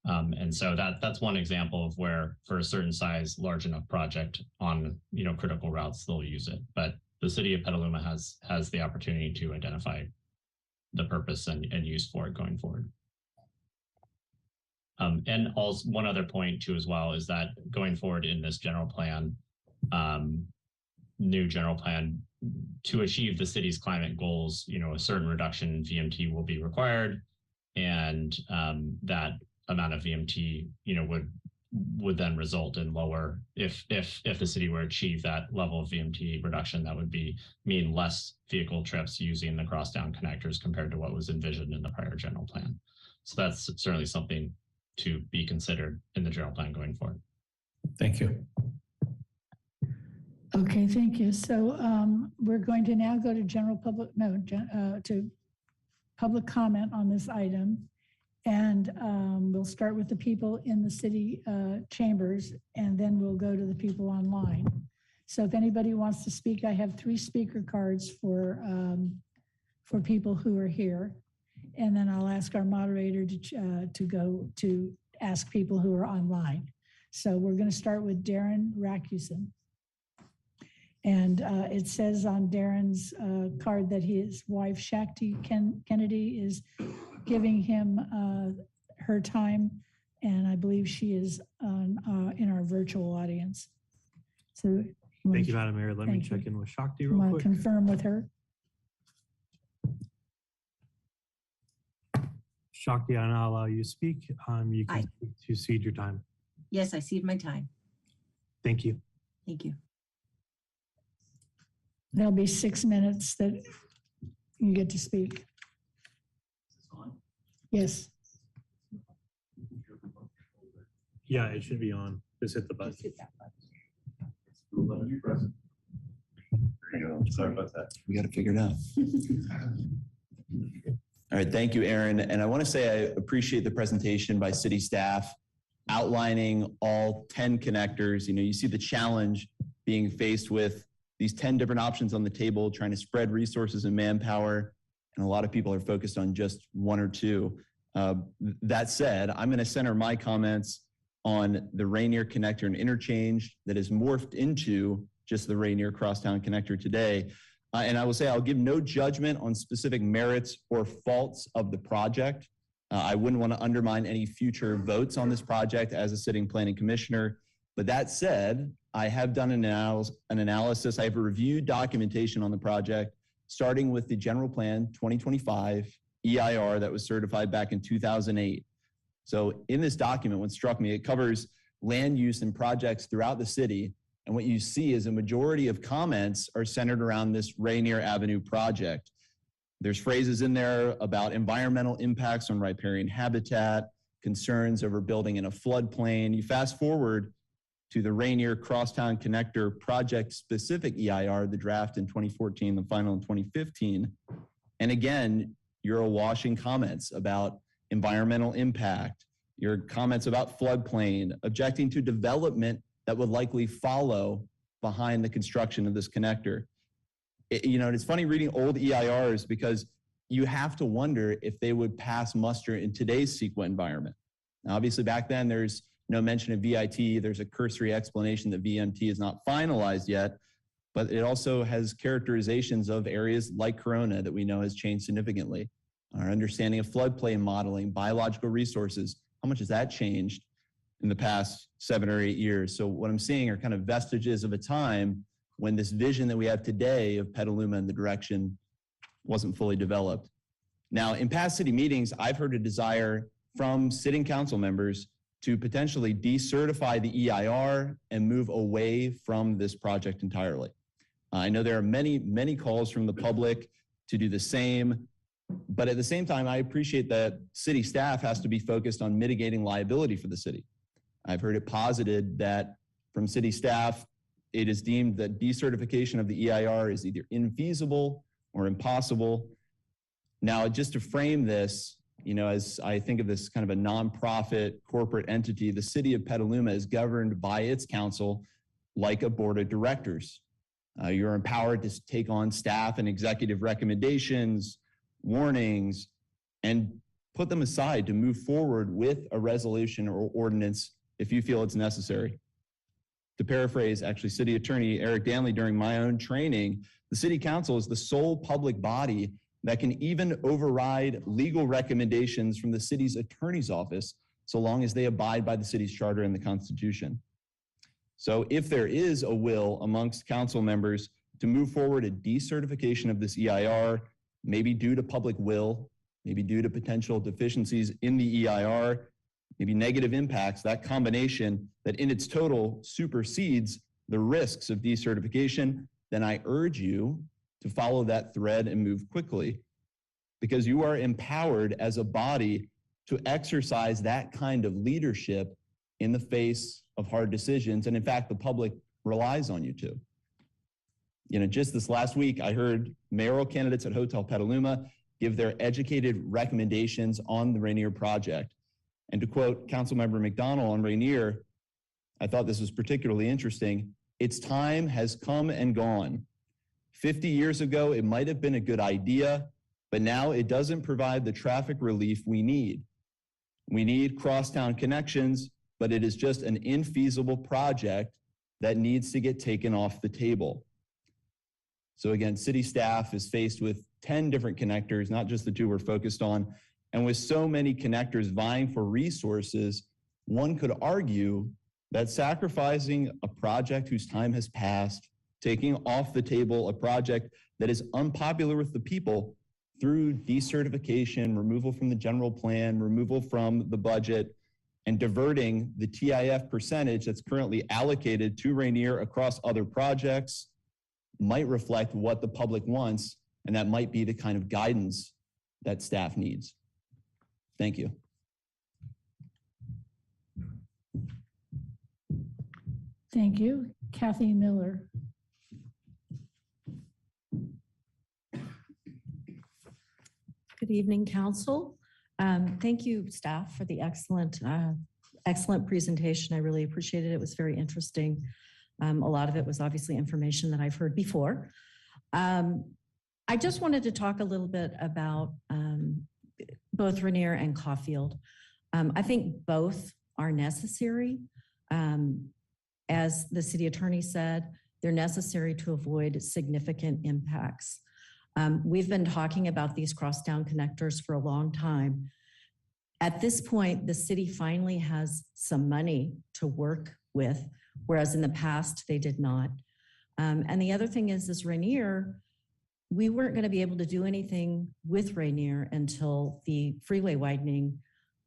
And so that's one example of where, for a certain size, large enough project on critical routes, they'll use it. But the city of Petaluma has the opportunity to identify the purpose and use for it going forward. And also one other point too as well is that going forward in this general plan, new general plan, to achieve the city's climate goals, a certain reduction in VMT will be required, and that amount of VMT, would then result in lower, if the city were to achieve that level of VMT reduction, that would mean less vehicle trips using the crosstown connectors compared to what was envisioned in the prior general plan. So that's certainly something to be considered in the general plan going forward. Thank you. Okay, thank you. So we're going to now go to to public comment on this item. And we'll start with the people in the city chambers, and then we'll go to the people online. So if anybody wants to speak, I have 3 speaker cards for people who are here. And then I'll ask our moderator to go to ask people who are online. So we're going to start with Darren Racusin. And it says on Darren's card that his wife, Shakti Kennedy, is giving him her time, and I believe she is in our virtual audience. So thank you, Madam Mayor. Let me check in with Shakti real quick. Confirm with her. Shakti, I'll now allow you to speak. You can cede your time. Yes, I cede my time. Thank you. Thank you. There'll be 6 minutes that you get to speak. Yes. Yeah, it should be on. Just hit the button. Sorry about that. We got to figure it out. All right, thank you, Aaron. And I want to say I appreciate the presentation by city staff outlining all 10 connectors. You see the challenge being faced with these 10 different options on the table, trying to spread resources and manpower. And a lot of people are focused on just one or two. That said, I'm going to center my comments on the Rainier Connector and Interchange that has morphed into just the Rainier Crosstown Connector today. And I will say I'll give no judgment on specific merits or faults of the project. I wouldn't want to undermine any future votes on this project as a sitting planning commissioner. But that said, I have done an analysis. I have reviewed documentation on the project, starting with the General Plan 2025 EIR that was certified back in 2008. So in this document, what struck me, it covers land use and projects throughout the city. And what you see is a majority of comments are centered around this Rainier Avenue project. There's phrases in there about environmental impacts on riparian habitat, concerns over building in a floodplain. You fast forward to the Rainier Crosstown Connector project specific EIR, the draft in 2014, the final in 2015. And again, you're awash in comments about environmental impact, your comments about floodplain, objecting to development that would likely follow behind the construction of this connector. And it's funny reading old EIRs because you have to wonder if they would pass muster in today's CEQA environment. Now, obviously back then there's no mention of VIT. There's a cursory explanation that VMT is not finalized yet, but it also has characterizations of areas like Corona that we know has changed significantly. Our understanding of floodplain modeling, biological resources, how much has that changed in the past 7 or 8 years? So what I'm seeing are kind of vestiges of a time when this vision that we have today of Petaluma and the direction wasn't fully developed. Now, in past city meetings, I've heard a desire from sitting council members to potentially decertify the EIR and move away from this project entirely. I know there are many, many calls from the public to do the same, but at the same time, I appreciate that city staff has to be focused on mitigating liability for the city. I've heard it posited that from city staff, it is deemed that decertification of the EIR is either infeasible or impossible. Now, just to frame this, as I think of this kind of a nonprofit corporate entity, the city of Petaluma is governed by its council like a board of directors. You're empowered to take on staff and executive recommendations, warnings, and put them aside to move forward with a resolution or ordinance if you feel it's necessary. To paraphrase actually City Attorney Eric Danley during my own training, the City Council is the sole public body that can even override legal recommendations from the city's attorney's office so long as they abide by the city's charter and the Constitution. So if there is a will amongst council members to move forward a decertification of this EIR, maybe due to public will, maybe due to potential deficiencies in the EIR, maybe negative impacts, that combination that in its total supersedes the risks of decertification, then I urge you to follow that thread and move quickly, because you are empowered as a body to exercise that kind of leadership in the face of hard decisions. And in fact, the public relies on you to. Just this last week, I heard mayoral candidates at Hotel Petaluma give their educated recommendations on the Rainier project. And to quote Councilmember McDonald on Rainier, I thought this was particularly interesting. Its time has come and gone. 50 years ago, it might have been a good idea, but now it doesn't provide the traffic relief we need. We need crosstown connections, but it is just an infeasible project that needs to get taken off the table. So again, city staff is faced with 10 different connectors, not just the two we're focused on. And with so many connectors vying for resources, one could argue that sacrificing a project whose time has passed, taking off the table a project that is unpopular with the people through decertification, removal from the general plan, removal from the budget, and diverting the TIF percentage that's currently allocated to Rainier across other projects might reflect what the public wants, and that might be the kind of guidance that staff needs. Thank you. Thank you. Kathy Miller. Good evening, Council. Thank you, staff, for the excellent presentation. I really appreciated it. It was very interesting. A lot of it was obviously information that I've heard before. I just wanted to talk a little bit about both Rainier and Caulfield. I think both are necessary. As the city attorney said, they're necessary to avoid significant impacts. We've been talking about these crosstown connectors for a long time. At this point, the city finally has some money to work with, whereas in the past they did not. And the other thing is this Rainier, we weren't going to be able to do anything with Rainier until the freeway widening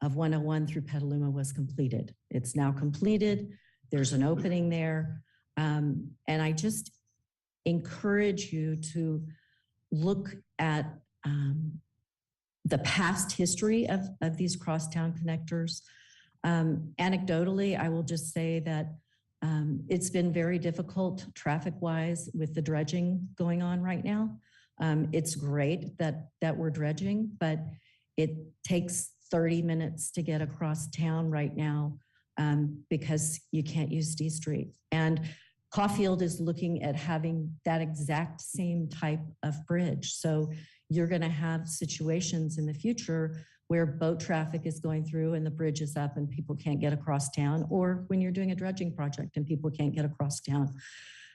of 101 through Petaluma was completed. It's now completed. There's an opening there. And I just encourage you to look at the past history of these crosstown connectors. Anecdotally, I will just say that it's been very difficult traffic-wise with the dredging going on right now. It's great that we're dredging, but it takes 30 minutes to get across town right now because you can't use D Street. And Caulfield is looking at having that exact same type of bridge. So you're going to have situations in the future where boat traffic is going through and the bridge is up and people can't get across town, or when you're doing a dredging project and people can't get across town.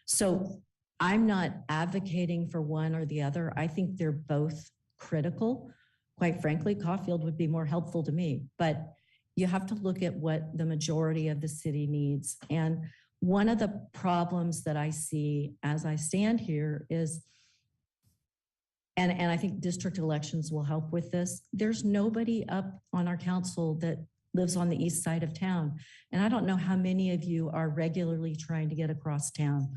So I'm not advocating for one or the other. I think they're both critical. Quite frankly, Caulfield would be more helpful to me, but you have to look at what the majority of the city needs. And one of the problems that I see as I stand here is, and I think district elections will help with this, there's nobody up on our council that lives on the east side of town. And I don't know how many of you are regularly trying to get across town,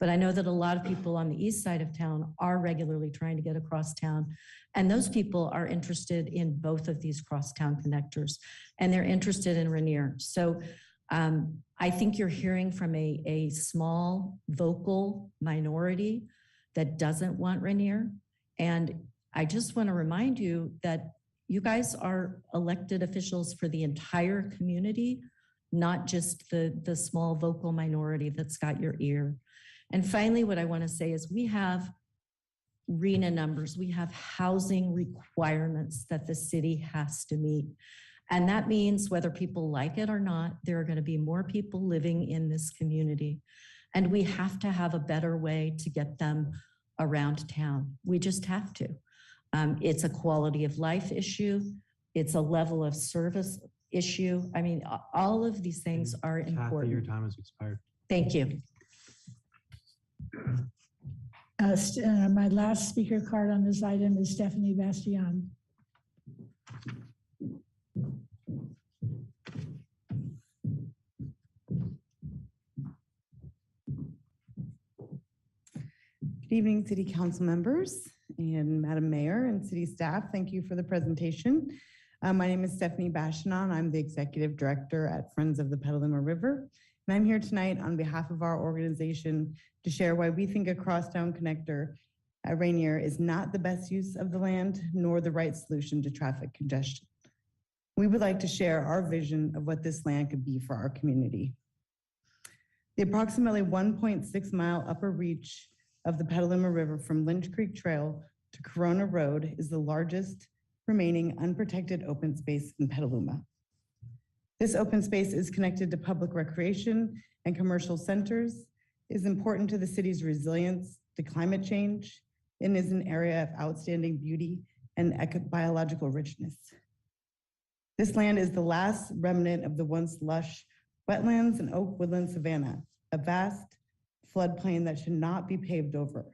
but I know that a lot of people on the east side of town are regularly trying to get across town. And those people are interested in both of these crosstown connectors, and they're interested in Rainier. So I think you're hearing from a small vocal minority that doesn't want Rainier. And I just want to remind you that you guys are elected officials for the entire community, not just the small vocal minority that's got your ear. And finally, what I want to say is we have RHNA numbers. We have housing requirements that the city has to meet. And that means whether people like it or not, there are going to be more people living in this community. And we have to have a better way to get them around town. We just have to. It's a quality of life issue. It's a level of service issue. I mean, all of these things are important. Your time has expired. Thank you. My last speaker card on this item is Stephanie Bastian. Good evening, City Council members and Madam Mayor and City staff. Thank you for the presentation. My name is Stephanie Bastian. I'm the Executive Director at Friends of the Petaluma River. And I'm here tonight on behalf of our organization to share why we think a crosstown connector at Rainier is not the best use of the land, nor the right solution to traffic congestion. We would like to share our vision of what this land could be for our community. The approximately 1.6 mile upper reach of the Petaluma River from Lynch Creek Trail to Corona Road is the largest remaining unprotected open space in Petaluma. This open space is connected to public recreation and commercial centers, is important to the city's resilience to climate change, and is an area of outstanding beauty and biological richness. This land is the last remnant of the once lush wetlands and oak woodland savanna, a vast floodplain that should not be paved over.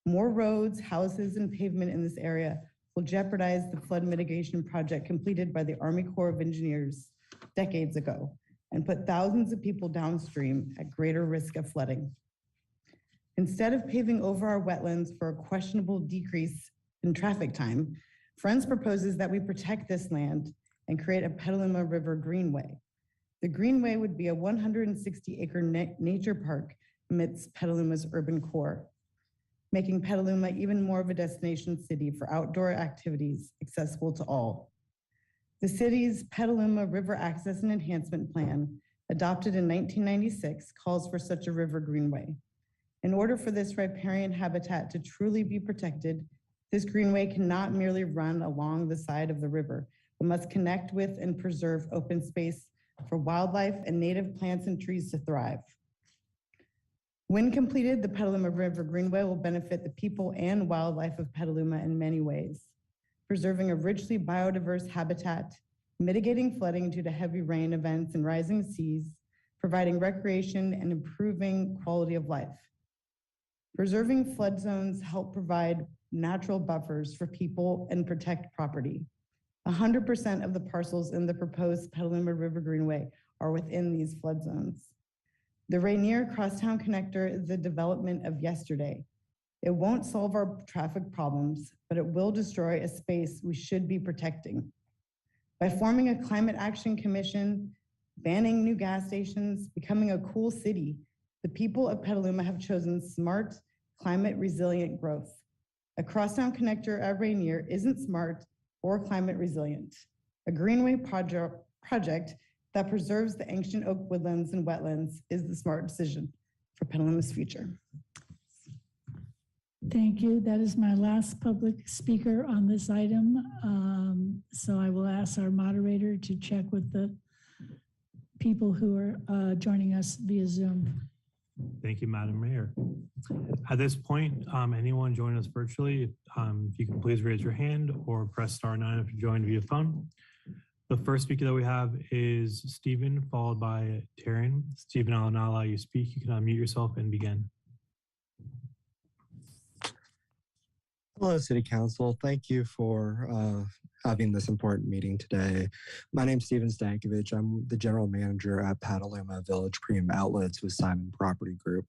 More roads, houses, and pavement in this area will jeopardize the flood mitigation project completed by the Army Corps of Engineers decades ago and put thousands of people downstream at greater risk of flooding. Instead of paving over our wetlands for a questionable decrease in traffic time, Friends proposes that we protect this land and create a Petaluma River Greenway. The Greenway would be a 160-acre nature park amidst Petaluma's urban core, making Petaluma even more of a destination city for outdoor activities accessible to all. The city's Petaluma River Access and Enhancement Plan adopted in 1996, calls for such a river greenway. In order for this riparian habitat to truly be protected, this greenway cannot merely run along the side of the river, but must connect with and preserve open space for wildlife and native plants and trees to thrive. When completed, the Petaluma River Greenway will benefit the people and wildlife of Petaluma in many ways, preserving a richly biodiverse habitat, mitigating flooding due to heavy rain events and rising seas, providing recreation and improving quality of life. Preserving flood zones help provide natural buffers for people and protect property. 100% of the parcels in the proposed Petaluma River Greenway are within these flood zones. The Rainier Crosstown Connector is the development of yesterday. It won't solve our traffic problems, but it will destroy a space we should be protecting. By forming a climate action commission, banning new gas stations, becoming a cool city, the people of Petaluma have chosen smart, climate resilient growth. A crosstown connector at Rainier isn't smart or climate resilient. A greenway project that preserves the ancient oak woodlands and wetlands is the smart decision for Petaluma's future. Thank you. That is my last public speaker on this item. So I will ask our moderator to check with the people who are joining us via Zoom. Thank you, Madam Mayor. At this point, anyone joining us virtually, if you can please raise your hand or press *9 if you joined via phone. The first speaker that we have is Stephen, followed by Taryn. Stephen, I'll now allow you to speak. You can unmute yourself and begin. Hello, City Council. Thank you for having this important meeting today. My name is Steven Stankovich. I'm the General Manager at Petaluma Village Premium Outlets with Simon Property Group.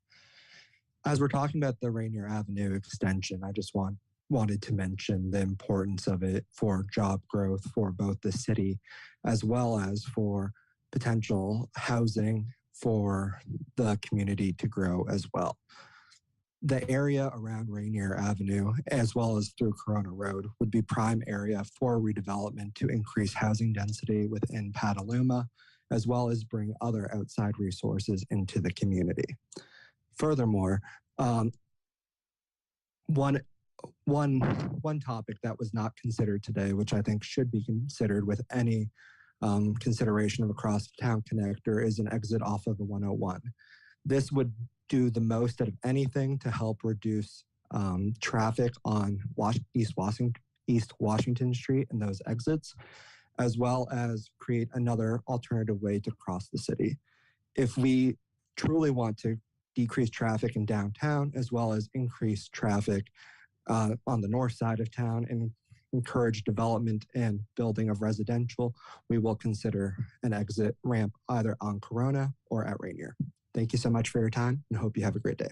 As we're talking about the Rainier Avenue extension, I just wanted to mention the importance of it for job growth for both the city as well as for potential housing for the community to grow as well. The area around Rainier Avenue, as well as through Corona Road, would be prime area for redevelopment to increase housing density within Petaluma, as well as bring other outside resources into the community. Furthermore, one topic that was not considered today, which I think should be considered with any consideration of a cross-town connector, is an exit off of the 101. This would do the most out of anything to help reduce traffic on East Washington Street and those exits, as well as create another alternative way to cross the city. If we truly want to decrease traffic in downtown, as well as increase traffic on the north side of town and encourage development and building of residential, we will consider an exit ramp either on Corona or at Rainier. Thank you so much for your time and hope you have a great day.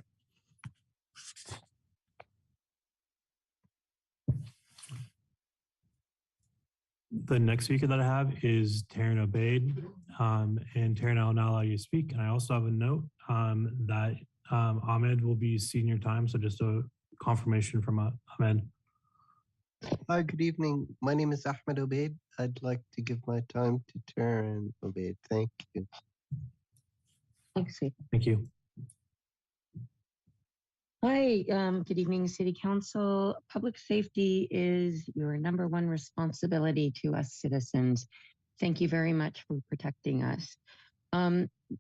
The next speaker that I have is Taryn Obaid. And Taryn, I'll now allow you to speak. And I also have a note that Ahmed will be senior time. So just a confirmation from Ahmed. Hi, good evening. My name is Ahmed Obaid. I'd like to give my time to Taryn Obaid. Thank you. Thanks. Thank you. Hi, good evening, City Council. Public safety is your #1 responsibility to us citizens. Thank you very much for protecting us.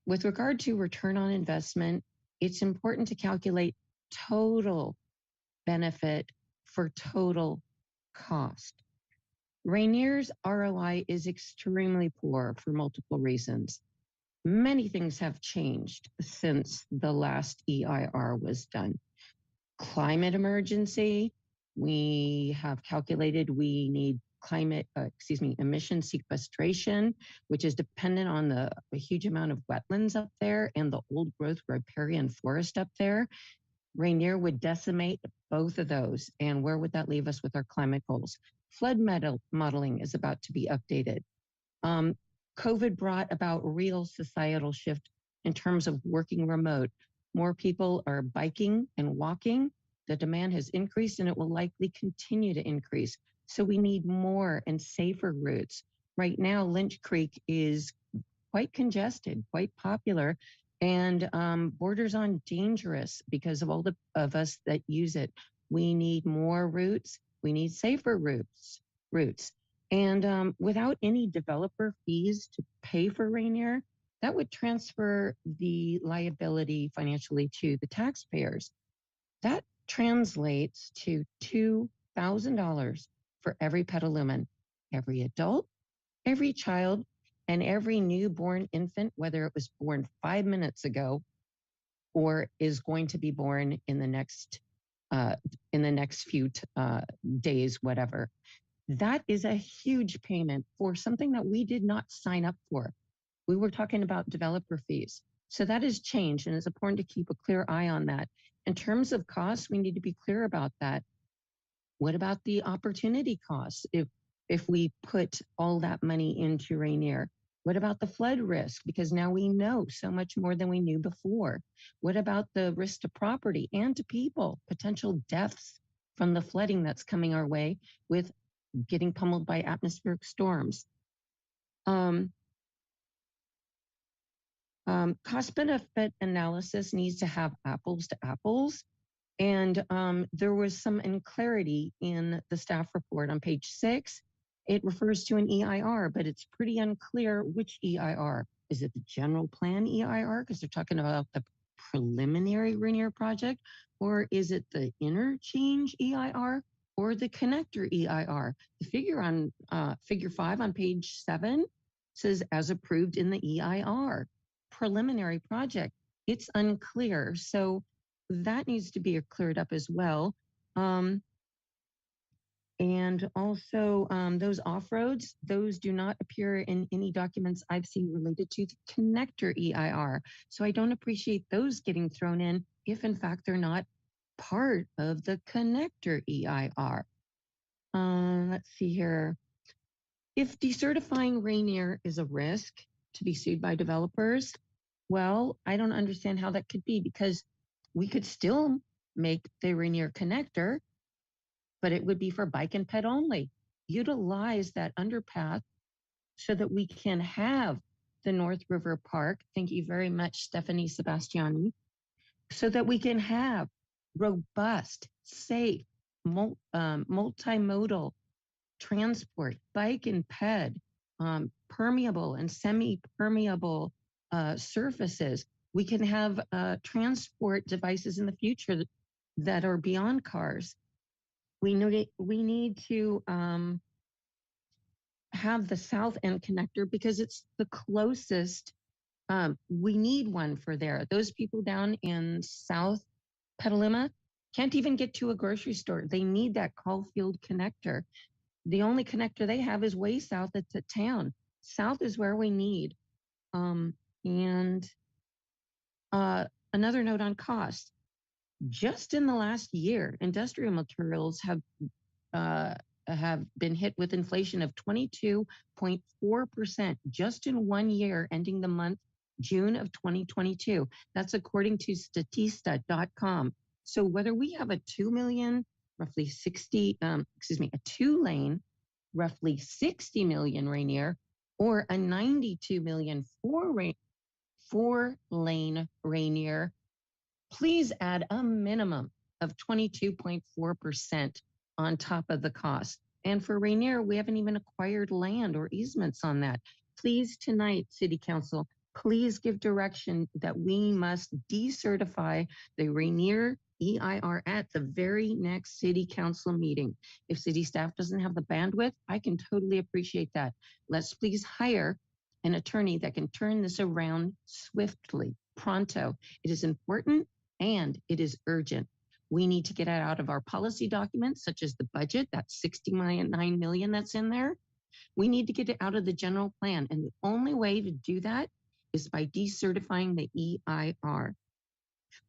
With regard to return on investment, it's important to calculate total benefit for total cost. Rainier's ROI is extremely poor for multiple reasons. Many things have changed since the last EIR was done. Climate emergency, we have calculated we need emission sequestration, which is dependent on the huge amount of wetlands up there and the old growth riparian forest up there. Rainier would decimate both of those. And where would that leave us with our climate goals? Flood modeling is about to be updated. COVID brought about real societal shift in terms of working remote. More people are biking and walking. The demand has increased and it will likely continue to increase. So we need more and safer routes. Right now, Lynch Creek is quite congested, quite popular, and borders on dangerous because of all of us that use it. We need more routes. We need safer routes. And without any developer fees to pay for Rainier, that would transfer the liability financially to the taxpayers. That translates to $2,000 for every Petaluman, every adult, every child, and every newborn infant, whether it was born 5 minutes ago or is going to be born in the next few days, whatever. That is a huge payment for something that we did not sign up for. We were talking about developer fees. So that has changed, and it's important to keep a clear eye on that. In terms of costs, we need to be clear about that. What about the opportunity costs if we put all that money into Rainier? What about the flood risk? Because now we know so much more than we knew before. What about the risk to property and to people, potential deaths from the flooding that's coming our way with getting pummeled by atmospheric storms? Cost benefit analysis needs to have apples to apples. And there was some unclarity in the staff report on page 6. It refers to an EIR, but it's pretty unclear which EIR. Is it the general plan EIR? Because they're talking about the preliminary Rainier project, or is it the interchange EIR or the connector EIR? The figure on figure 5 on page 7 says as approved in the EIR. Preliminary project. It's unclear. So that needs to be cleared up as well. And also those off-roads, those do not appear in any documents I've seen related to the connector EIR. So I don't appreciate those getting thrown in if in fact they're not part of the connector EIR. Let's see here. If decertifying Rainier is a risk to be sued by developers, well, I don't understand how that could be, because we could still make the Rainier connector, but it would be for bike and ped only. Utilize that underpass so that we can have the North River Park. Thank you very much, Stephanie Sebastiani. So that we can have robust, safe, multimodal transport, bike and ped, permeable and semi-permeable surfaces. We can have transport devices in the future that are beyond cars. We need to have the south end connector because it's the closest. We need one for there. Those people down in South Petaluma can't even get to a grocery store. They need that Caulfield connector. The only connector they have is way south. It's at town. South is where we need. Another note on cost. Just in the last year, industrial materials have been hit with inflation of 22.4% just in 1 year, ending the month June of 2022. That's according to Statista.com. So whether we have a 2 million, roughly 60, a 2-lane, roughly 60 million Rainier, or a 92 million 4-lane Rainier, please add a minimum of 22.4% on top of the cost. And for Rainier, we haven't even acquired land or easements on that. Please tonight, City Council, please give direction that we must decertify the Rainier EIR at the very next City Council meeting. If City staff doesn't have the bandwidth, I can totally appreciate that. Let's please hire an attorney that can turn this around swiftly, pronto. It is important and it is urgent. We need to get it out of our policy documents, such as the budget, that's $69 million that's in there. We need to get it out of the general plan. And the only way to do that is by decertifying the EIR.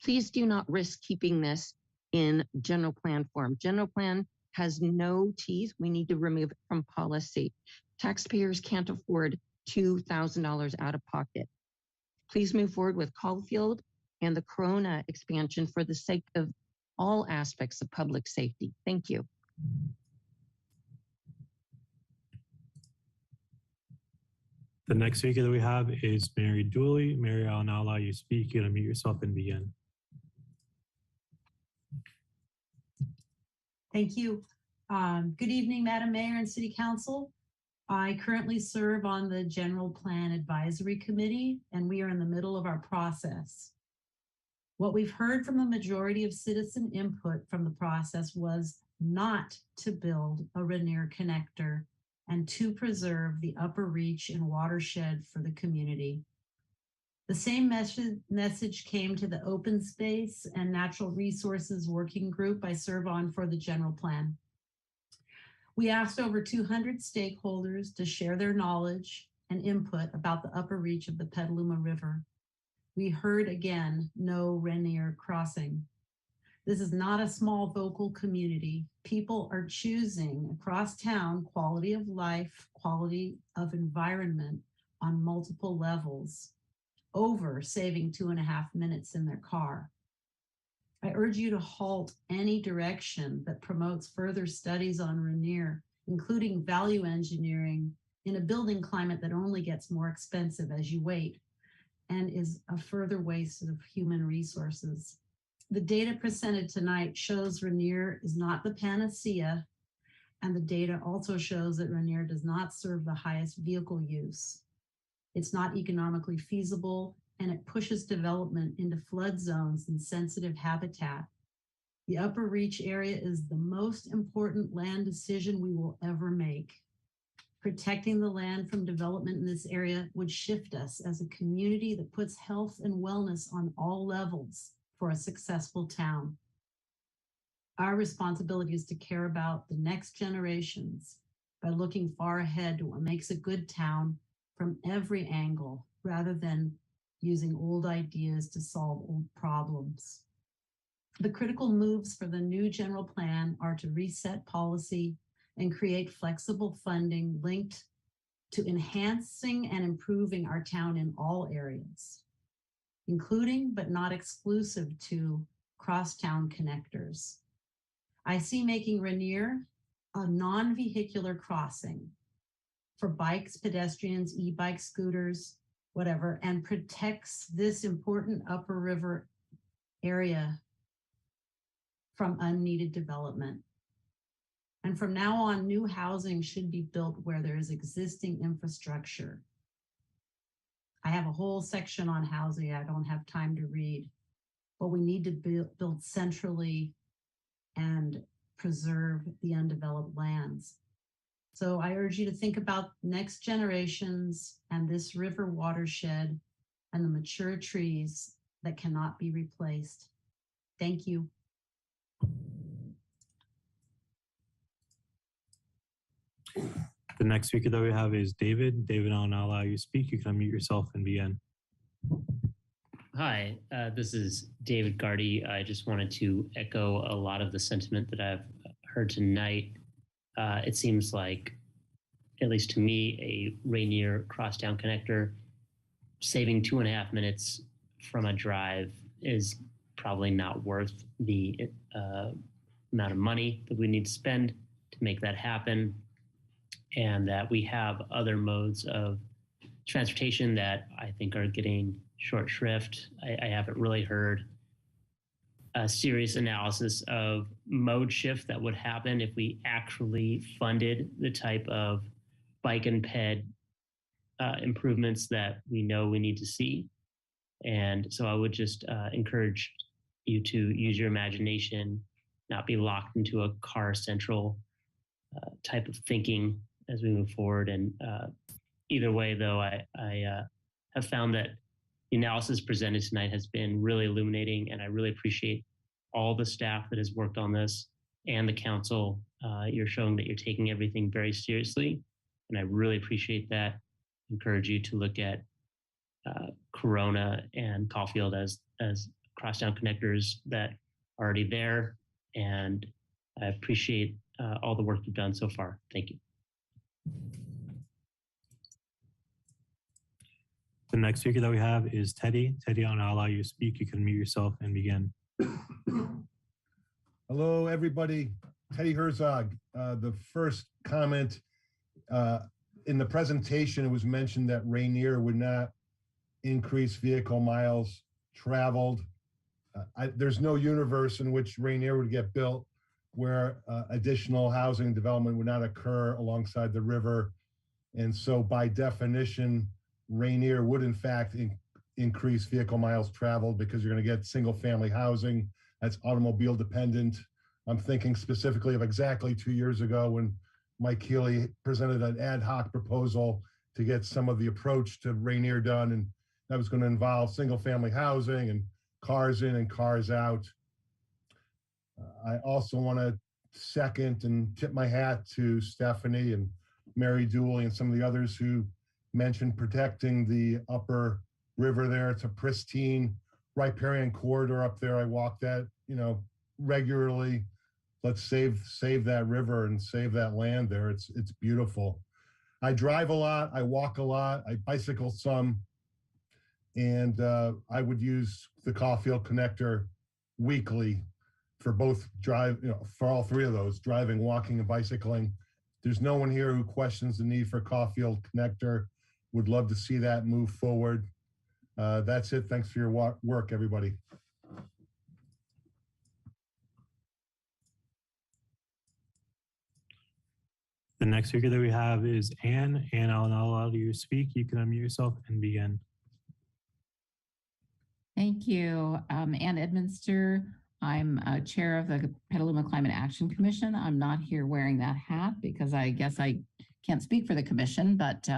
Please do not risk keeping this in general plan form. General plan has no teeth. We need to remove it from policy. Taxpayers can't afford $2,000 out of pocket. Please move forward with Caulfield and the Corona expansion for the sake of all aspects of public safety. Thank you. The next speaker that we have is Mary Dooley. Mary, I'll now allow you to speak. You can unmute yourself and begin. Thank you. Good evening, Madam Mayor and City Council. I currently serve on the General Plan Advisory Committee, and we are in the middle of our process. What we've heard from the majority of citizen input from the process was not to build a Rainier connector and to preserve the upper reach and watershed for the community. The same message came to the Open Space and Natural Resources Working Group I serve on for the General Plan. We asked over 200 stakeholders to share their knowledge and input about the upper reach of the Petaluma River. We heard again, no Rainier crossing. This is not a small vocal community. People are choosing across town quality of life, quality of environment on multiple levels over saving 2.5 minutes in their car. I urge you to halt any direction that promotes further studies on Rainier, including value engineering in a building climate that only gets more expensive as you wait and is a further waste of human resources. The data presented tonight shows Rainier is not the panacea, and the data also shows that Rainier does not serve the highest vehicle use. It's not economically feasible, and it pushes development into flood zones and sensitive habitat. The upper reach area is the most important land decision we will ever make. Protecting the land from development in this area would shift us as a community that puts health and wellness on all levels for a successful town. Our responsibility is to care about the next generations by looking far ahead to what makes a good town from every angle, rather than using old ideas to solve old problems. The critical moves for the new general plan are to reset policy and create flexible funding linked to enhancing and improving our town in all areas, including but not exclusive to crosstown connectors. I see making Rainier a non-vehicular crossing for bikes, pedestrians, e-bike scooters, whatever, and protects this important upper river area from unneeded development. And from now on, new housing should be built where there is existing infrastructure. I have a whole section on housing I don't have time to read, but we need to build centrally and preserve the undeveloped lands. So I urge you to think about next generations and this river watershed and the mature trees that cannot be replaced. Thank you. The next speaker that we have is David. David, I'll now allow you to speak. You can unmute yourself and begin. Hi, this is David Gardy. I just wanted to echo a lot of the sentiment that I've heard tonight. It seems like, at least to me, a Rainier crosstown connector saving 2.5 minutes from a drive is probably not worth the amount of money that we need to spend to make that happen, and that we have other modes of transportation that I think are getting short shrift. I haven't really heard a serious analysis of mode shift that would happen if we actually funded the type of bike and ped improvements that we know we need to see. And so I would just encourage you to use your imagination, not be locked into a car central type of thinking as we move forward. And either way, though, I have found that the analysis presented tonight has been really illuminating, and I really appreciate all the staff that has worked on this and the council. You're showing that you're taking everything very seriously, and I really appreciate that. Encourage you to look at Corona and Caulfield as crosstown connectors that are already there, and I appreciate all the work you've done so far. Thank you. The next speaker that we have is Teddy. Teddy, I'll now allow you to speak. You can mute yourself and begin. Hello, everybody. Teddy Herzog. The first comment in the presentation, it was mentioned that Rainier would not increase vehicle miles traveled. There's no universe in which Rainier would get built where additional housing development would not occur alongside the river. And so by definition, Rainier would in fact increase vehicle miles traveled because you're going to get single family housing that's automobile dependent. I'm thinking specifically of exactly 2 years ago when Mike Healy presented an ad hoc proposal to get some of the approach to Rainier done. And that was going to involve single family housing and cars in and cars out. I also want to second and tip my hat to Stephanie and Mary Dooley and some of the others who mentioned protecting the upper river there. It's a pristine riparian corridor up there. I walk that, regularly. Let's save that river and save that land there. It's beautiful. I drive a lot. I walk a lot. I bicycle some. And I would use the Caulfield Connector weekly for both for all three of those, driving, walking, and bicycling. There's no one here who questions the need for Caulfield Connector. Would love to see that move forward. That's it. Thanks for your work, everybody. The next speaker that we have is Anne. Anne, I'll now allow you to speak. You can unmute yourself and begin. Thank you. Ann Edminster. I'm chair of the Petaluma Climate Action Commission. I'm not here wearing that hat because I guess I can't speak for the commission, but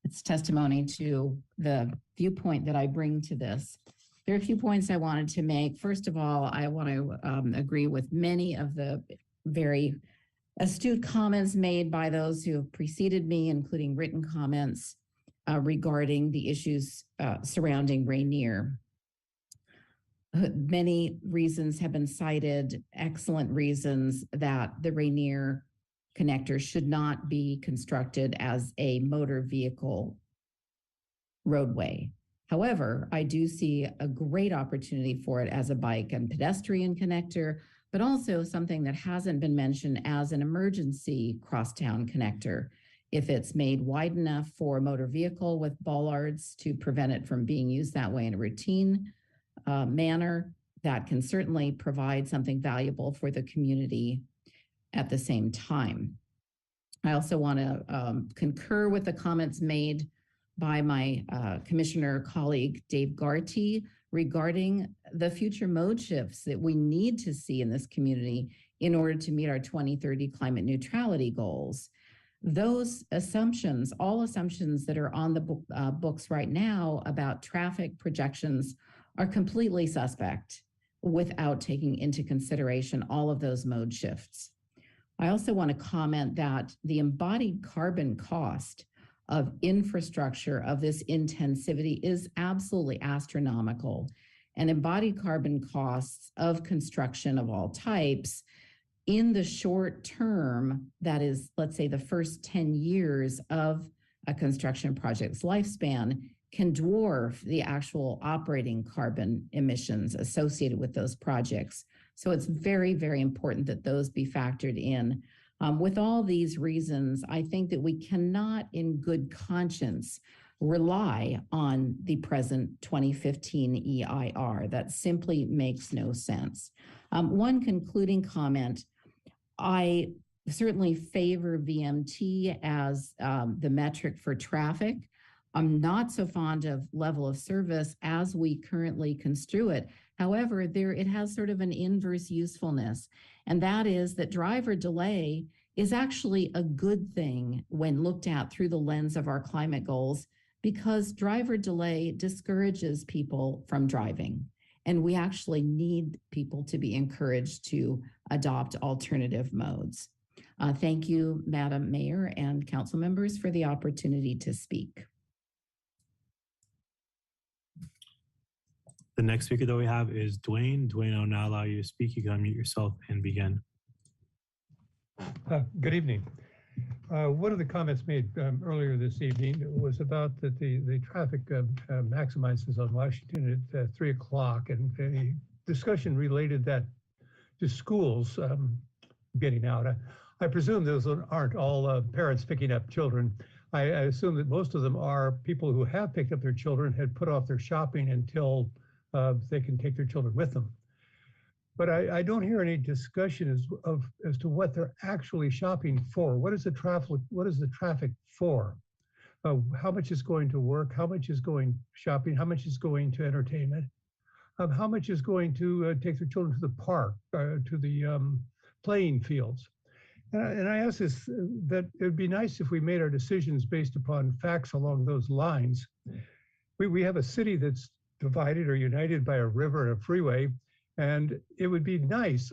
it's testimony to the viewpoint that I bring to this. There are a few points I wanted to make. First of all, I want to agree with many of the very astute comments made by those who have preceded me, including written comments regarding the issues surrounding Rainier. Many reasons have been cited, excellent reasons that the Rainier connector should not be constructed as a motor vehicle roadway. However, I do see a great opportunity for it as a bike and pedestrian connector, but also something that hasn't been mentioned as an emergency crosstown connector. If it's made wide enough for a motor vehicle with bollards to prevent it from being used that way in a routine manner, that can certainly provide something valuable for the community at the same time. I also want to concur with the comments made by my commissioner colleague, Dave Garty, regarding the future mode shifts that we need to see in this community in order to meet our 2030 climate neutrality goals. Those assumptions, all assumptions that are on the books right now about traffic projections are completely suspect without taking into consideration all of those mode shifts. I also want to comment that the embodied carbon cost of infrastructure of this intensivity is absolutely astronomical. And embodied carbon costs of construction of all types in the short term, that is, let's say the first 10 years of a construction project's lifespan, can dwarf the actual operating carbon emissions associated with those projects. So it's very, very important that those be factored in. With all these reasons, I think that we cannot in good conscience rely on the present 2015 EIR. That simply makes no sense. One concluding comment, I certainly favor VMT as the metric for traffic. I'm not so fond of level of service as we currently construe it. However, it has sort of an inverse usefulness, and that is that driver delay is actually a good thing when looked at through the lens of our climate goals, because driver delay discourages people from driving. And we actually need people to be encouraged to adopt alternative modes. Thank you, Madam Mayor and council members, for the opportunity to speak. The next speaker that we have is Dwayne. Dwayne, I'll now allow you to speak. You can unmute yourself and begin. Good evening. One of the comments made earlier this evening was about that the traffic maximizes on Washington at 3 o'clock, and a discussion related that to schools getting out. I presume those aren't all parents picking up children. I assume that most of them are people who have picked up their children, had put off their shopping until they can take their children with them. But I don't hear any discussion as to what they're actually shopping for. What is the traffic for? How much is going to work? How much is going shopping? How much is going to entertainment? How much is going to take their children to the park, to the playing fields? And I ask this, that it would be nice if we made our decisions based upon facts along those lines. We have a city that's divided or united by a river and a freeway, and it would be nice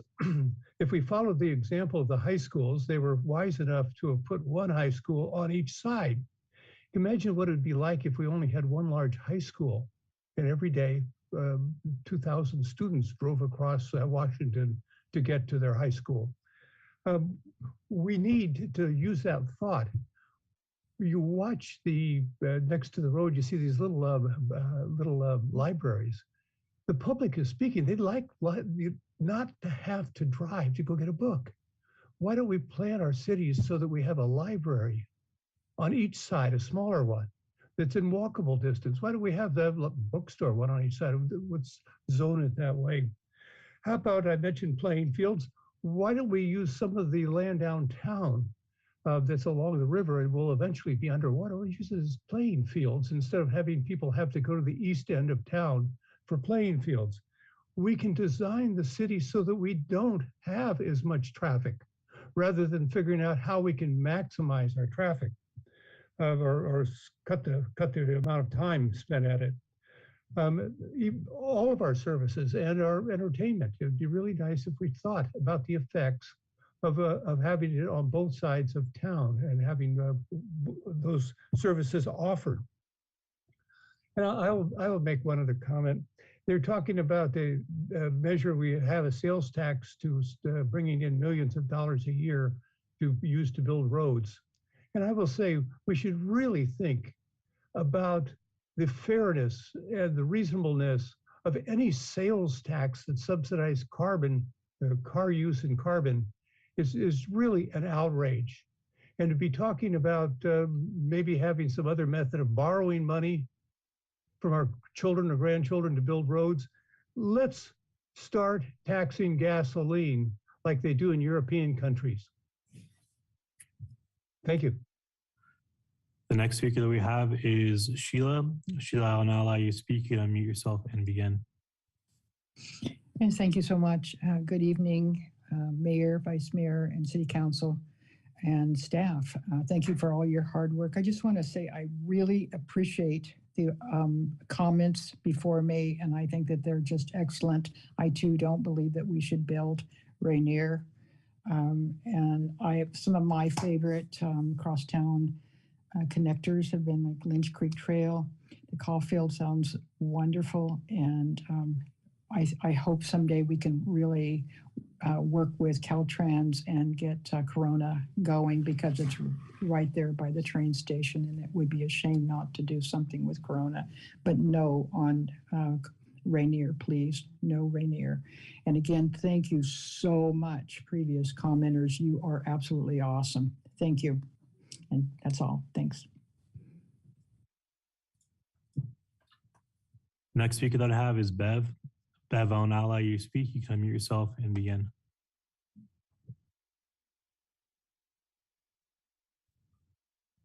if we followed the example of the high schools. They were wise enough to have put one high school on each side. Imagine what it would be like if we only had one large high school, and every day 2,000 students drove across Washington to get to their high school. We need to use that thought. You watch the next to the road, you see these little libraries. The public is speaking. They'd like not to have to drive to go get a book. Why don't we plan our cities so that we have a library on each side, a smaller one that's in walkable distance? Why don't we have the bookstore one on each side? Let's zone it that way. How about, I mentioned playing fields. Why don't we use some of the land downtown that's along the river and will eventually be underwater? We use it as playing fields instead of having people have to go to the east end of town for playing fields. We can design the city so that we don't have as much traffic, rather than figuring out how we can maximize our traffic or cut the amount of time spent at it. All of our services and our entertainment. It would be really nice if we thought about the effects of having it on both sides of town and having those services offered. And I will make one other comment. They're talking about the measure we have a sales tax to bringing in millions of dollars a year to use to build roads. And I will say we should really think about the fairness and the reasonableness of any sales tax that subsidizes carbon, car use and carbon is really an outrage. And to be talking about maybe having some other method of borrowing money from our children or grandchildren to build roads, let's start taxing gasoline like they do in European countries. Thank you. The next speaker that we have is Sheila. Sheila, I'll now allow you to speak. You can unmute yourself and begin. And thank you so much. Good evening, Mayor, Vice Mayor, and City Council and staff. Thank you for all your hard work. I just want to say I really appreciate the comments before me, and I think that they're just excellent. I too don't believe that we should build Rainier. And some of my favorite crosstown connectors have been like Lynch Creek Trail. The Caulfield sounds wonderful, and I hope someday we can really work with Caltrans and get Corona going, because it's right there by the train station, and it would be a shame not to do something with Corona. But no on Rainier, please, no Rainier. And again, thank you so much, previous commenters. You are absolutely awesome. Thank you. And that's all. Thanks. Next speaker that I have is Bev. Bev, I'll now allow you to speak. You can unmute yourself and begin.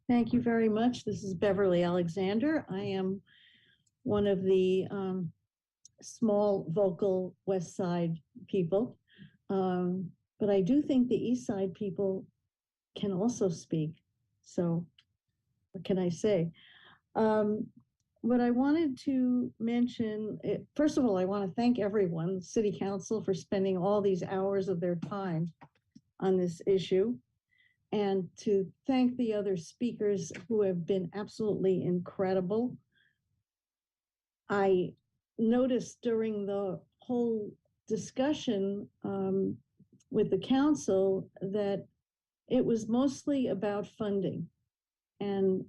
Thank you very much. This is Beverly Alexander. I am one of the small vocal West Side people, but I do think the East Side people can also speak. So what can I say? What I wanted to mention, first of all, I want to thank everyone, the City Council, for spending all these hours of their time on this issue, and to thank the other speakers who have been absolutely incredible. I noticed during the whole discussion with the council that it was mostly about funding. And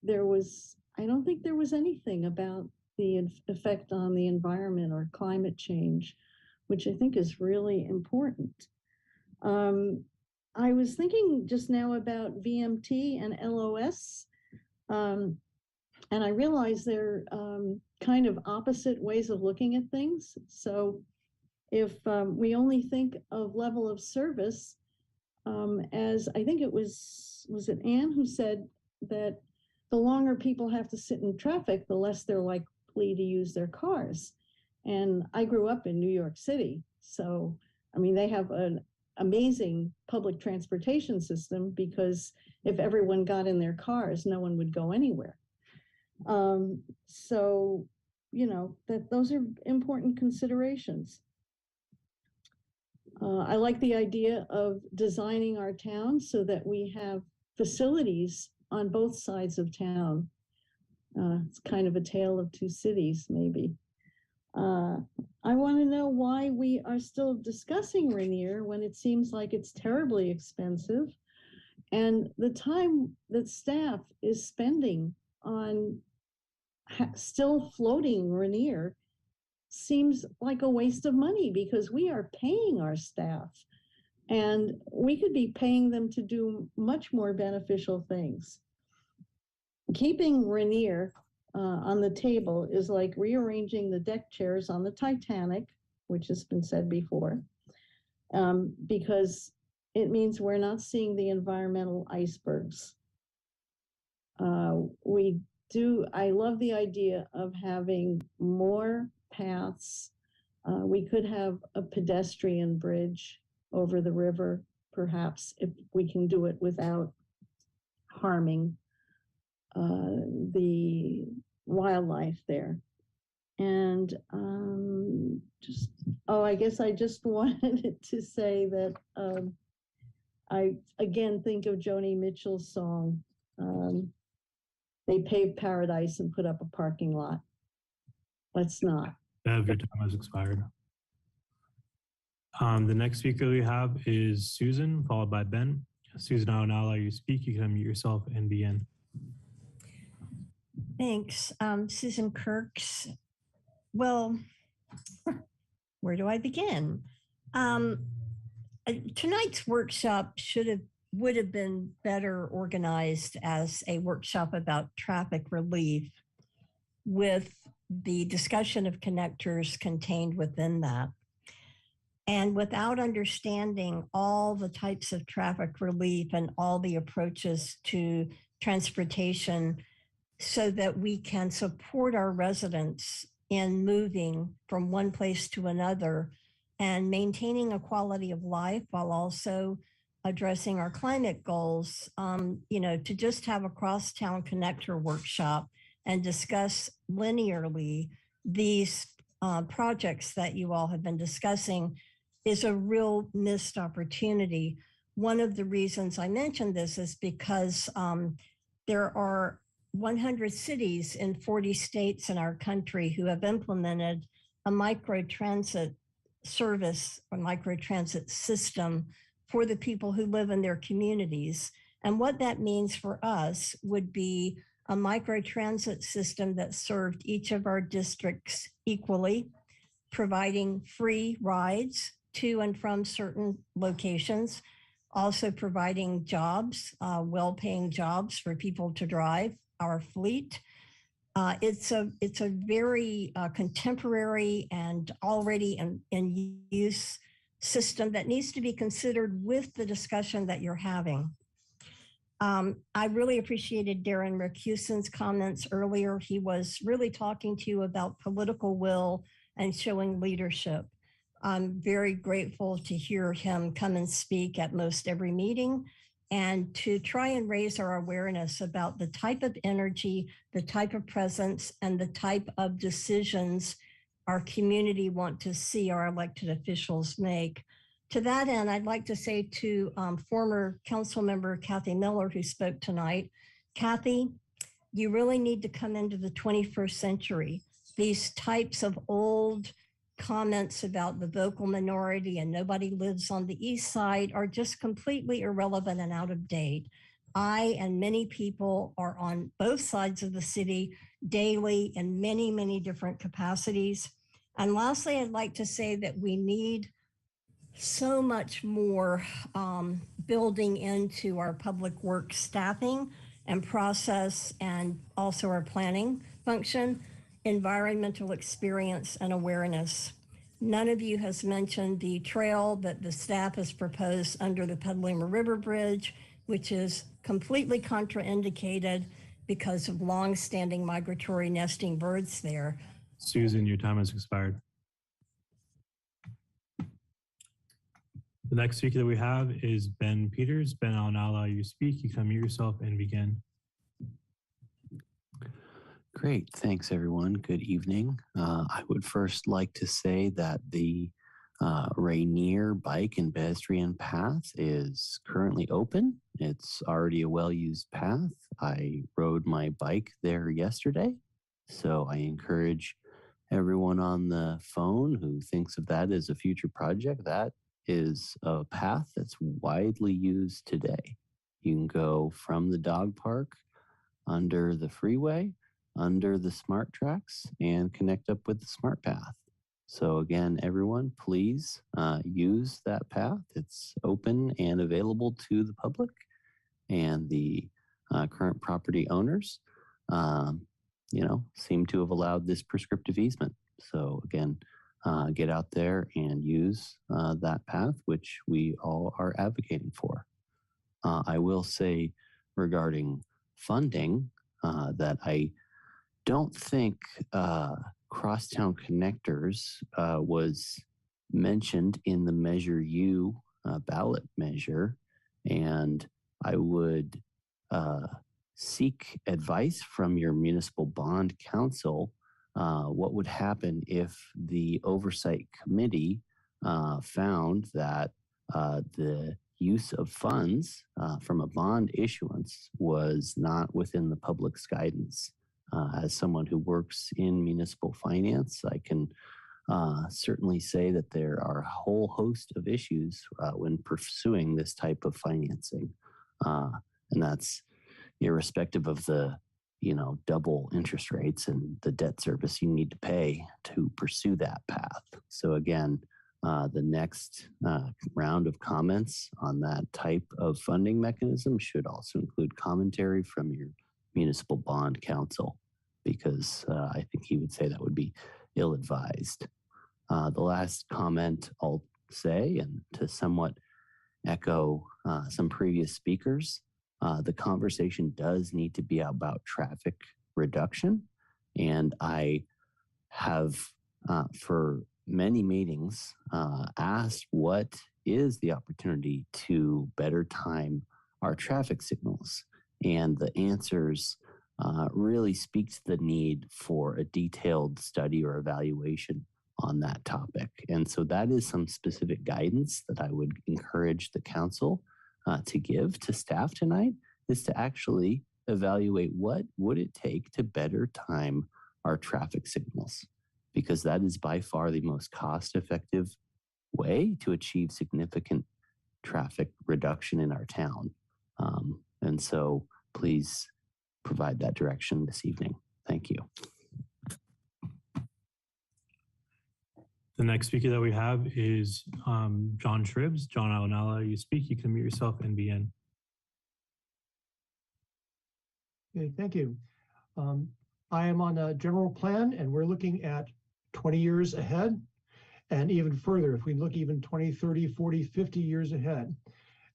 I don't think there was anything about the effect on the environment or climate change, which I think is really important. I was thinking just now about VMT and LOS. And I realize they're kind of opposite ways of looking at things. So if we only think of level of service as I think it was it Anne who said that the longer people have to sit in traffic, the less they're likely to use their cars. And I grew up in New York City. So, I mean, they have an amazing public transportation system because if everyone got in their cars, no one would go anywhere. So, you know, those are important considerations. I like the idea of designing our town so that we have facilities on both sides of town. It's kind of a tale of two cities, maybe. I want to know why we are still discussing Rainier when it seems like it's terribly expensive. And the time that staff is spending on still floating Rainier seems like a waste of money because we are paying our staff and we could be paying them to do much more beneficial things. Keeping Rainier on the table is like rearranging the deck chairs on the Titanic, which has been said before, because it means we're not seeing the environmental icebergs. I love the idea of having more paths. We could have a pedestrian bridge over the river, perhaps, if we can do it without harming the wildlife there. And I guess I just wanted to say that I again think of Joni Mitchell's song, they paved paradise and put up a parking lot. Let's not. Bev, your time has expired. The next speaker we have is Susan, followed by Ben. Susan, I will now allow you to speak. You can unmute yourself and begin. Thanks. Susan Kirks. Well, where do I begin? Tonight's workshop would have been better organized as a workshop about traffic relief with the discussion of connectors contained within that. And without understanding all the types of traffic relief and all the approaches to transportation so that we can support our residents in moving from one place to another and maintaining a quality of life while also addressing our climate goals, to just have a crosstown connector workshop and discuss linearly these projects that you all have been discussing is a real missed opportunity. One of the reasons I mentioned this is because there are 100 cities in 40 states in our country who have implemented a microtransit service or microtransit system for the people who live in their communities. And what that means for us would be a microtransit system that served each of our districts equally, providing free rides to and from certain locations, also providing jobs, well-paying jobs for people to drive our fleet. It's a very contemporary and already in use system that needs to be considered with the discussion that you're having. I really appreciated Darren Mercusen's comments earlier. He was really talking to you about political will and showing leadership. I'm very grateful to hear him come and speak at most every meeting and to try and raise our awareness about the type of energy, the type of presence, and the type of decisions our community want to see our elected officials make. To that end, I'd like to say to former council member Kathy Miller, who spoke tonight, Kathy, you really need to come into the 21st century. These types of old comments about the vocal minority and nobody lives on the east side are just completely irrelevant and out of date. I and many people are on both sides of the city daily in many, many different capacities. And lastly, I'd like to say that we need so much more building into our public works staffing and process, and also our planning function, environmental experience and awareness. None of you has mentioned the trail that the staff has proposed under the Petaluma River Bridge, which is completely contraindicated because of long-standing migratory nesting birds there. Susan, your time has expired. The next speaker that we have is Ben Peters. Ben, I'll now allow you to speak. You can unmute yourself and begin. Great. Thanks, everyone. Good evening. I would first like to say that the Rainier Bike and Pedestrian Path is currently open. It's already a well-used path. I rode my bike there yesterday, so I encourage everyone on the phone who thinks of that as a future project. That is a path that's widely used today. You can go from the dog park, under the freeway, under the smart tracks, and connect up with the smart path. So again, everyone, please use that path. It's open and available to the public, and the current property owners, seem to have allowed this prescriptive easement. So again, get out there and use that path, which we all are advocating for. I will say regarding funding that I don't think Crosstown Connectors was mentioned in the Measure U ballot measure, and I would seek advice from your municipal bond council. What would happen if the oversight committee found that the use of funds from a bond issuance was not within the public's guidance? As someone who works in municipal finance, I can certainly say that there are a whole host of issues when pursuing this type of financing. And that's irrespective of the double interest rates and the debt service you need to pay to pursue that path. So again, the next round of comments on that type of funding mechanism should also include commentary from your municipal bond counsel, because I think he would say that would be ill-advised. The last comment I'll say, and to somewhat echo some previous speakers, the conversation does need to be about traffic reduction. And I have, for many meetings, asked what is the opportunity to better time our traffic signals. And the answers really speak to the need for a detailed study or evaluation on that topic. And so that is some specific guidance that I would encourage the council to give to staff tonight, is to actually evaluate what would it take to better time our traffic signals, because that is by far the most cost-effective way to achieve significant traffic reduction in our town. And so please provide that direction this evening. Thank you. The next speaker that we have is John Shribs. John, I will now allow you to speak. You can mute yourself and begin. Okay, thank you. I am on a general plan, and we're looking at 20 years ahead, and even further, if we look even 20, 30, 40, 50 years ahead,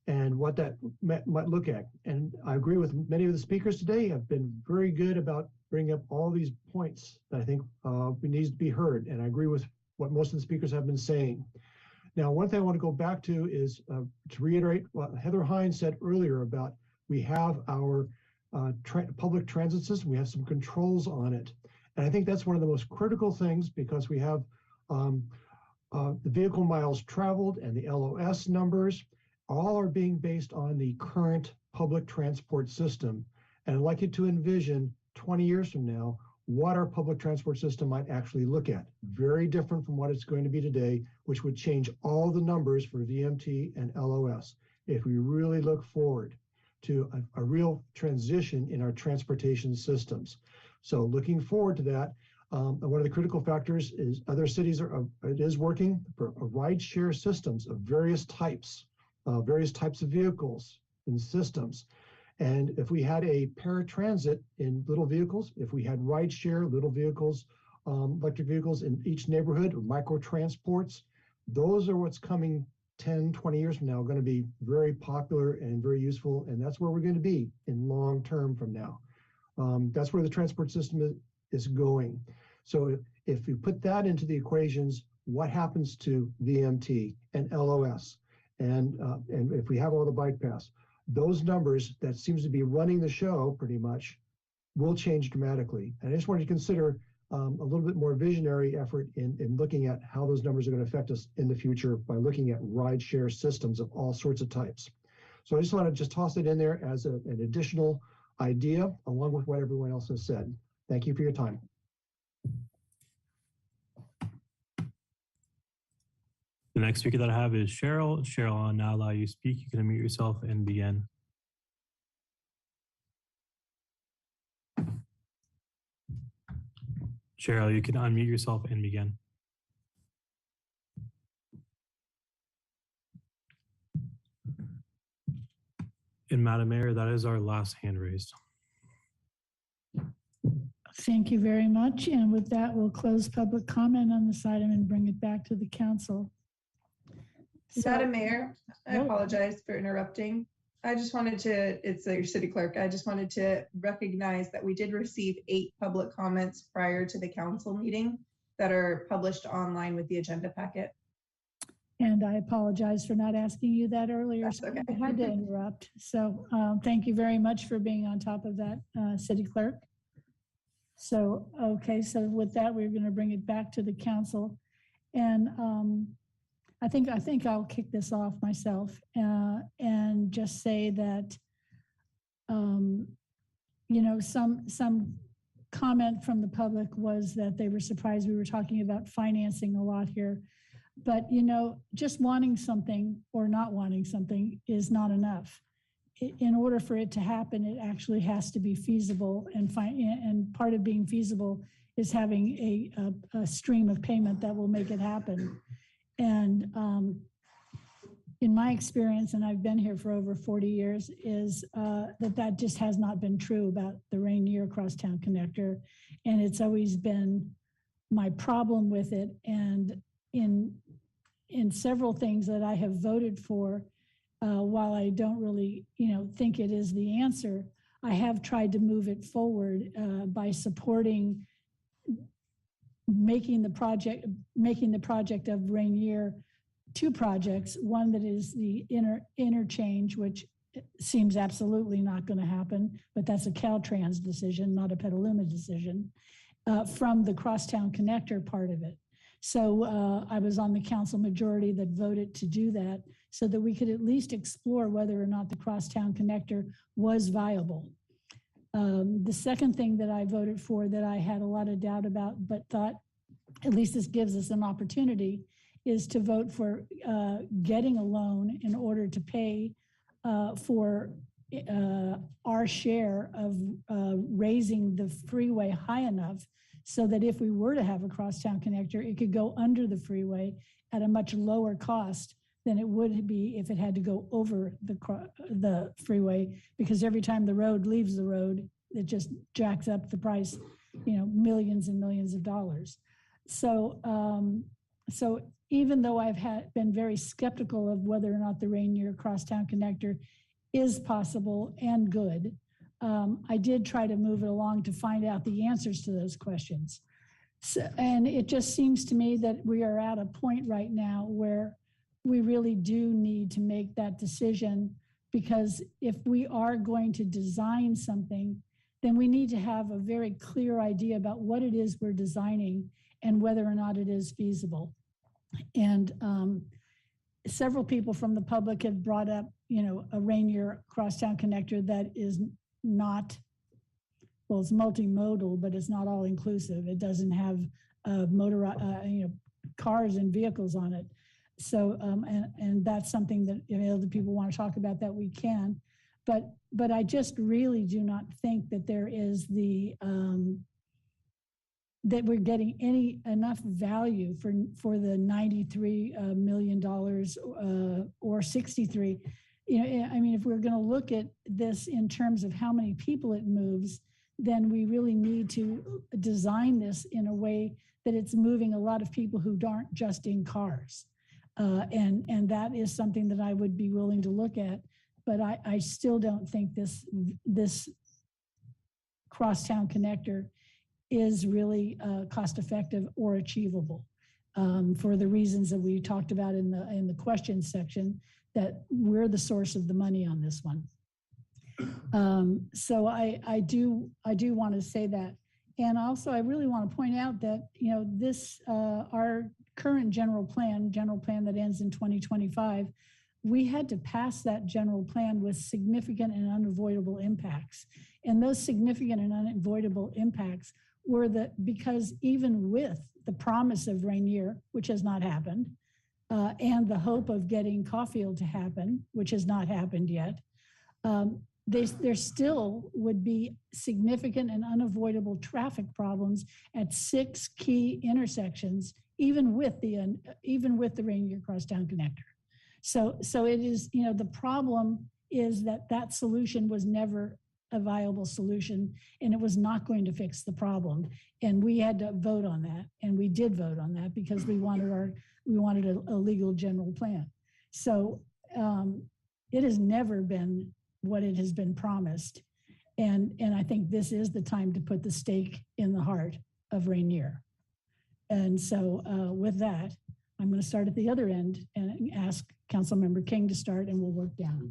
and what that might look at. And I agree with many of the speakers today have been very good about bringing up all these points that I think needs to be heard. And I agree with what most of the speakers have been saying. Now, one thing I want to go back to is to reiterate what Heather Hines said earlier about we have our public transit system, we have some controls on it. And I think that's one of the most critical things, because we have the vehicle miles traveled and the LOS numbers all are being based on the current public transport system. And I'd like you to envision 20 years from now, what our public transport system might actually look at. Very different from what it's going to be today, which would change all the numbers for VMT and LOS. If we really look forward to a real transition in our transportation systems. So looking forward to that, And one of the critical factors is other cities it is working for ride share systems of various types of vehicles and systems. And if we had a paratransit in little vehicles, if we had ride share, little vehicles, electric vehicles in each neighborhood, or micro transports, those are what's coming 10, 20 years from now, going to be very popular and very useful. And that's where we're going to be in long term from now. That's where the transport system is going. So if you put that into the equations, what happens to VMT and LOS? And if we have all the bike paths, those numbers that seems to be running the show pretty much will change dramatically. And I just wanted to consider a little bit more visionary effort in looking at how those numbers are going to affect us in the future by looking at ride share systems of all sorts of types. So I just want to just toss it in there as an additional idea along with what everyone else has said. Thank you for your time. The next speaker that I have is Cheryl. Cheryl, I'll now allow you to speak. You can unmute yourself and begin. Cheryl, you can unmute yourself and begin. And Madam Mayor, that is our last hand raised. Thank you very much. And with that, we'll close public comment on this item and bring it back to the council. Madam Mayor, I apologize for interrupting. I just wanted to, it's your city clerk, I just wanted to recognize that we did receive 8 public comments prior to the council meeting that are published online with the agenda packet. And I apologize for not asking you that earlier. That's okay. I had to interrupt. So thank you very much for being on top of that, city clerk. So, okay, so with that, we're going to bring it back to the council. And I think I'll kick this off myself and just say that, you know, some comment from the public was that they were surprised we were talking about financing a lot here. But, you know, just wanting something or not wanting something is not enough. In order for it to happen, it actually has to be feasible, and part of being feasible is having a stream of payment that will make it happen. And in my experience, and I've been here for over 40 years, is that just has not been true about the Rainier Crosstown Connector. And it's always been my problem with it. And in several things that I have voted for, while I don't really, you know, think it is the answer, I have tried to move it forward by supporting making the project of Rainier 2 projects. One that is the interchange, which seems absolutely not going to happen, but that's a Caltrans decision, not a Petaluma decision, from the Crosstown Connector part of it. So I was on the council majority that voted to do that so that we could at least explore whether or not the Crosstown Connector was viable. The second thing that I voted for that I had a lot of doubt about, but thought at least this gives us an opportunity, is to vote for getting a loan in order to pay for our share of raising the freeway high enough so that if we were to have a Crosstown Connector, it could go under the freeway at a much lower cost than it would be if it had to go over the freeway, because every time the road leaves the road, it just jacks up the price, you know, millions and millions of dollars. So, so even though I've been very skeptical of whether or not the Rainier Crosstown Connector is possible and good, I did try to move it along to find out the answers to those questions. So, and it just seems to me that we are at a point right now where we really do need to make that decision, because if we are going to design something, then we need to have a very clear idea about what it is we're designing and whether or not it is feasible. And several people from the public have brought up, you know, a Rainier Crosstown Connector that is not, well, it's multimodal, but it's not all inclusive. It doesn't have you know, cars and vehicles on it. So, and that's something that, you know, the people want to talk about, that we can, but I just really do not think that there is the that we're getting enough value for the $93 million or 63. You know, I mean, if we're going to look at this in terms of how many people it moves, then we really need to design this in a way that it's moving a lot of people who aren't just in cars. And that is something that I would be willing to look at. But I still don't think this crosstown connector is really cost effective or achievable for the reasons that we talked about in the questions section, that we're the source of the money on this one. So I do want to say that. And also I really want to point out that, you know, this, our current general plan that ends in 2025, we had to pass that general plan with significant and unavoidable impacts. And those significant and unavoidable impacts were because even with the promise of Rainier, which has not happened, and the hope of getting Caulfield to happen, which has not happened yet, there still would be significant and unavoidable traffic problems at 6 key intersections, even with the Rainier Crosstown Connector. So it is, you know, the problem is that solution was never a viable solution, and it was not going to fix the problem. And we had to vote on that, and we did vote on that because we wanted a legal general plan. So it has never been what it has been promised, and I think this is the time to put the stake in the heart of Rainier. And so with that, I'm going to start at the other end and ask Councilmember King to start, and we'll work down.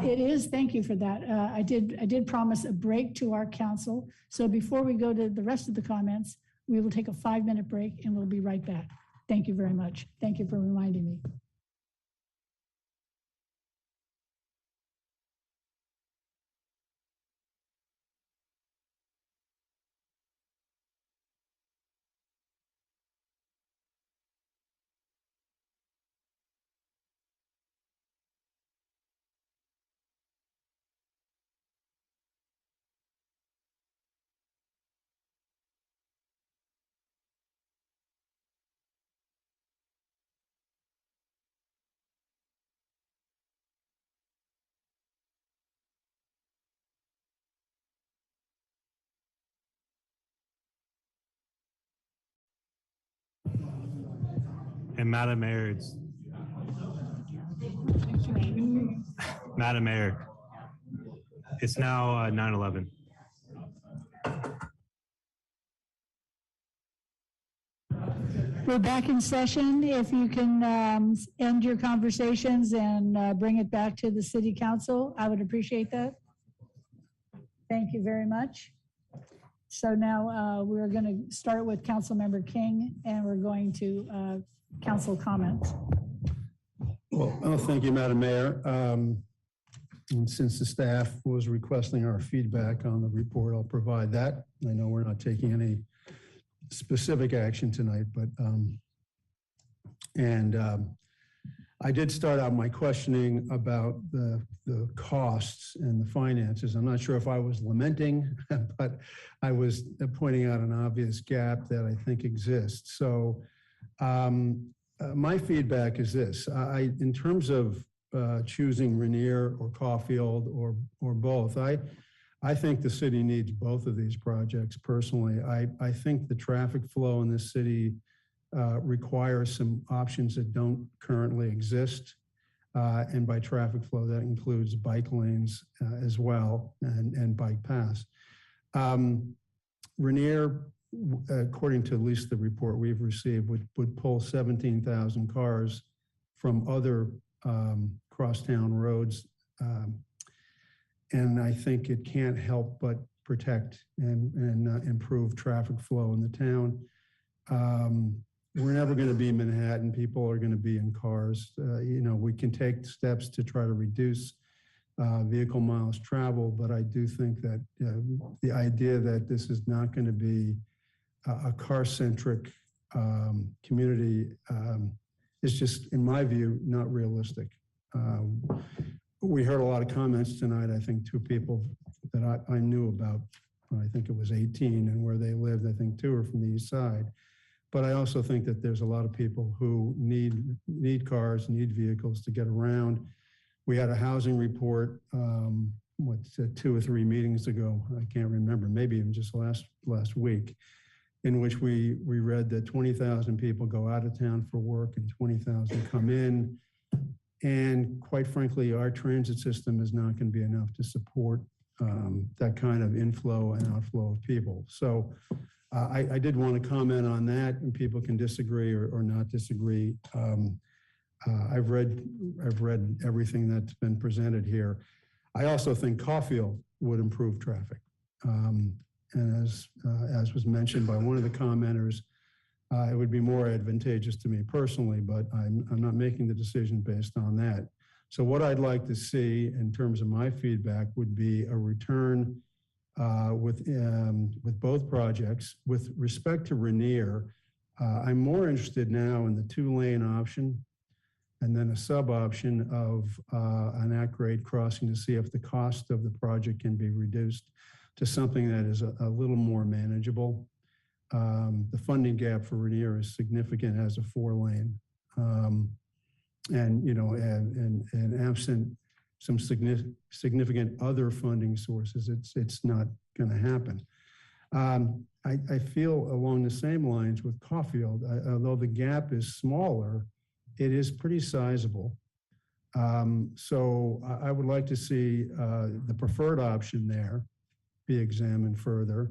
It is, thank you for that. I did promise a break to our council. So before we go to the rest of the comments, we will take a 5-minute break and we'll be right back. Thank you very much. Thank you for reminding me. And Madam Mayor, Madam Mayor, it's now 9:11. We're back in session. If you can end your conversations and bring it back to the City Council, I would appreciate that. Thank you very much. So now we're going to start with Councilmember King, and we're going to council comments. Well, thank you, Madam Mayor. And since the staff was requesting our feedback on the report, I'll provide that. I know we're not taking any specific action tonight, but I did start out my questioning about the costs and the finances. I'm not sure if I was lamenting, but I was pointing out an obvious gap that I think exists. So my feedback is this: in terms of choosing Rainier or Caulfield or both, I think the city needs both of these projects personally. I think the traffic flow in this city requires some options that don't currently exist. And by traffic flow, that includes bike lanes as well and bike paths. Rainier, according to at least the report we've received, would pull 17,000 cars from other crosstown roads. And I think it can't help but protect and improve traffic flow in the town. We're never going to be Manhattan. People are going to be in cars. You know, we can take steps to try to reduce vehicle miles traveled, but I do think that the idea that this is not going to be a car-centric community is just, in my view, not realistic. We heard a lot of comments tonight. I think two people that I knew about I think it was 18, and where they lived, I think 2 are from the east side. But I also think that there's a lot of people who need cars, need vehicles to get around. We had a housing report, 2 or 3 meetings ago, I can't remember, maybe even just last week, in which we read that 20,000 people go out of town for work and 20,000 come in. And quite frankly, our transit system is not going to be enough to support that kind of inflow and outflow of people. So I did want to comment on that, and people can disagree or not disagree. I've read everything that's been presented here. I also think Caulfield would improve traffic. And as was mentioned by one of the commenters, it would be more advantageous to me personally, but I'm not making the decision based on that. So what I'd like to see in terms of my feedback would be a return with both projects. With respect to Rainier, I'm more interested now in the 2-lane option and then a sub-option of an at-grade crossing to see if the cost of the project can be reduced to something that is a little more manageable. The funding gap for Rainier is significant as a 4-lane. And absent some significant other funding sources, it's not going to happen. I feel along the same lines with Caulfield, although the gap is smaller, it is pretty sizable. So I would like to see the preferred option there be examined further.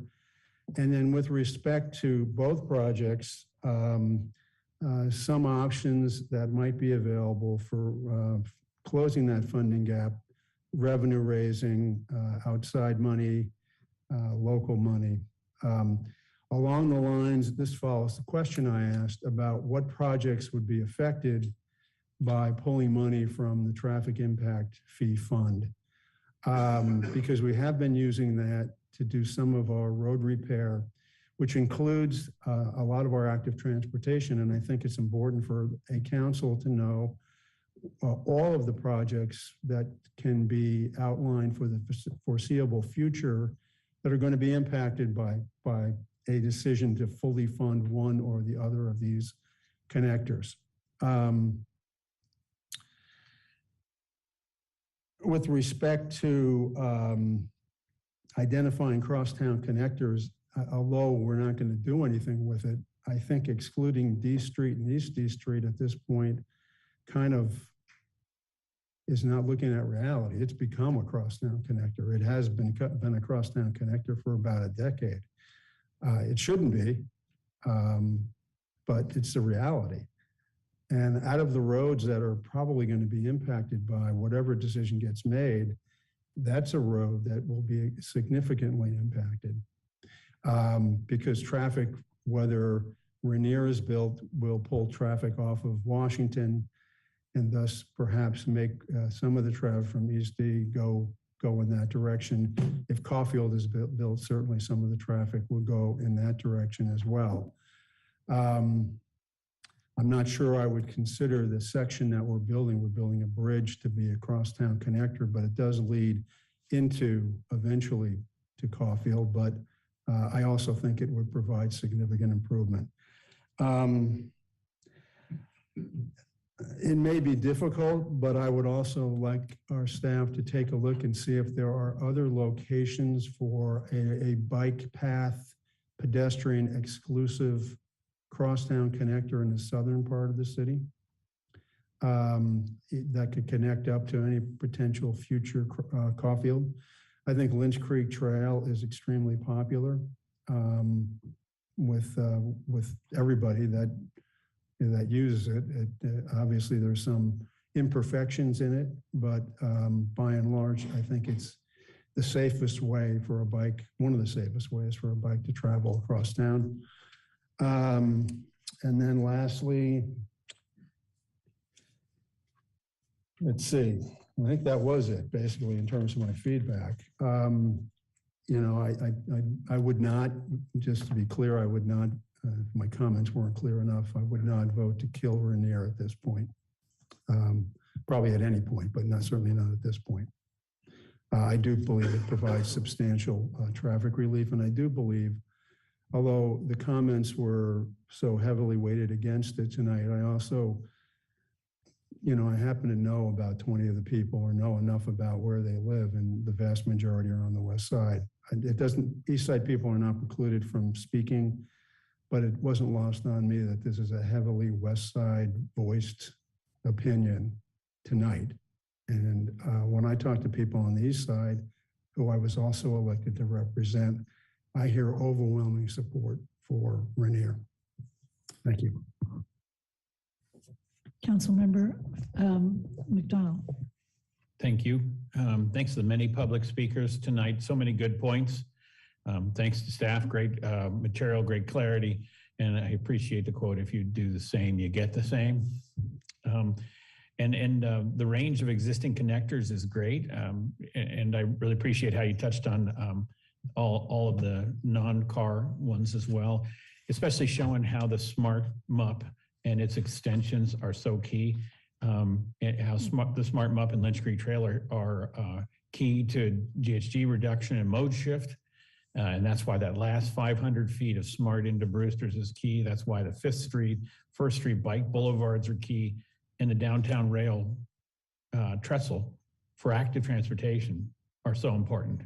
And then with respect to both projects, some options that might be available for closing that funding gap, revenue raising, outside money, local money. Along the lines, this follows the question I asked about what projects would be affected by pulling money from the traffic impact fee fund. Because we have been using that to do some of our road repair, which includes a lot of our active transportation. And I think it's important for a council to know all of the projects that can be outlined for the foreseeable future that are going to be impacted by a decision to fully fund one or the other of these connectors. With respect to identifying crosstown connectors, although we're not going to do anything with it, I think excluding D Street and East D Street at this point kind of is not looking at reality. It's become a crosstown connector. It has been a crosstown connector for about a decade. It shouldn't be, but it's a reality. And out of the roads that are probably going to be impacted by whatever decision gets made, that's a road that will be significantly impacted because traffic, whether Rainier is built, will pull traffic off of Washington and thus perhaps make some of the traffic from East D go in that direction. If Caulfield is built, certainly some of the traffic will go in that direction as well. I'm not sure I would consider the section that we're building a bridge to be a crosstown connector, but it does lead into eventually to Caulfield, but I also think it would provide significant improvement. It may be difficult, but I would also like our staff to take a look and see if there are other locations for a bike path, pedestrian exclusive crosstown connector in the southern part of the city that could connect up to any potential future Caulfield. I think Lynch Creek Trail is extremely popular with everybody that uses it. Obviously, there's some imperfections in it, but by and large, I think it's the safest way for a bike, one of the safest ways for a bike to travel across town. And then lastly, let's see, I think that was it basically in terms of my feedback. You know, I would not, just to be clear, I would not, if my comments weren't clear enough, I would not vote to kill Rainier at this point. Probably at any point, but certainly not at this point. I do believe it provides substantial traffic relief, and I do believe, although the comments were so heavily weighted against it tonight, I also, I happen to know about 20 of the people or know enough about where they live, and the vast majority are on the west side. East side people are not precluded from speaking, but it wasn't lost on me that this is a heavily west side voiced opinion tonight. And when I talk to people on the east side, who I was also elected to represent, I hear overwhelming support for Rainier. Thank you. Councilmember McDonald. Thank you. Thanks to the many public speakers tonight. So many good points. Thanks to staff, great material, great clarity. And I appreciate the quote, if you do the same, you get the same. The range of existing connectors is great. And I really appreciate how you touched on all of the non-car ones as well, especially showing how the smart MUP and its extensions are so key. And how the smart MUP and Lynch Creek Trail are key to GHG reduction and mode shift. And that's why that last 500 feet of smart into Brewster's is key. That's why the 5th Street, 1st Street bike boulevards are key. And the downtown rail trestle for active transportation are so important.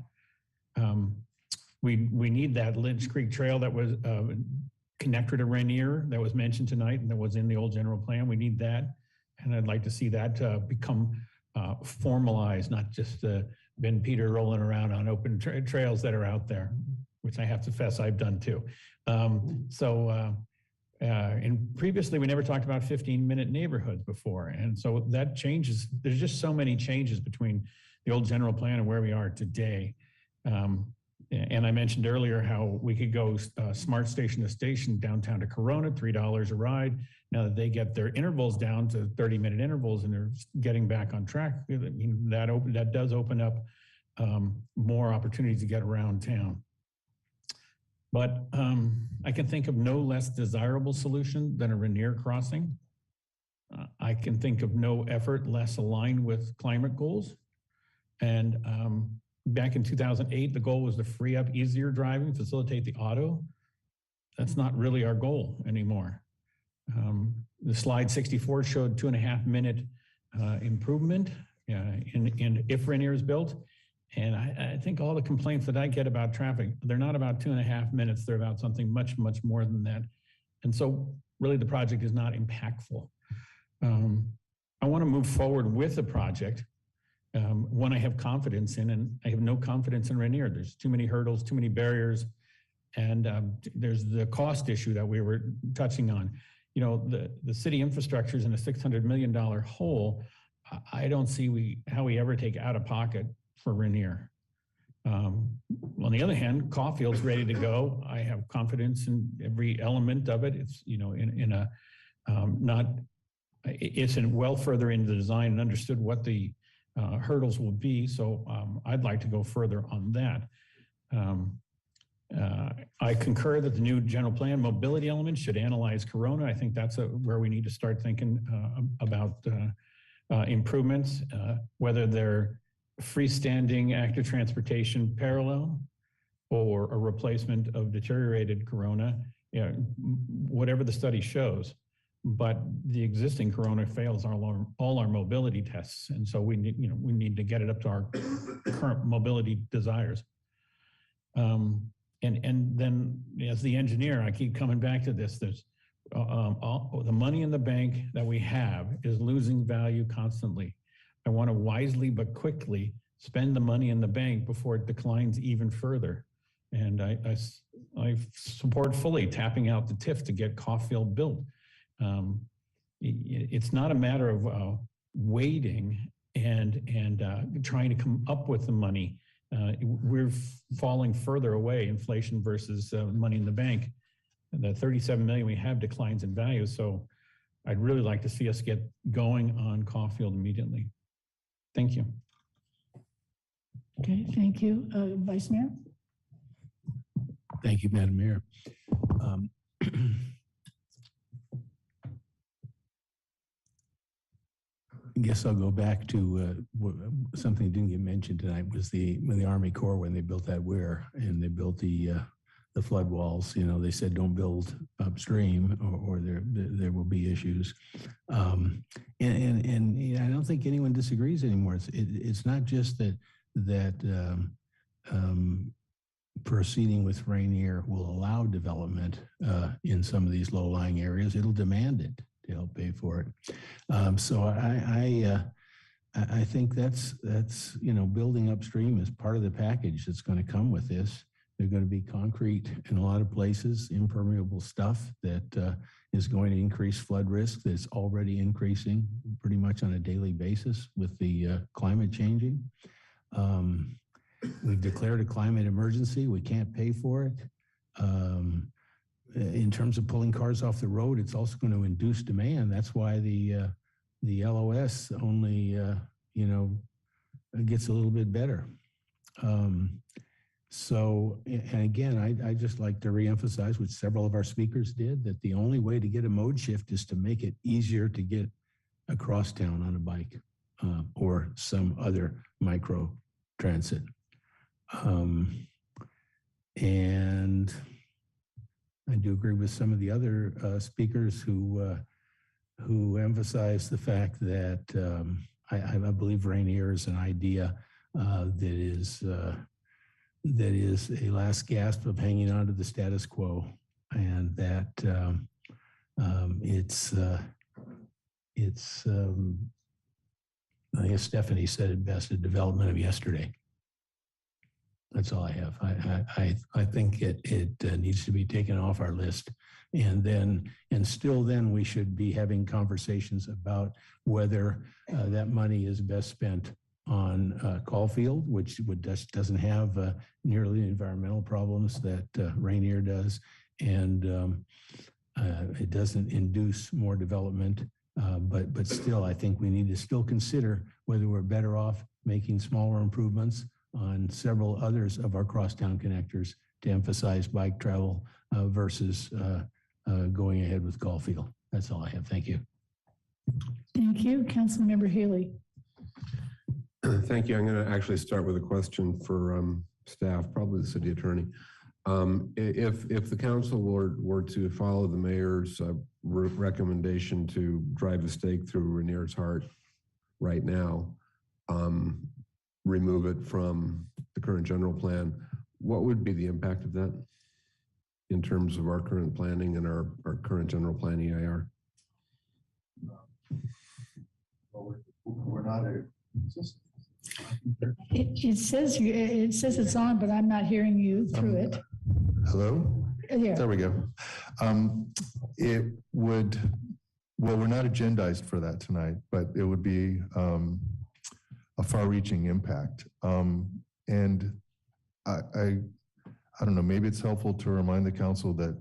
We need that Lynch Creek Trail that was connector to Rainier that was mentioned tonight and that was in the old general plan. We need that. And I'd like to see that become formalized, not just Ben Peter rolling around on open trails that are out there, which I have to confess I've done too. And previously we never talked about 15-minute neighborhoods before. And so that changes. There's just so many changes between the old general plan and where we are today. And I mentioned earlier how we could go smart station to station downtown to Corona, $3 a ride. Now that they get their intervals down to 30-minute intervals and they're getting back on track, I mean, that does open up more opportunities to get around town. But I can think of no less desirable solution than a Rainier crossing. I can think of no effort less aligned with climate goals. And back in 2008, the goal was to free up easier driving, facilitate the auto. That's not really our goal anymore. The slide 64 showed 2.5-minute improvement if Rainier is built. And I think all the complaints that I get about traffic, they're not about 2.5 minutes. They're about something much, much more than that. And so really the project is not impactful. I want to move forward with the project. One I have confidence in, and I have no confidence in Rainier. There's too many hurdles, too many barriers. And there's the cost issue that we were touching on. You know, the city infrastructure is in a $600 million hole. I don't see how we ever take out of pocket for Rainier. On the other hand, Caulfield's ready to go. I have confidence in every element of it. It's, you know, it's well further into the design and understood what the hurdles will be. So I'd like to go further on that. I concur that the new general plan mobility element should analyze Corona. I think that's where we need to start thinking about improvements, whether they're freestanding active transportation parallel or a replacement of deteriorated Corona, whatever the study shows. But the existing Corona fails all our mobility tests. And so we need to get it up to our current mobility desires. And then as the engineer, I keep coming back to this. There's the money in the bank that we have is losing value constantly. I want to wisely but quickly spend the money in the bank before it declines even further. And I support fully tapping out the TIF to get Caulfield built. It's not a matter of waiting and trying to come up with the money. We're falling further away, inflation versus money in the bank. The 37 million we have declines in value. So I'd really like to see us get going on Caulfield immediately. Thank you. Okay, thank you. Vice Mayor? Thank you, Madam Mayor. guess I'll go back to something that didn't get mentioned tonight was when the Army Corps, when they built that weir and they built the flood walls, they said don't build upstream or there will be issues. And I don't think anyone disagrees anymore. It's not just that proceeding with Rainier will allow development in some of these low-lying areas. It'll demand it to help pay for it. So I think that's building upstream is part of the package that's going to come with this. They're going to be concrete in a lot of places, impermeable stuff that is going to increase flood risk that's already increasing pretty much on a daily basis with the climate changing. We've declared a climate emergency. We can't pay for it. In terms of pulling cars off the road, it's also going to induce demand. That's why the LOS only, gets a little bit better. So, and again, I just like to reemphasize, which several of our speakers did, that the only way to get a mode shift is to make it easier to get across town on a bike or some other micro transit. And I do agree with some of the other speakers who emphasize the fact that I believe Rainier is an idea that is a last gasp of hanging on to the status quo, and that I guess Stephanie said it best, a development of yesterday. That's all I have. I think it needs to be taken off our list, and still then we should be having conversations about whether that money is best spent on Caulfield, which doesn't have nearly the environmental problems that Rainier does, and it doesn't induce more development. But still, I think we need to still consider whether we're better off making smaller improvements on several others of our crosstown connectors to emphasize bike travel versus going ahead with Caulfield. That's all I have. Thank you. Thank you. Councilmember Healy. Thank you. I'm going to actually start with a question for staff, probably the city attorney. If the council were to follow the mayor's recommendation to drive a stake through Rainier's Heart right now, remove it from the current general plan, what would be the impact of that in terms of our current planning and our current general plan EIR? We're not a... It says it's on, but I'm not hearing you through it. Hello? Yeah. There we go. It would, well, we're not agendized for that tonight, but it would be a far-reaching impact. And I don't know, maybe it's helpful to remind the council that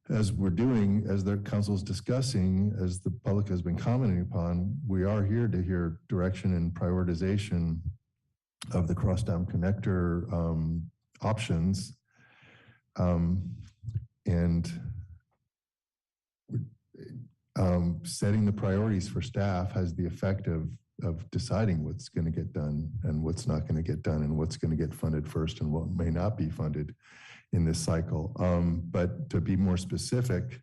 as the council is discussing, as the public has been commenting upon, we are here to hear direction and prioritization of the crosstown connector options. And setting the priorities for staff has the effect of deciding what's going to get done and what's not going to get done and what's going to get funded first and what may not be funded in this cycle. But to be more specific,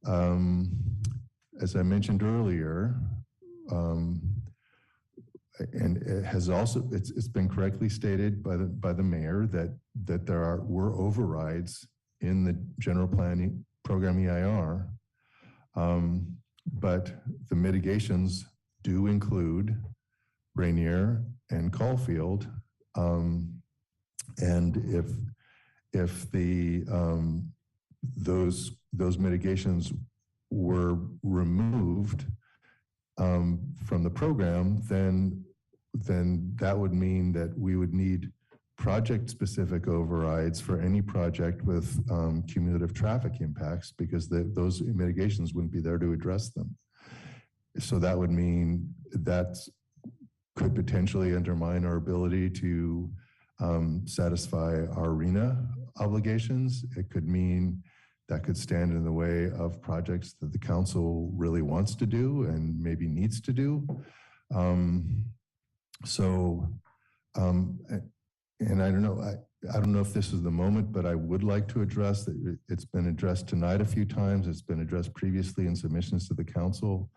as I mentioned earlier, and it has also, it's been correctly stated by the mayor that there were overrides in the general planning program EIR, but the mitigations do include Rainier and Caulfield, and if the those mitigations were removed from the program, then that would mean that we would need project-specific overrides for any project with cumulative traffic impacts, because those mitigations wouldn't be there to address them. So that would mean that could potentially undermine our ability to satisfy our RENA obligations. It could mean that could stand in the way of projects that the council really wants to do and maybe needs to do. And I don't know, I don't know if this is the moment, but I would like to address that it's been addressed tonight a few times. It's been addressed previously in submissions to the council.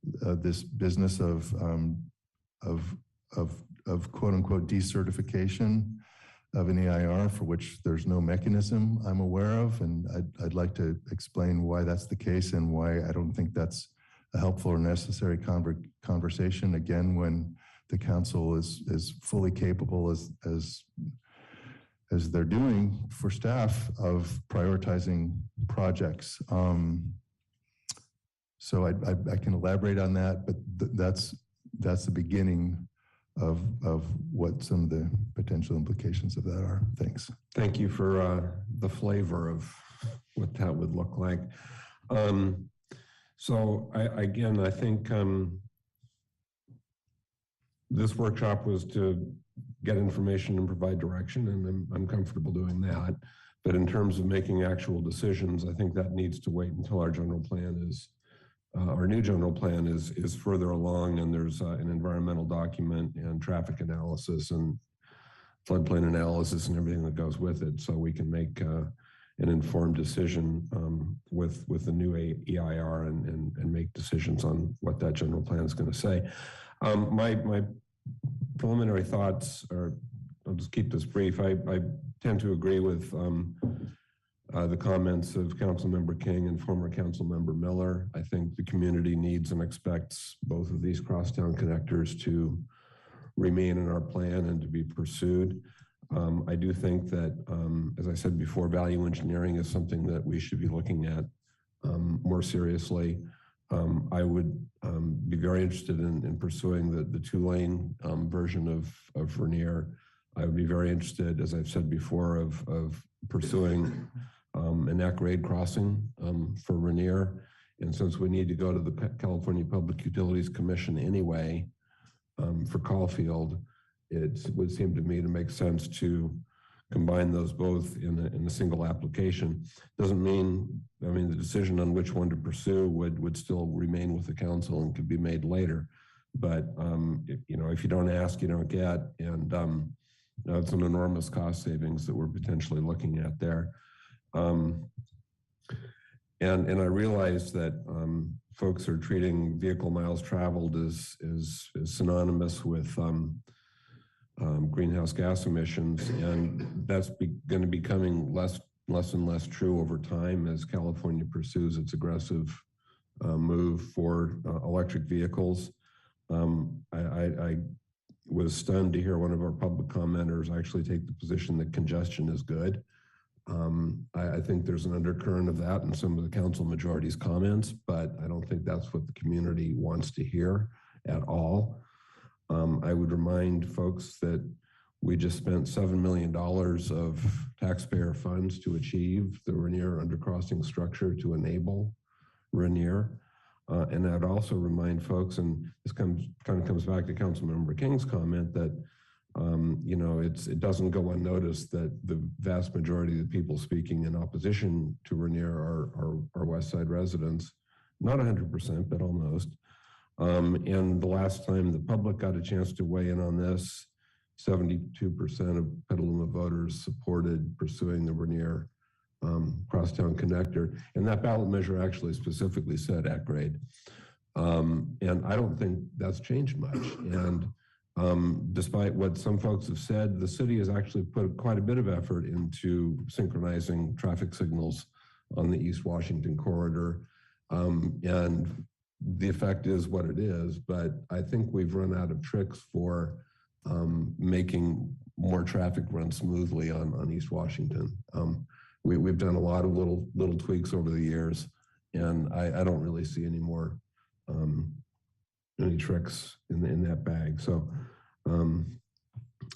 This business of quote unquote decertification of an EIR for which there's no mechanism I'm aware of. And I'd like to explain why that's the case and why I don't think that's a helpful or necessary conversation. Again, when the council is fully capable as they're doing for staff of prioritizing projects. So I can elaborate on that, but that's the beginning of what some of the potential implications of that are. Thanks. Thank you for the flavor of what that would look like. So I think this workshop was to get information and provide direction, and I'm comfortable doing that. But in terms of making actual decisions, I think that needs to wait until our general plan is, our new general plan is further along, and there's an environmental document and traffic analysis and floodplain analysis and everything that goes with it, so we can make an informed decision with the new EIR and make decisions on what that general plan is going to say. My preliminary thoughts are, I'll just keep this brief. I tend to agree with the comments of Councilmember King and former Councilmember Miller. I think the community needs and expects both of these crosstown connectors to remain in our plan and to be pursued. I do think that, as I said before, value engineering is something that we should be looking at more seriously. I would be very interested in pursuing the two-lane version of Vernier. I would be very interested, as I've said before, of pursuing an at-grade crossing for Vernier. And since we need to go to the California Public Utilities Commission anyway for Caulfield, it would seem to me to make sense to combine those both in a single application. Doesn't mean, I mean, the decision on which one to pursue would still remain with the council and could be made later. But if you don't ask, you don't get, and it's an enormous cost savings that we're potentially looking at there. And I realize that folks are treating vehicle miles traveled as synonymous with greenhouse gas emissions, and that's going to be becoming less and less true over time as California pursues its aggressive move for electric vehicles. I was stunned to hear one of our public commenters actually take the position that congestion is good. I think there's an undercurrent of that in some of the council majority's comments, but I don't think that's what the community wants to hear at all. I would remind folks that we just spent $7 million of taxpayer funds to achieve the Rainier undercrossing structure to enable Rainier. And I'd also remind folks, and this kind of comes back to Councilmember King's comment, that it doesn't go unnoticed that the vast majority of the people speaking in opposition to Rainier are West Side residents, not 100%, but almost. And the last time the public got a chance to weigh in on this, 72% of Petaluma voters supported pursuing the Rainier crosstown connector. And that ballot measure actually specifically said at grade. And I don't think that's changed much. And despite what some folks have said, the city has actually put quite a bit of effort into synchronizing traffic signals on the East Washington corridor. And the effect is what it is, but I think we've run out of tricks for making more traffic run smoothly on East Washington. We've done a lot of little tweaks over the years, and I don't really see any more any tricks in that bag. So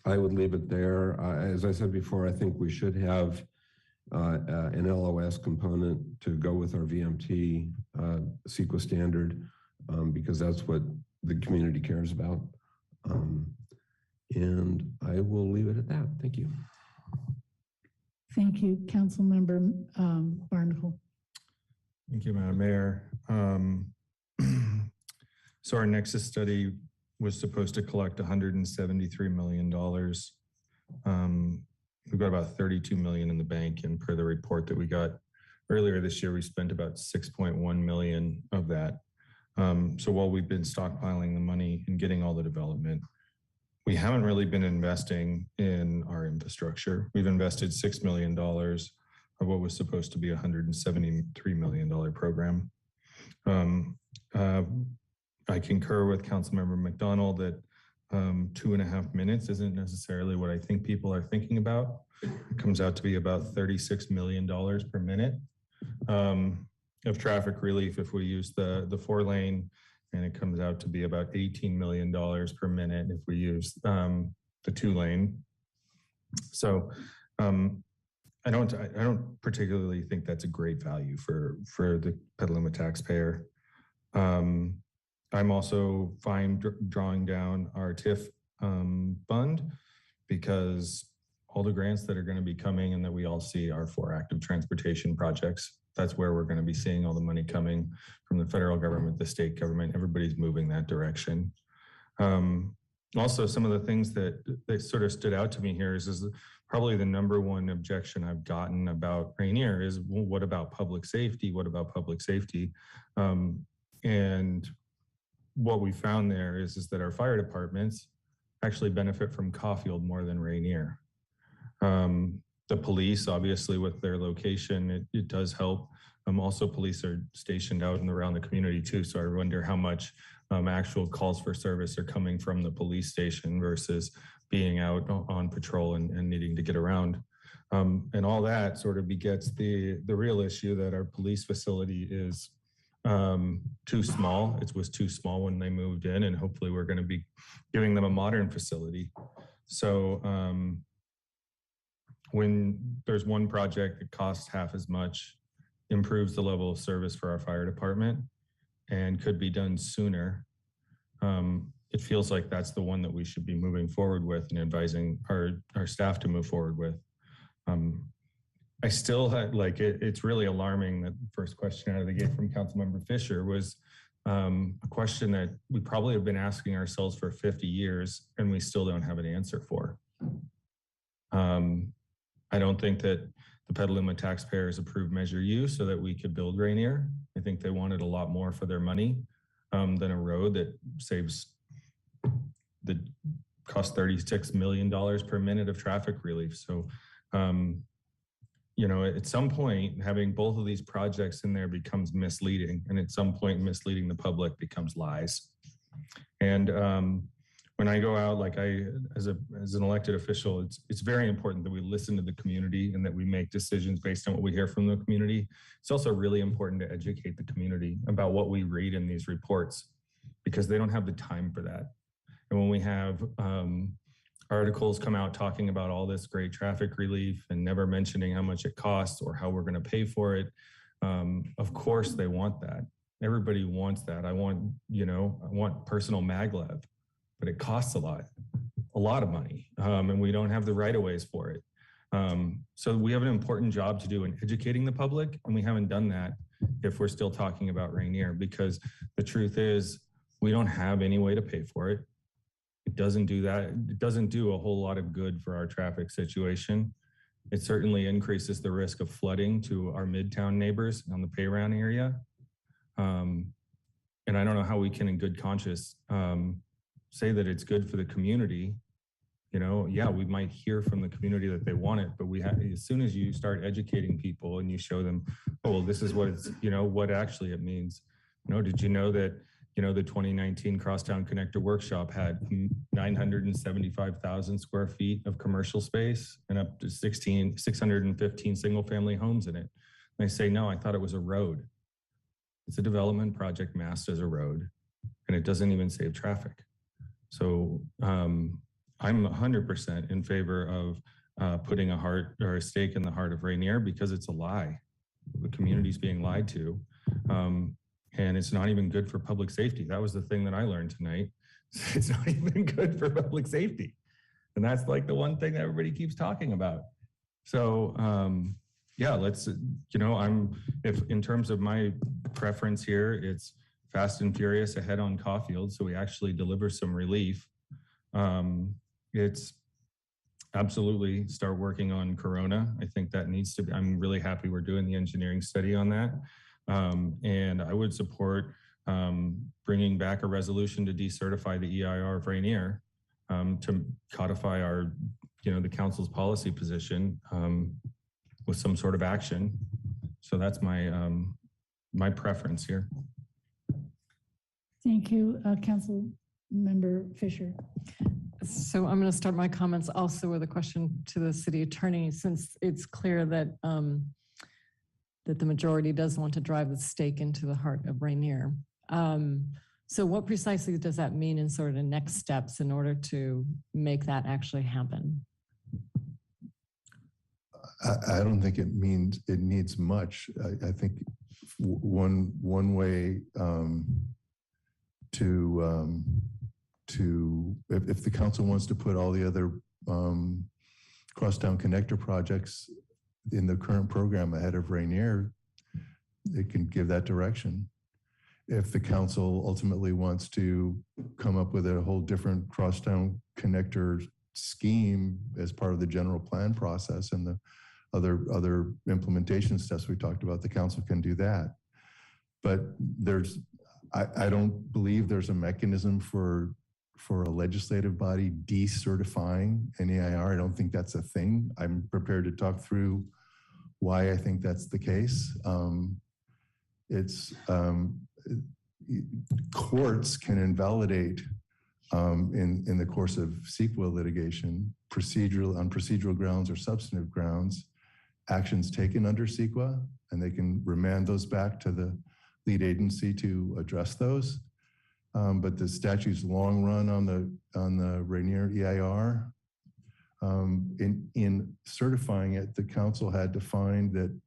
I would leave it there. As I said before, I think we should have an LOS component to go with our VMT CEQA standard because that's what the community cares about. And I will leave it at that. Thank you. Thank you, Councilmember Barnacle. Thank you, Madam Mayor. So our Nexus study was supposed to collect $173 million. We've got about 32 million in the bank, and per the report that we got earlier this year, we spent about 6.1 million of that. So while we've been stockpiling the money and getting all the development, we haven't really been investing in our infrastructure. We've invested $6 million of what was supposed to be a $173 million program. I concur with Councilmember McDonald that 2.5 minutes isn't necessarily what I think people are thinking about. It comes out to be about $36 million per minute of traffic relief if we use the 4-lane, and it comes out to be about $18 million per minute if we use the 2-lane. So I don't particularly think that's a great value for the Petaluma taxpayer. I'm also fine drawing down our TIF fund, because all the grants that are going to be coming and that we all see are for active transportation projects. That's where we're going to be seeing all the money coming from the federal government, the state government. Everybody's moving that direction. Also, some of the things that sort of stood out to me here is probably the number one objection I've gotten about Rainier is, well, what about public safety? What about public safety? And what we found there is that our fire departments actually benefit from Caulfield more than Rainier. The police, obviously, with their location, it does help. Also, police are stationed out and around the community too. So I wonder how much actual calls for service are coming from the police station versus being out on patrol and needing to get around. And all that sort of begets the real issue that our police facility is too small. It was too small when they moved in, and hopefully we're going to be giving them a modern facility. So when there's one project that costs half as much, improves the level of service for our fire department, and could be done sooner, it feels like that's the one that we should be moving forward with and advising our staff to move forward with. I still had, like, it's really alarming that the first question out of the gate from Councilmember Fisher was a question that we probably have been asking ourselves for 50 years and we still don't have an answer for. I don't think that the Petaluma taxpayers approved Measure U so that we could build Rainier. I think they wanted a lot more for their money than a road that costs $36 million per minute of traffic relief. So, you know, at some point, having both of these projects in there becomes misleading, and at some point, misleading the public becomes lies. And when I go out, like as an elected official, it's very important that we listen to the community and that we make decisions based on what we hear from the community. It's also really important to educate the community about what we read in these reports, because they don't have the time for that. And when we have articles come out talking about all this great traffic relief and never mentioning how much it costs or how we're going to pay for it, of course they want that. Everybody wants that. I want personal maglev, but it costs a lot of money, and we don't have the right-of-ways for it. So we have an important job to do in educating the public, and we haven't done that if we're still talking about Rainier, because the truth is we don't have any way to pay for it. It doesn't do that. It doesn't do a whole lot of good for our traffic situation. It certainly increases the risk of flooding to our Midtown neighbors on the Payround area. And I don't know how we can, in good conscience, say that it's good for the community. You know, yeah, we might hear from the community that they want it, but as soon as you start educating people and you show them, oh, well, this is what it's, what actually it means. Did you know that, the 2019 Crosstown Connector Workshop had 975,000 square feet of commercial space and up to 615 single family homes in it. And they say, no, I thought it was a road. It's a development project masked as a road, and it doesn't even save traffic. So I'm 100% in favor of putting a heart or a stake in the heart of Rainier, because it's a lie. The community's being lied to. And it's not even good for public safety. That was the thing that I learned tonight. It's not even good for public safety. And that's like the one thing that everybody keeps talking about. So, yeah, let's, if in terms of my preference here, it's fast and furious ahead on Caulfield, so we actually deliver some relief. It's absolutely start working on Corona. I think that needs to be, I'm really happy we're doing the engineering study on that. And I would support bringing back a resolution to decertify the EIR of Rainier to codify our, the council's policy position with some sort of action. So that's my my preference here. Thank you, Council Member Fisher. So I'm going to start my comments also with a question to the city attorney, since it's clear that that the majority does want to drive the stake into the heart of Rainier. So what precisely does that mean in sort of next steps in order to make that actually happen? I don't think it needs much. I think one way if the council wants to put all the other crosstown connector projects in the current program ahead of Rainier, it can give that direction. If the council ultimately wants to come up with a whole different crosstown connector scheme as part of the general plan process and the other implementation steps we talked about, the council can do that. But I don't believe there's a mechanism for a legislative body decertifying an EIR. I don't think that's a thing. I'm prepared to talk through why I think that's the case. Courts can invalidate in the course of CEQA litigation, on procedural grounds or substantive grounds, actions taken under CEQA, and they can remand those back to the lead agency to address those. But the statute's long run on the Rainier EIR, in certifying it, the council had to find that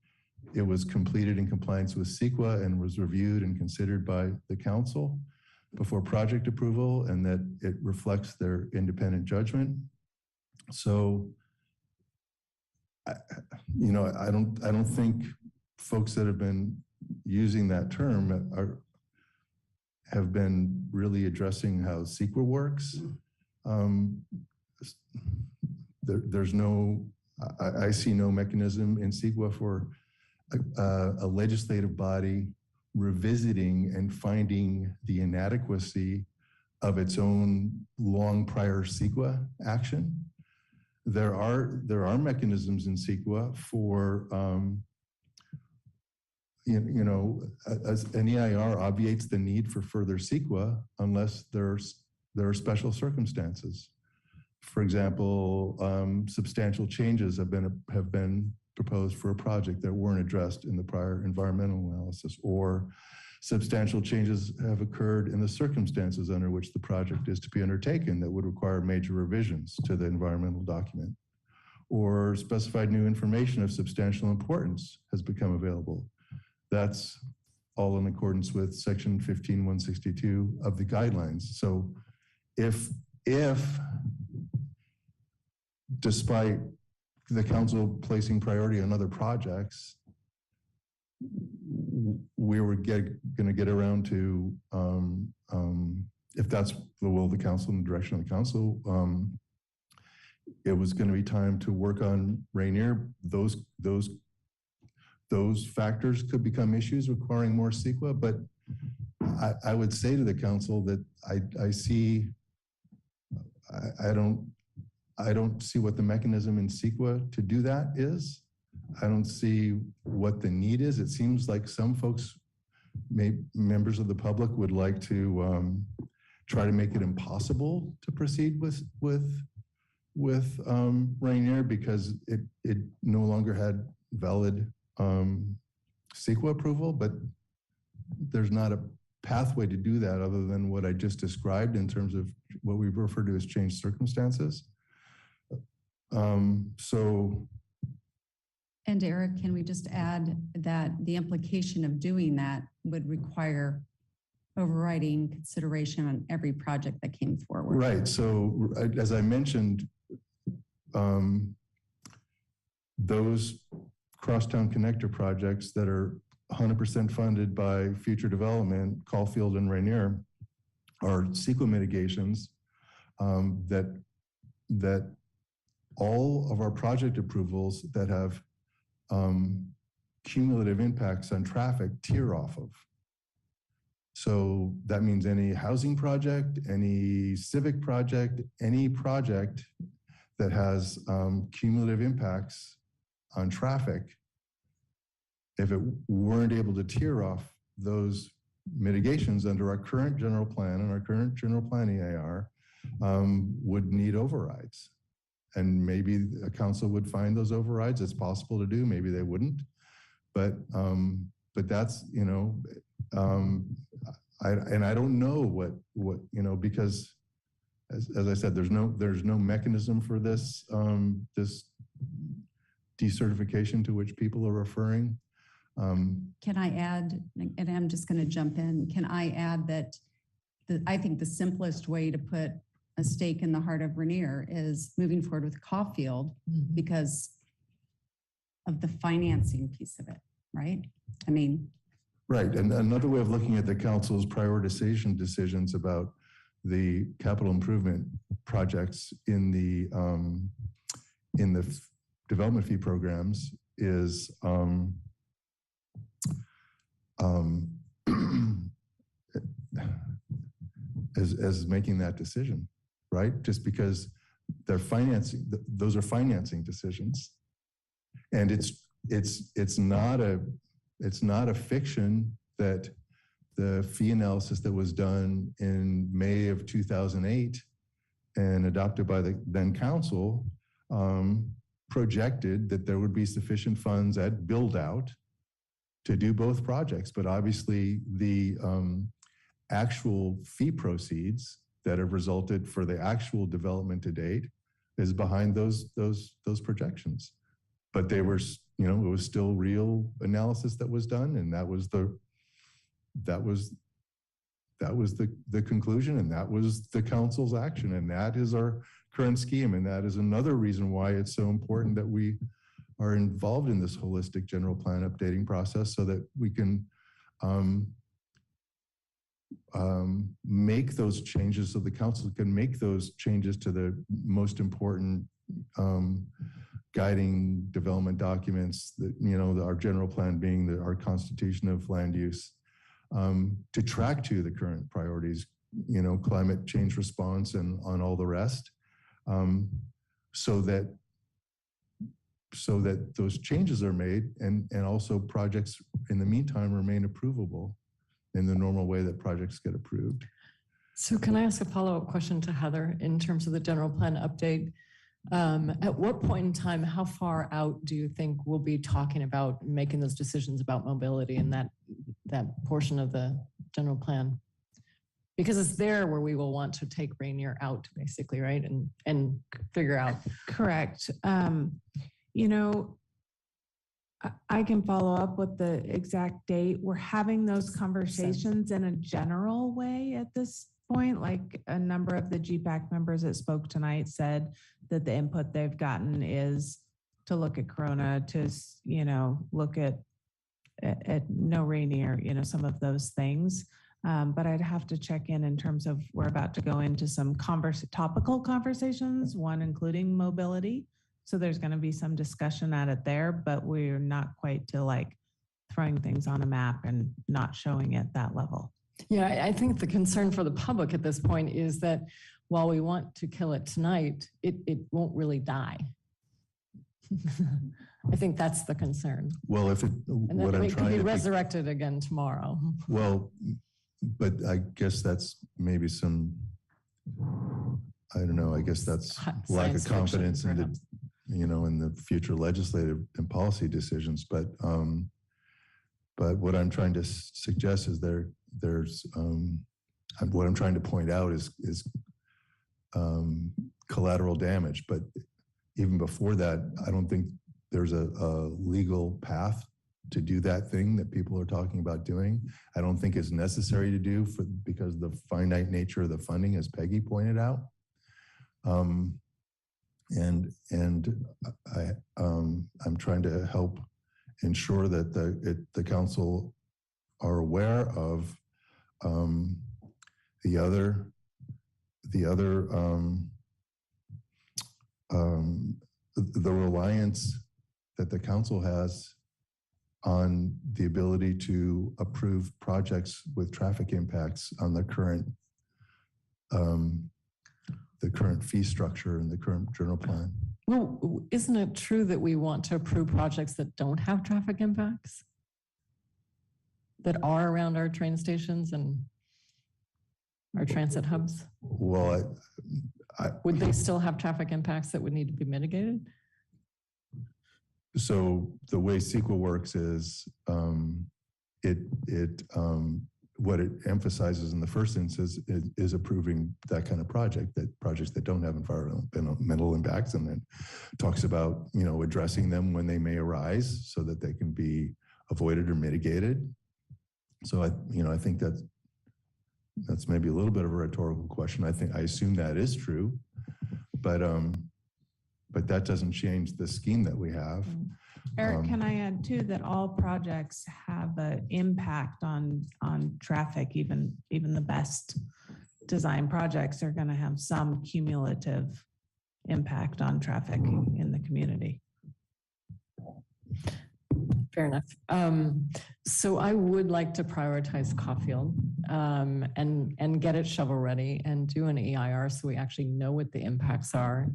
it was completed in compliance with CEQA and was reviewed and considered by the council before project approval, and that it reflects their independent judgment. So, I don't think folks that have been using that term have been really addressing how CEQA works. I see no mechanism in CEQA for a legislative body revisiting and finding the inadequacy of its own long prior CEQA action. There are mechanisms in CEQA for as an EIR obviates the need for further CEQA unless there are special circumstances. For example, substantial changes have been proposed for a project that weren't addressed in the prior environmental analysis, or substantial changes have occurred in the circumstances under which the project is to be undertaken that would require major revisions to the environmental document, or specified new information of substantial importance has become available. That's all in accordance with section 15.162 of the guidelines. So if despite the council placing priority on other projects, we were going to get around to, if that's the will of the council and the direction of the council, it was going to be time to work on Rainier. Those factors could become issues requiring more CEQA, but I would say to the council that I don't see what the mechanism in CEQA to do that is. I don't see what the need is. It seems like some folks, members of the public, would like to try to make it impossible to proceed with Rainier because it no longer had valid CEQA approval, but there's not a pathway to do that other than what I just described in terms of what we refer to as changed circumstances. And Eric, can we just add that the implication of doing that would require overriding consideration on every project that came forward? Right. So as I mentioned, those crosstown connector projects that are 100% funded by future development, Caulfield and Rainier, are CEQA mitigations that all of our project approvals that have cumulative impacts on traffic tier off of. So that means any housing project, any civic project, any project that has cumulative impacts on traffic, if it weren't able to tier off those mitigations under our current general plan and our current general plan EAR, would need overrides. And maybe a council would find those overrides. It's possible to do, maybe they wouldn't. But that's, you know, I don't know what, you know, because as I said, there's no mechanism for this, this decertification to which people are referring. Can I add, and I'm just going to jump in, can I add that I think the simplest way to put a stake in the heart of Rainier is moving forward with Caulfield because of the financing piece of it, right? I mean. Right, and another way of looking at the council's prioritization decisions about the capital improvement projects in the development fee programs is as making that decision, right? Just because they're financing, those are financing decisions, and it's not a fiction that the fee analysis that was done in May of 2008 and adopted by the then council projected that there would be sufficient funds at build out to do both projects. But obviously the actual fee proceeds that have resulted for the actual development to date is behind those projections. But they were, you know, it was still real analysis that was done, and that was the conclusion, and that was the council's action, and that is our current scheme, and that is another reason why it's so important that we are involved in this holistic general plan updating process, so that we can make those changes, so the council can make those changes to the most important guiding development documents, that, you know, our general plan being our constitution of land use, to track to the current priorities, you know, climate change response and on all the rest, so that those changes are made, and also projects in the meantime remain approvable in the normal way that projects get approved. So can I ask a follow-up question to Heather in terms of the general plan update? At what point in time, how far out do you think we'll be talking about making those decisions about mobility in that portion of the general plan? Because it's there where we will want to take Rainier out, basically, right? And figure out. Correct. You know, I can follow up with the exact date. We're having those conversations in a general way at this point. Like a number of the GPAC members that spoke tonight said that the input they've gotten is to look at Corona, to, you know, look at no Rainier, you know, some of those things. But I'd have to check in terms of, we're about to go into some topical conversations, one including mobility. So there's going to be some discussion at it there, but we're not quite to like throwing things on a map and not showing it that level. Yeah, I think the concern for the public at this point is that while we want to kill it tonight, it won't really die. I think that's the concern. Well, if it, and what then I'm it could trying be to resurrected again tomorrow. Well, but I guess that's maybe some, I don't know, I guess that's lack of confidence in the, you know, in the future legislative and policy decisions. But what I'm trying to suggest is there's what I'm trying to point out is collateral damage. But even before that, I don't think there's a legal path to do that thing that people are talking about doing. I don't think it's necessary to do because the finite nature of the funding, as Peggy pointed out. And I'm trying to help ensure that the council are aware of the other the reliance that the council has on the ability to approve projects with traffic impacts on the current fee structure and the current general plan. Well, isn't it true that we want to approve projects that don't have traffic impacts? That are around our train stations and our transit hubs? Well, would they still have traffic impacts that would need to be mitigated? So the way CEQA works is what it emphasizes in the first instance is approving that kind of projects that don't have environmental impacts, and then talks about, addressing them when they may arise so that they can be avoided or mitigated. So I think that's maybe a little bit of a rhetorical question. I assume that is true, but that doesn't change the scheme that we have. Eric, can I add too that all projects have an impact on traffic? Even the best design projects are going to have some cumulative impact on traffic in the community. Fair enough. So I would like to prioritize Caulfield and get it shovel ready and do an EIR so we actually know what the impacts are.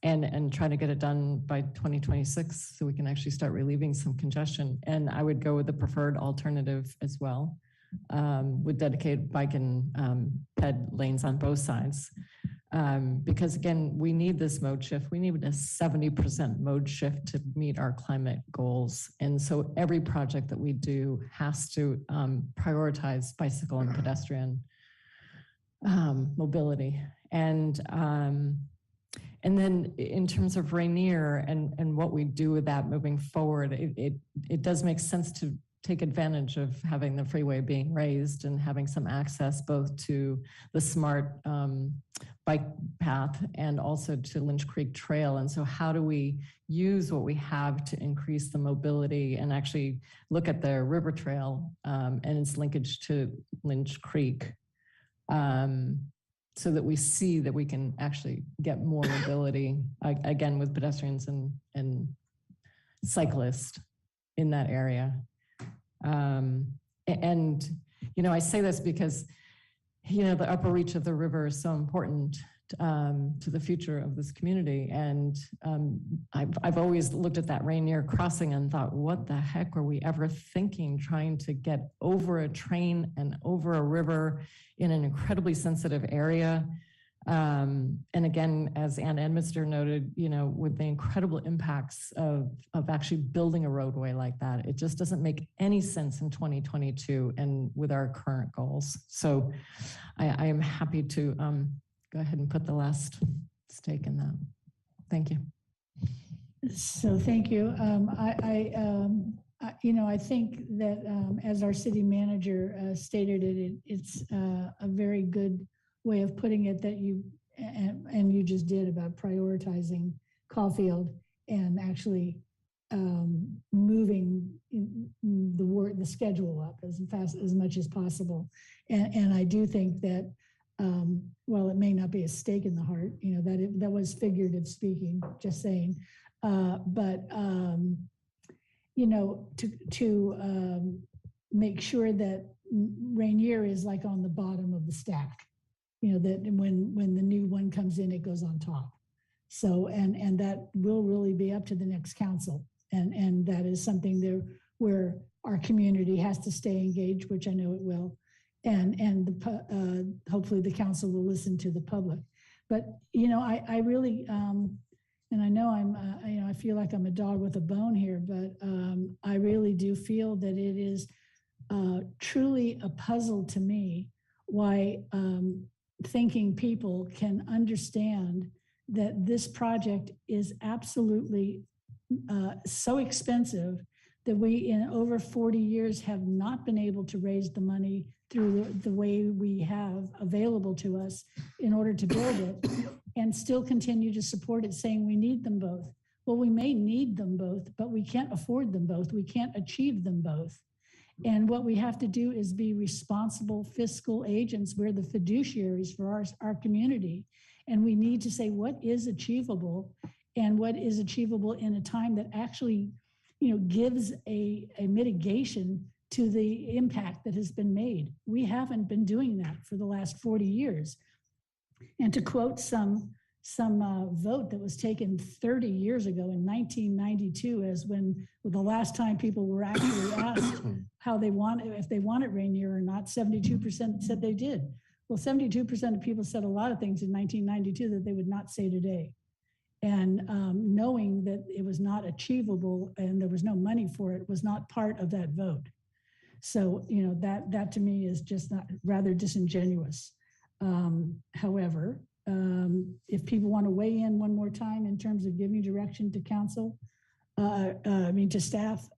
And try to get it done by 2026 so we can actually start relieving some congestion. And I would go with the preferred alternative as well, with dedicated bike and ped lanes on both sides. Because again, we need this mode shift. We need a 70% mode shift to meet our climate goals. And so every project that we do has to prioritize bicycle and pedestrian mobility. And then in terms of Rainier and what we do with that moving forward, it does make sense to take advantage of having the freeway being raised and having some access both to the smart bike path and also to Lynch Creek Trail. And so how do we use what we have to increase the mobility and actually look at the river trail and its linkage to Lynch Creek? So that we see that we can actually get more mobility, again, with pedestrians and cyclists in that area. I say this because, the upper reach of the river is so important to the future of this community. And I've always looked at that Rainier crossing and thought, what the heck were we ever thinking trying to get over a train and over a river in an incredibly sensitive area? And again, as Ann Edminster noted, with the incredible impacts of actually building a roadway like that, it just doesn't make any sense in 2022 and with our current goals. So I am happy to go ahead and put the last stake in that. Thank you. So thank you. I think that as our city manager stated it's a very good way of putting it that you just did about prioritizing Caulfield and actually moving the schedule up as much as possible. And I do think that while it may not be a stake in the heart, that was figurative speaking, just saying, but to make sure that Rainier is like on the bottom of the stack, that when the new one comes in, it goes on top. So, and that will really be up to the next council. And that is something there where our community has to stay engaged, which I know it will. And hopefully the council will listen to the public. But, I really, and I know I feel like I'm a dog with a bone here, but I really do feel that it is truly a puzzle to me why thinking people can understand that this project is absolutely so expensive that we in over 40 years have not been able to raise the money through the way we have available to us in order to build it, and still continue to support it, saying we need them both. Well, we may need them both, but we can't afford them both. We can't achieve them both. And what we have to do is be responsible fiscal agents. We're the fiduciaries for our community. And we need to say what is achievable and what is achievable in a time that actually, gives a mitigation to the impact that has been made. We haven't been doing that for the last 40 years. And to quote some vote that was taken 30 years ago in 1992, as when the last time people were actually asked if they wanted Rainier or not, 72% said they did. Well, 72% of people said a lot of things in 1992 that they would not say today. And knowing that it was not achievable and there was no money for it was not part of that vote. So, that to me is just not rather disingenuous. However, if people want to weigh in one more time in terms of giving direction to council, to staff,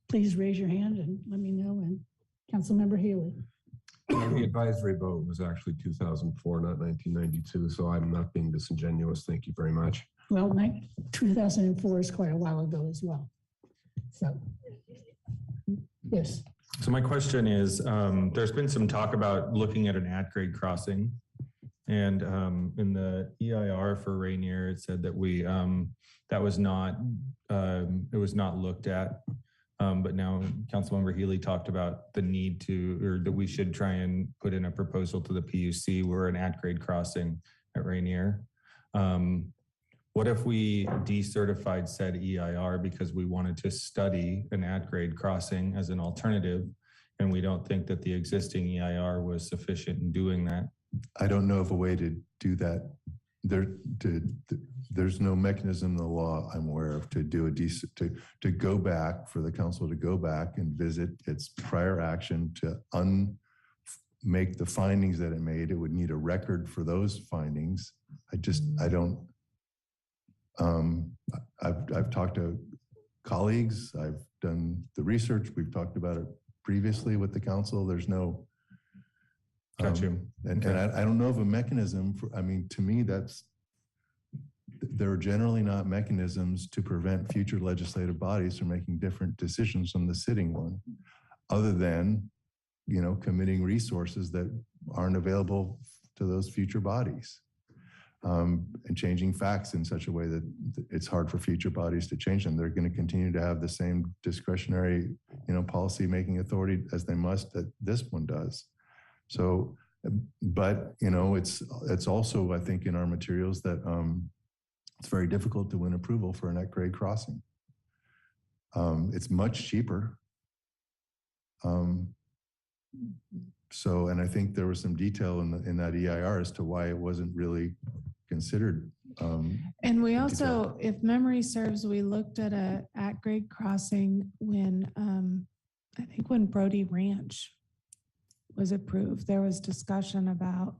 please raise your hand and let me know. And Councilmember Healy. The advisory vote was actually 2004, not 1992. So I'm not being disingenuous. Thank you very much. Well, 2004 is quite a while ago as well. So, yes. So my question is, there's been some talk about looking at an at-grade crossing. And in the EIR for Rainier, it said that it was not looked at. But now Councilmember Healy talked about the need or that we should try and put in a proposal to the PUC where an at-grade crossing at Rainier. What if we decertified said EIR because we wanted to study an at-grade crossing as an alternative, and we don't think that the existing EIR was sufficient in doing that? I don't know of a way to do that. There's no mechanism in the law I'm aware of to do to go back, for the council to go back and visit its prior action to make the findings that it made. It would need a record for those findings. I've talked to colleagues. I've done the research. We've talked about it previously with the council. There's no. Got you. And I don't know of a mechanism to me, there are generally not mechanisms to prevent future legislative bodies from making different decisions from the sitting one, other than, committing resources that aren't available to those future bodies, and changing facts in such a way that it's hard for future bodies to change them. They're going to continue to have the same discretionary, policy making authority as they must that this one does. So, but, it's also, I think, in our materials that it's very difficult to win approval for an at-grade crossing. It's much cheaper. So, and I think there was some detail in that EIR as to why it wasn't really considered. And we also, if memory serves, we looked at a at-grade crossing when, I think when Brody Ranch was approved. There was discussion about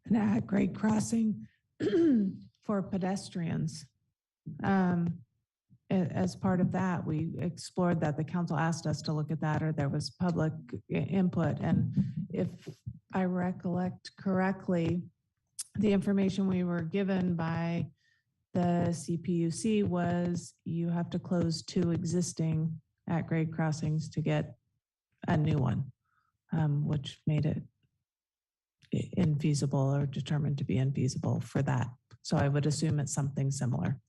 an at-grade crossing for pedestrians. As part of that, we explored that. The council asked us to look at that, or there was public input. And if I recollect correctly, the information we were given by the CPUC was you have to close 2 existing at-grade crossings to get a new one. Which made it infeasible or determined to be infeasible for that. So I would assume it's something similar.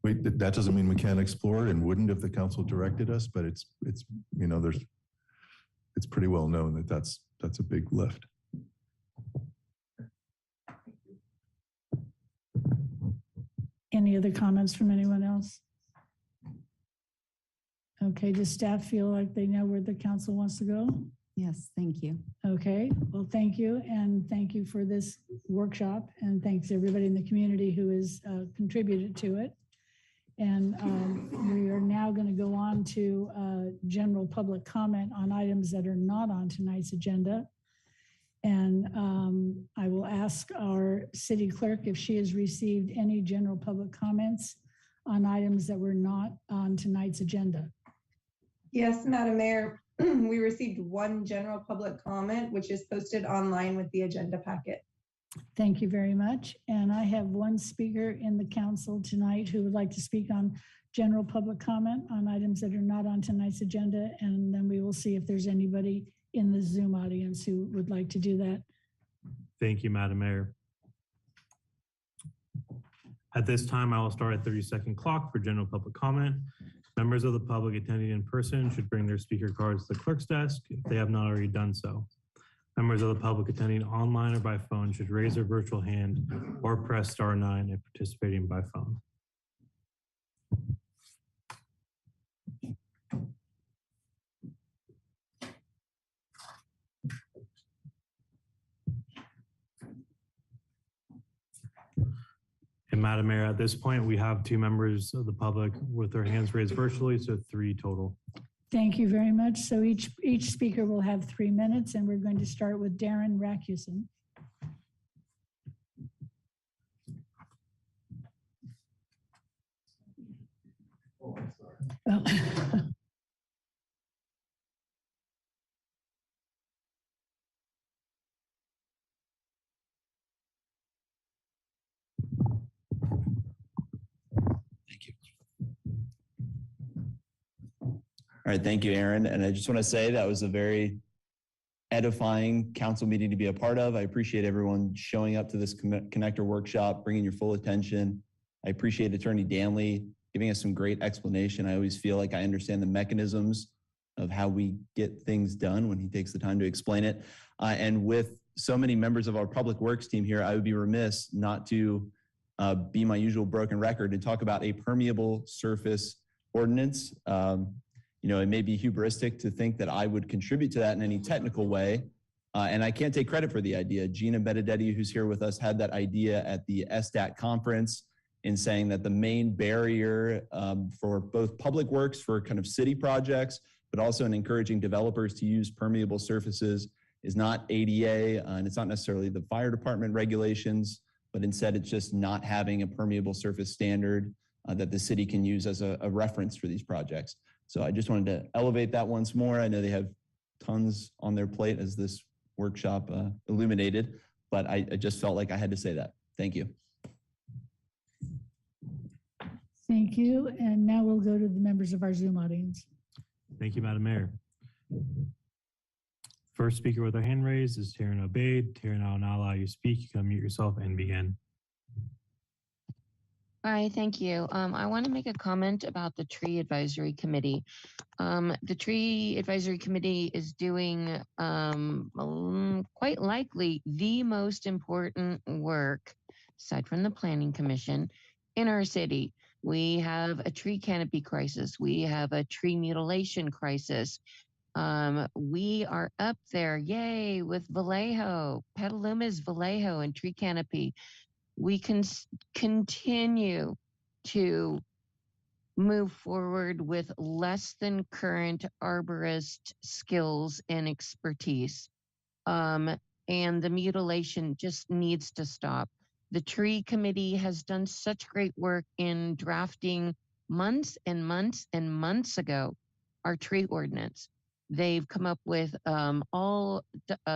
Wait, that doesn't mean we can't explore it and wouldn't if the council directed us, but it's pretty well known that that's a big lift. Any other comments from anyone else? Okay, does staff feel like they know where the council wants to go? Yes, thank you. Okay, well, thank you. And thank you for this workshop. And thanks to everybody in the community who has contributed to it. And we are now going to go on to general public comment on items that are not on tonight's agenda. And I will ask our city clerk if she has received any general public comments on items that were not on tonight's agenda. Yes, Madam Mayor. We received one general public comment, which is posted online with the agenda packet. Thank you very much. And I have one speaker in the council tonight who would like to speak on general public comment on items that are not on tonight's agenda. And then we will see if there's anybody in the Zoom audience who would like to do that. Thank you, Madam Mayor. At this time, I will start at 30-second clock for general public comment. Members of the public attending in person should bring their speaker cards to the clerk's desk if they have not already done so. Members of the public attending online or by phone should raise their virtual hand or press *9 if participating by phone. And Madam Mayor, at this point, we have 2 members of the public with their hands raised virtually, so 3 total. Thank you very much. So each speaker will have 3 minutes, and we're going to start with Darren Rakusin. Oh, I'm sorry. Oh. All right, thank you, Aaron. And I just want to say that was a very edifying council meeting to be a part of. I appreciate everyone showing up to this connector workshop, bringing your full attention. I appreciate Attorney Danley giving us some great explanation. I always feel like I understand the mechanisms of how we get things done when he takes the time to explain it. And with so many members of our public works team here, I would be remiss not to be my usual broken record and talk about a permeable surface ordinance. You know, it may be hubristic to think that I would contribute to that in any technical way. And I can't take credit for the idea. Gina Benedetti, who's here with us, had that idea at the SDAT conference in saying that the main barrier for both public works for kind of city projects, but also in encouraging developers to use permeable surfaces is not ADA, and it's not necessarily the fire department regulations, but instead it's just not having a permeable surface standard that the city can use as a reference for these projects. So I just wanted to elevate that once more. I know they have tons on their plate as this workshop illuminated, but I just felt like I had to say that. Thank you. Thank you. And now we'll go to the members of our Zoom audience. Thank you, Madam Mayor. First speaker with their hand raised is Taryn Obaid. Taryn, I will now allow you to speak. You can unmute yourself and begin. Hi, thank you. I want to make a comment about the Tree Advisory Committee. The Tree Advisory Committee is doing quite likely the most important work, aside from the Planning Commission, in our city. We have a tree canopy crisis. We have a tree mutilation crisis. We are up there, yay, with Vallejo, Petaluma's Vallejo and tree canopy. We can continue to move forward with less than current arborist skills and expertise. And the mutilation just needs to stop. The tree committee has done such great work in drafting months and months and months ago our tree ordinance. They've come up with all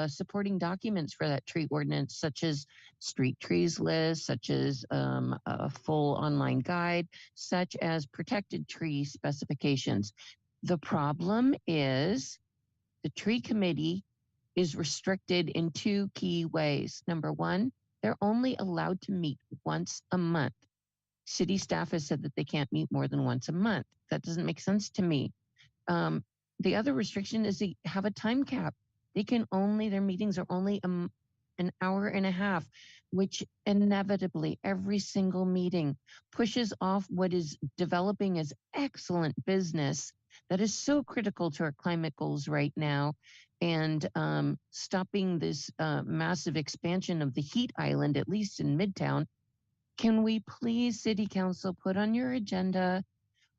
supporting documents for that tree ordinance, such as street trees list, such as a full online guide, such as protected tree specifications. The problem is the tree committee is restricted in 2 key ways. Number one, they're only allowed to meet once a month. City staff has said that they can't meet more than once a month. That doesn't make sense to me. The other restriction is they have a time cap. Their meetings are only an hour and a half, which inevitably every single meeting pushes off what is developing as excellent business that is so critical to our climate goals right now, and stopping this massive expansion of the heat island, at least in Midtown. Can we please, City Council, put on your agenda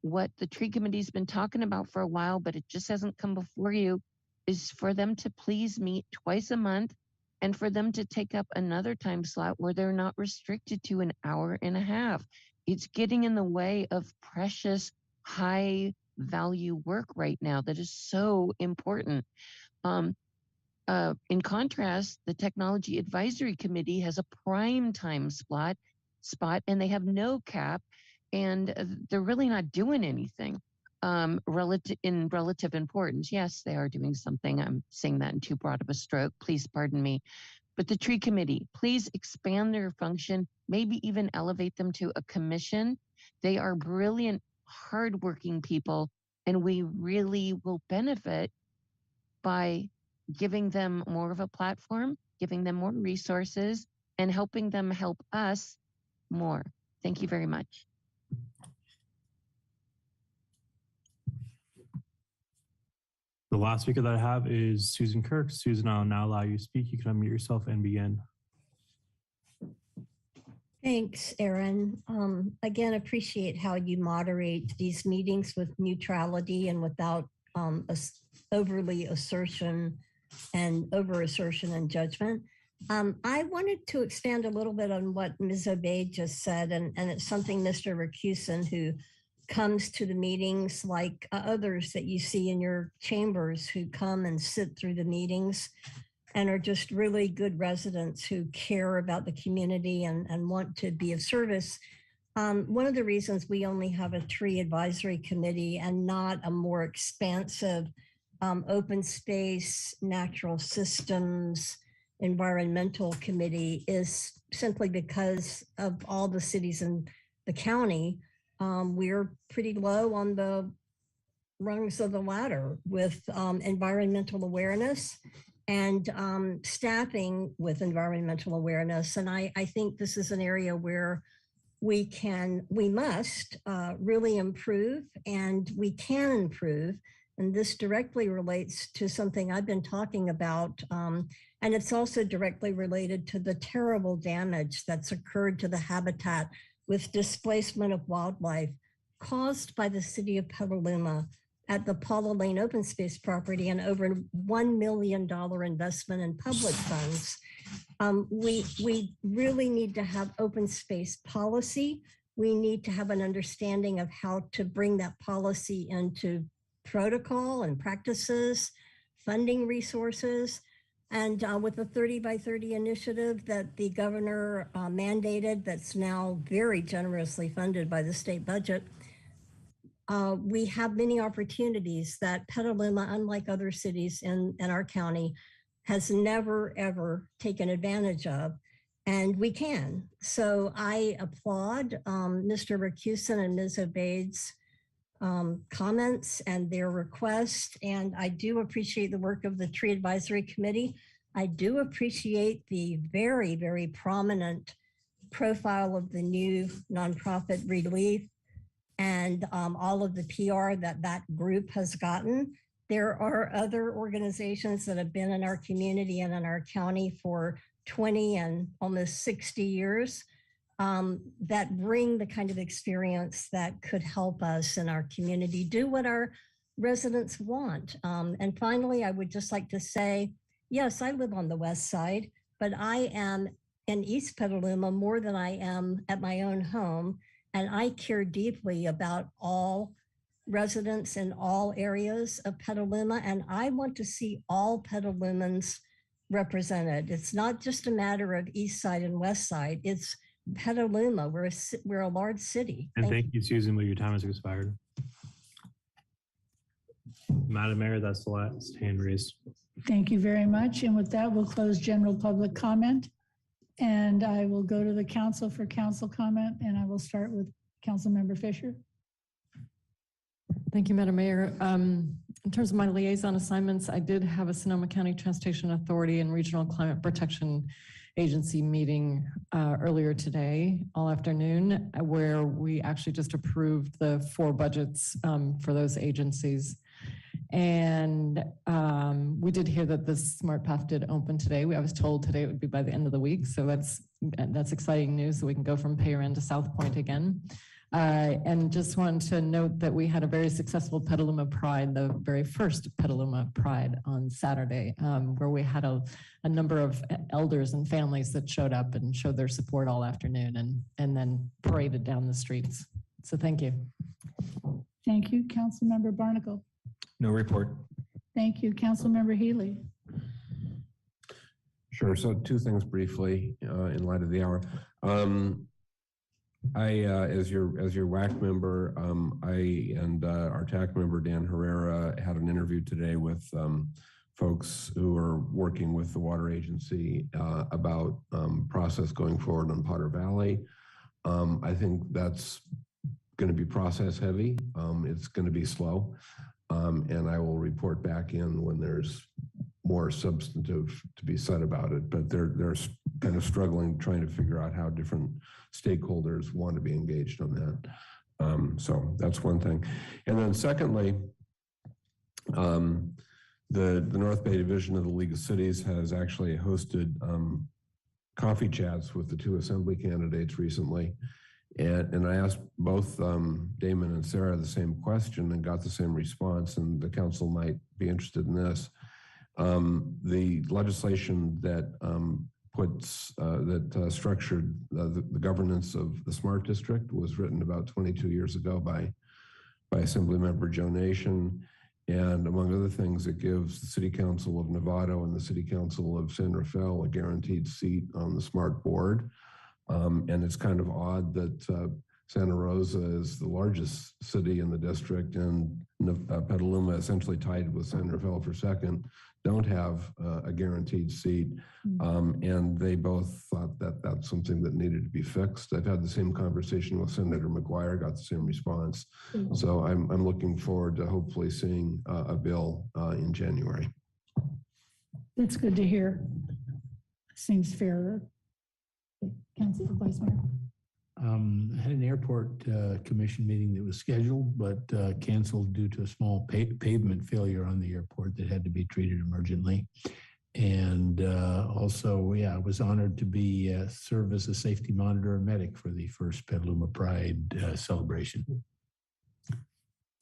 what the tree committee's been talking about for a while, but it just hasn't come before you, is for them to please meet twice a month and for them to take up another time slot where they're not restricted to an hour and a half. It's getting in the way of precious high value work right now that is so important. In contrast, the Technology Advisory Committee has a prime time spot, and they have no cap, and they're really not doing anything relative importance. Yes, they are doing something. I'm saying that in too broad of a stroke. Please pardon me. But the tree committee, please expand their function, maybe even elevate them to a commission. They are brilliant, hardworking people, and we really will benefit by giving them more of a platform, giving them more resources, and helping them help us more. Thank you very much. The last speaker that I have is Susan Kirk. Susan, I'll now allow you to speak. You can unmute yourself and begin. Thanks, Aaron. Again, appreciate how you moderate these meetings with neutrality and without overly assertion and over-assertion and judgment. I wanted to expand a little bit on what Ms. Obeid just said, and it's something Mr. Rakusin, who comes to the meetings like others that you see in your chambers, who come and sit through the meetings and are just really good residents who care about the community and want to be of service. One of the reasons we only have a tree advisory committee and not a more expansive open space, natural systems, environmental committee is simply because of all the cities in the county. We're pretty low on the rungs of the ladder with environmental awareness and staffing with environmental awareness. And I think this is an area where we must really improve, and we can improve. And this directly relates to something I've been talking about. And it's also directly related to the terrible damage that's occurred to the habitat with displacement of wildlife caused by the city of Petaluma at the Paula Lane open space property, and over $1 million investment in public funds. We really need to have open space policy. We need to have an understanding of how to bring that policy into protocol and practices, funding resources. And with the 30 by 30 initiative that the governor mandated, that's now very generously funded by the state budget, we have many opportunities that Petaluma, unlike other cities in our county, has never, ever taken advantage of, and we can. So I applaud Mr. Rakusin and Ms. Obeid's comments and their request. And I do appreciate the work of the Tree Advisory Committee. I do appreciate the very, very prominent profile of the new nonprofit Relief and all of the PR that group has gotten. There are other organizations that have been in our community and in our county for 20 and almost 60 years. That bring the kind of experience that could help us in our community do what our residents want. And finally, I would just like to say, yes, I live on the west side, but I am in East Petaluma more than I am at my own home. And I care deeply about all residents in all areas of Petaluma. And I want to see all Petalumans represented. It's not just a matter of East Side and West Side. It's Petaluma. We're a large city. And thank you, Susan, but your time has expired. Madam Mayor, that's the last hand raised. Thank you very much. And with that, we'll close general public comment. And I will go to the council for council comment, and I will start with Councilmember Fisher. Thank you, Madam Mayor. In terms of my liaison assignments, I did have a Sonoma County Transportation Authority and Regional Climate Protection Agency meeting earlier today, all afternoon, where we actually just approved the 4 budgets for those agencies. And we did hear that the Smart Path did open today. I was told today it would be by the end of the week. So that's exciting news, so we can go from Payran to South Point again. And just wanted to note that we had a very successful Petaluma Pride, the very first Petaluma Pride on Saturday, where we had a number of elders and families that showed up and showed their support all afternoon and then paraded down the streets. So thank you. Thank you. Councilmember Barnacle. No report. Thank you. Councilmember Healy. Sure. So two things briefly in light of the hour. As your WAC member, I and our TAC member, Dan Herrera, had an interview today with folks who are working with the water agency about process going forward on Potter Valley. I think that's going to be process heavy. It's going to be slow. And I will report back in when there's more substantive to be said about it, but they're kind of struggling, trying to figure out how different stakeholders want to be engaged on that. So that's one thing. And then secondly, the North Bay Division of the League of Cities has actually hosted coffee chats with the two assembly candidates recently. And I asked both Damon and Sarah the same question and got the same response, and the council might be interested in this. The legislation that structured the governance of the Smart District was written about 22 years ago by Assemblymember Joe Nation. And among other things, it gives the City Council of Novato and the City Council of San Rafael a guaranteed seat on the Smart Board. And it's kind of odd that Santa Rosa is the largest city in the district, and Petaluma, essentially tied with San Rafael for second, don't have a guaranteed seat. And they both thought that that's something that needed to be fixed. I've had the same conversation with Senator McGuire, got the same response. So I'm looking forward to hopefully seeing a bill in January. That's good to hear. Seems fairer. Council Vice Mayor. I had an airport commission meeting that was scheduled, but canceled due to a small pavement failure on the airport that had to be treated emergently. And also, yeah, I was honored to be serve as a safety monitor and medic for the first Petaluma Pride celebration.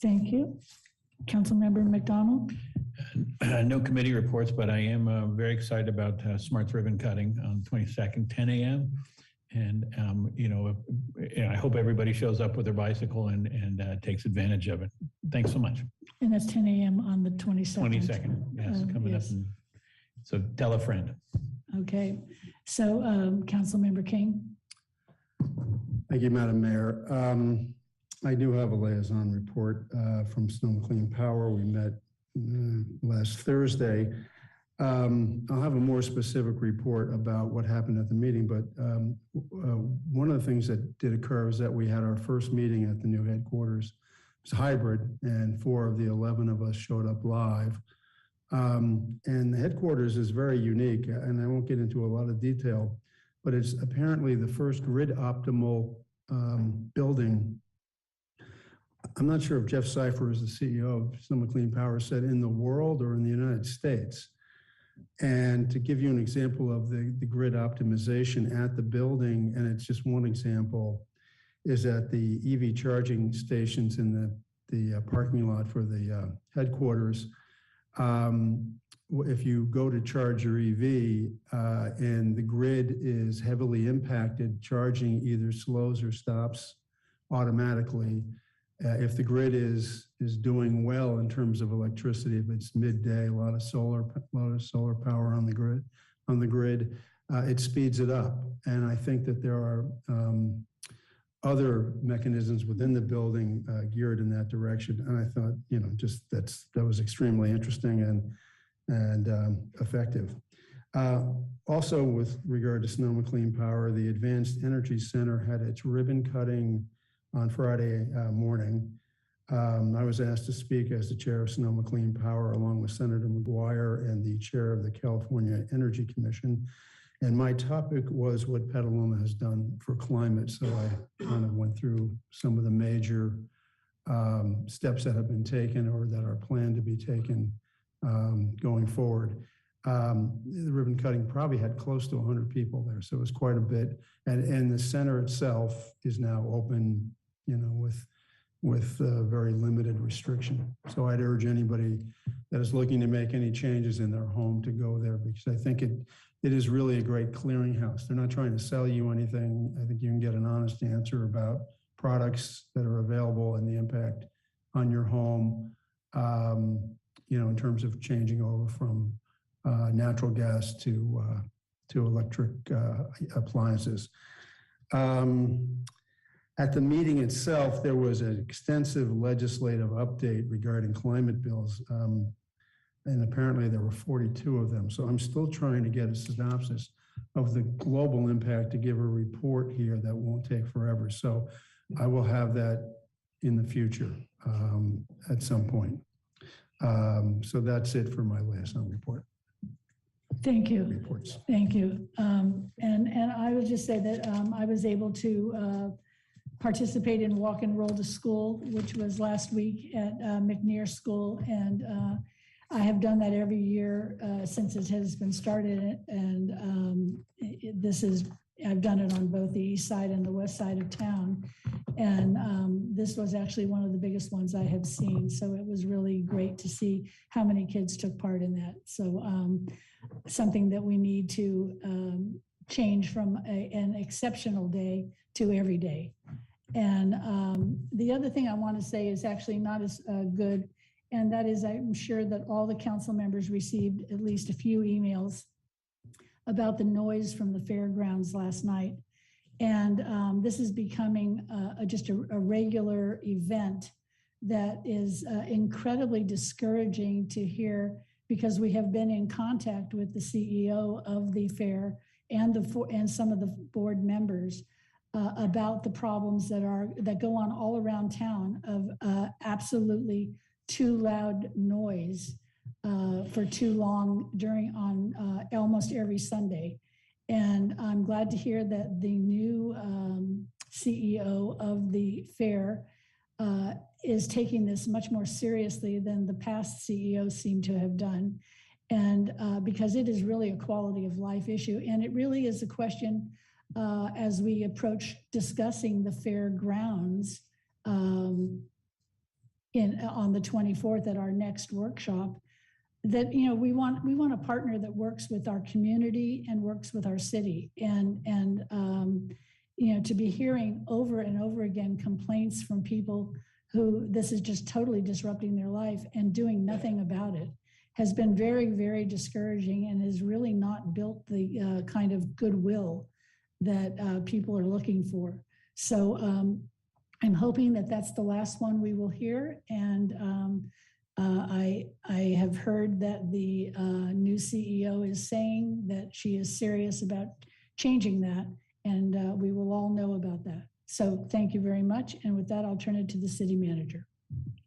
Thank you. Councilmember McDonald. No committee reports, but I am very excited about Smart's ribbon cutting on 22nd, 10 a.m. And, I hope everybody shows up with their bicycle and takes advantage of it. Thanks so much. And that's 10 a.m. on the 22nd. 22nd, yes, coming yes. up. So tell a friend. Okay. So Councilmember King. Thank you, Madam Mayor. I do have a liaison report from Sonoma Clean Power. We met last Thursday. I'll have a more specific report about what happened at the meeting, but one of the things that did occur was that we had our first meeting at the new headquarters. It was hybrid, and 4 of the 11 of us showed up live. And the headquarters is very unique, and I won't get into a lot of detail, but it's apparently the first grid optimal building. I'm not sure if Jeff Cipher is the CEO of Sonoma Clean Power said in the world or in the United States. And to give you an example of the grid optimization at the building, and it's just one example, is at the EV charging stations in the parking lot for the headquarters. If you go to charge your EV and the grid is heavily impacted, charging either slows or stops automatically. If the grid is doing well in terms of electricity, if it's midday, a lot of solar power on the grid, it speeds it up. And I think that there are other mechanisms within the building geared in that direction. And I thought, that was extremely interesting and effective. Also, with regard to Sonoma Clean Power, the Advanced Energy Center had its ribbon cutting on Friday morning. I was asked to speak as the chair of Sonoma Clean Power along with Senator McGuire and the chair of the California Energy Commission. And my topic was what Petaluma has done for climate. So I kind of went through some of the major steps that have been taken or that are planned to be taken going forward. The ribbon cutting probably had close to 100 people there, so it was quite a bit. And the center itself is now open, with very limited restriction. So I'd urge anybody that is looking to make any changes in their home to go there, because I think it is really a great clearinghouse. They're not trying to sell you anything. I think you can get an honest answer about products that are available and the impact on your home, in terms of changing over from natural gas to electric appliances. At the meeting itself, there was an extensive legislative update regarding climate bills. And apparently there were 42 of them. So I'm still trying to get a synopsis of the global impact to give a report here that won't take forever. So I will have that in the future at some point. So that's it for my liaison report. Thank you. Reports. Thank you. And I would just say that I was able to participate in Walk and Roll to School, which was last week at McNair School. And I have done that every year since it has been started. And I've done it on both the east side and the west side of town. And this was actually one of the biggest ones I have seen. So it was really great to see how many kids took part in that. So something that we need to change from an exceptional day to every day. And the other thing I want to say is actually not as good. And that is, I'm sure that all the council members received at least a few emails about the noise from the fairgrounds last night. And this is becoming just a regular event that is incredibly discouraging to hear, because we have been in contact with the CEO of the fair and some of the board members about the problems that go on all around town of absolutely too loud noise for too long on almost every Sunday. And I'm glad to hear that the new CEO of the fair is taking this much more seriously than the past CEOs seem to have done. And because it is really a quality of life issue. And it really is a question as we approach discussing the fairgrounds on the 24th at our next workshop, that we want a partner that works with our community and works with our city, and to be hearing over and over again complaints from people who this is just totally disrupting their life and doing nothing about it has been very, very discouraging, and has really not built the kind of goodwill that people are looking for. So I'm hoping that that's the last one we will hear. And I have heard that the new CEO is saying that she is serious about changing that, and we will all know about that. So thank you very much. And with that, I'll turn it to the city manager.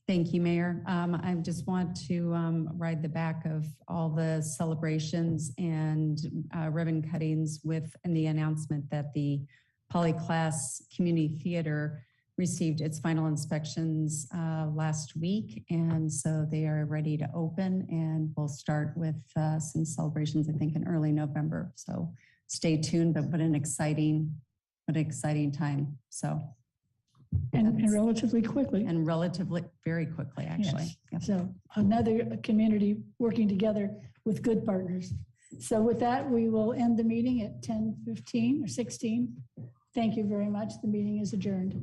Thank you, Mayor. I just want to ride the back of all the celebrations and ribbon cuttings and the announcement that the Polyclass Community Theater received its final inspections last week. And so they are ready to open, and we'll start with some celebrations, I think, in early November. So stay tuned, but what an exciting time. So. And relatively quickly. And relatively, very quickly, actually. Yes. Yep. So another community working together with good partners. So with that, we will end the meeting at 10:15 or 16. Thank you very much. The meeting is adjourned.